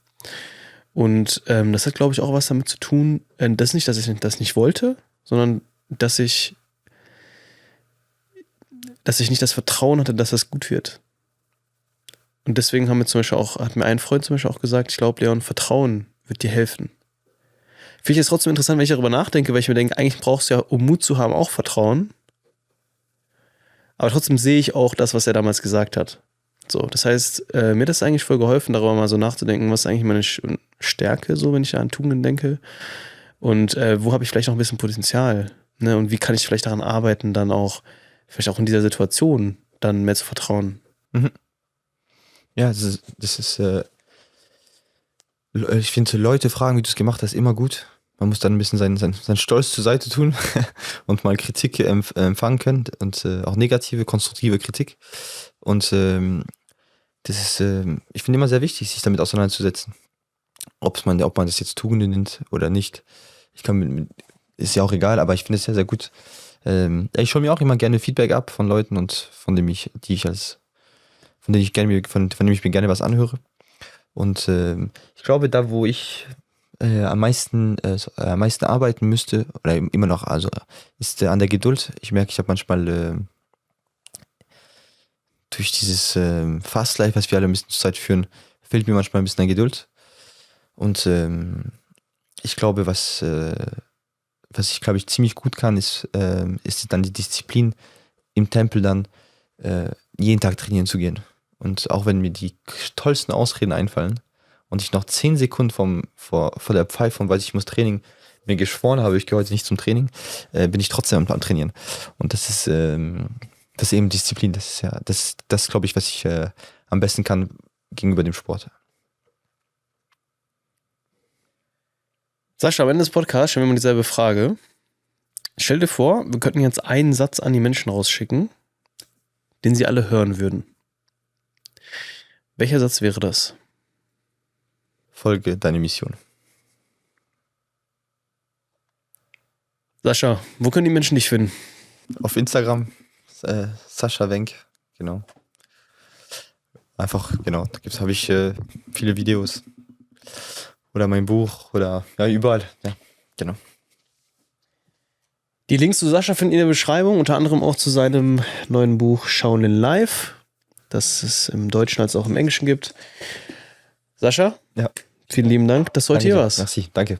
Und das hat, glaube ich, auch was damit zu tun, das nicht, dass ich das nicht wollte, sondern dass ich nicht das Vertrauen hatte, dass das gut wird. Und deswegen hat mir ein Freund zum Beispiel auch gesagt, ich glaube, Leon, Vertrauen wird dir helfen. Finde ich jetzt trotzdem interessant, wenn ich darüber nachdenke, weil ich mir denke, eigentlich brauchst du ja, um Mut zu haben, auch Vertrauen. Aber trotzdem sehe ich auch das, was er damals gesagt hat. So, das heißt, mir hat das eigentlich voll geholfen, darüber mal so nachzudenken, was ist eigentlich meine Stärke, so, wenn ich an Tugenden denke. Und wo habe ich vielleicht noch ein bisschen Potenzial? Ne? Und wie kann ich vielleicht daran arbeiten, dann auch, vielleicht auch in dieser Situation, dann mehr zu vertrauen? Mhm. Ja, das ist ich finde, Leute fragen, wie du es gemacht hast, immer gut. Man muss dann ein bisschen seinen Stolz zur Seite tun und mal Kritik empfangen können, und auch negative, konstruktive Kritik. Und das ist, ich finde, immer sehr wichtig, sich damit auseinanderzusetzen. Ob man das jetzt Tugenden nennt oder nicht. Ist ja auch egal, aber ich finde es sehr, sehr gut. Ich schaue mir auch immer gerne Feedback ab von Leuten, und von dem ich mir gerne was anhöre. Und ich glaube, da wo ich am meisten arbeiten müsste, oder immer noch, also ist an der Geduld. Ich merke, ich habe manchmal durch dieses Fast Life, was wir alle ein bisschen zur Zeit führen, fehlt mir manchmal ein bisschen an Geduld. Und ich glaube, was ich, glaube ich, ziemlich gut kann, ist dann die Disziplin, im Tempel dann jeden Tag trainieren zu gehen. Und auch wenn mir die tollsten Ausreden einfallen und ich noch 10 Sekunden vor der Pfeife und weiß, ich muss Training, mir geschworen habe, ich gehe heute nicht zum Training, bin ich trotzdem am Trainieren. Und das ist eben Disziplin. Das ist ja, das glaube ich, was ich am besten kann gegenüber dem Sport. Sascha, am Ende des Podcasts stellen wir mal dieselbe Frage. Stell dir vor, wir könnten jetzt einen Satz an die Menschen rausschicken, den sie alle hören würden. Welcher Satz wäre das? Folge deine Mission. Sascha, wo können die Menschen dich finden? Auf Instagram, Sascha Wenk, genau. Einfach, genau, da habe ich viele Videos. Oder mein Buch oder ja, überall. Ja, genau. Die Links zu Sascha finden ihr in der Beschreibung, unter anderem auch zu seinem neuen Buch Shaolin Live, das es im Deutschen als auch im Englischen gibt. Sascha? Ja. Vielen lieben Dank, dass du heute hier warst. Merci, danke.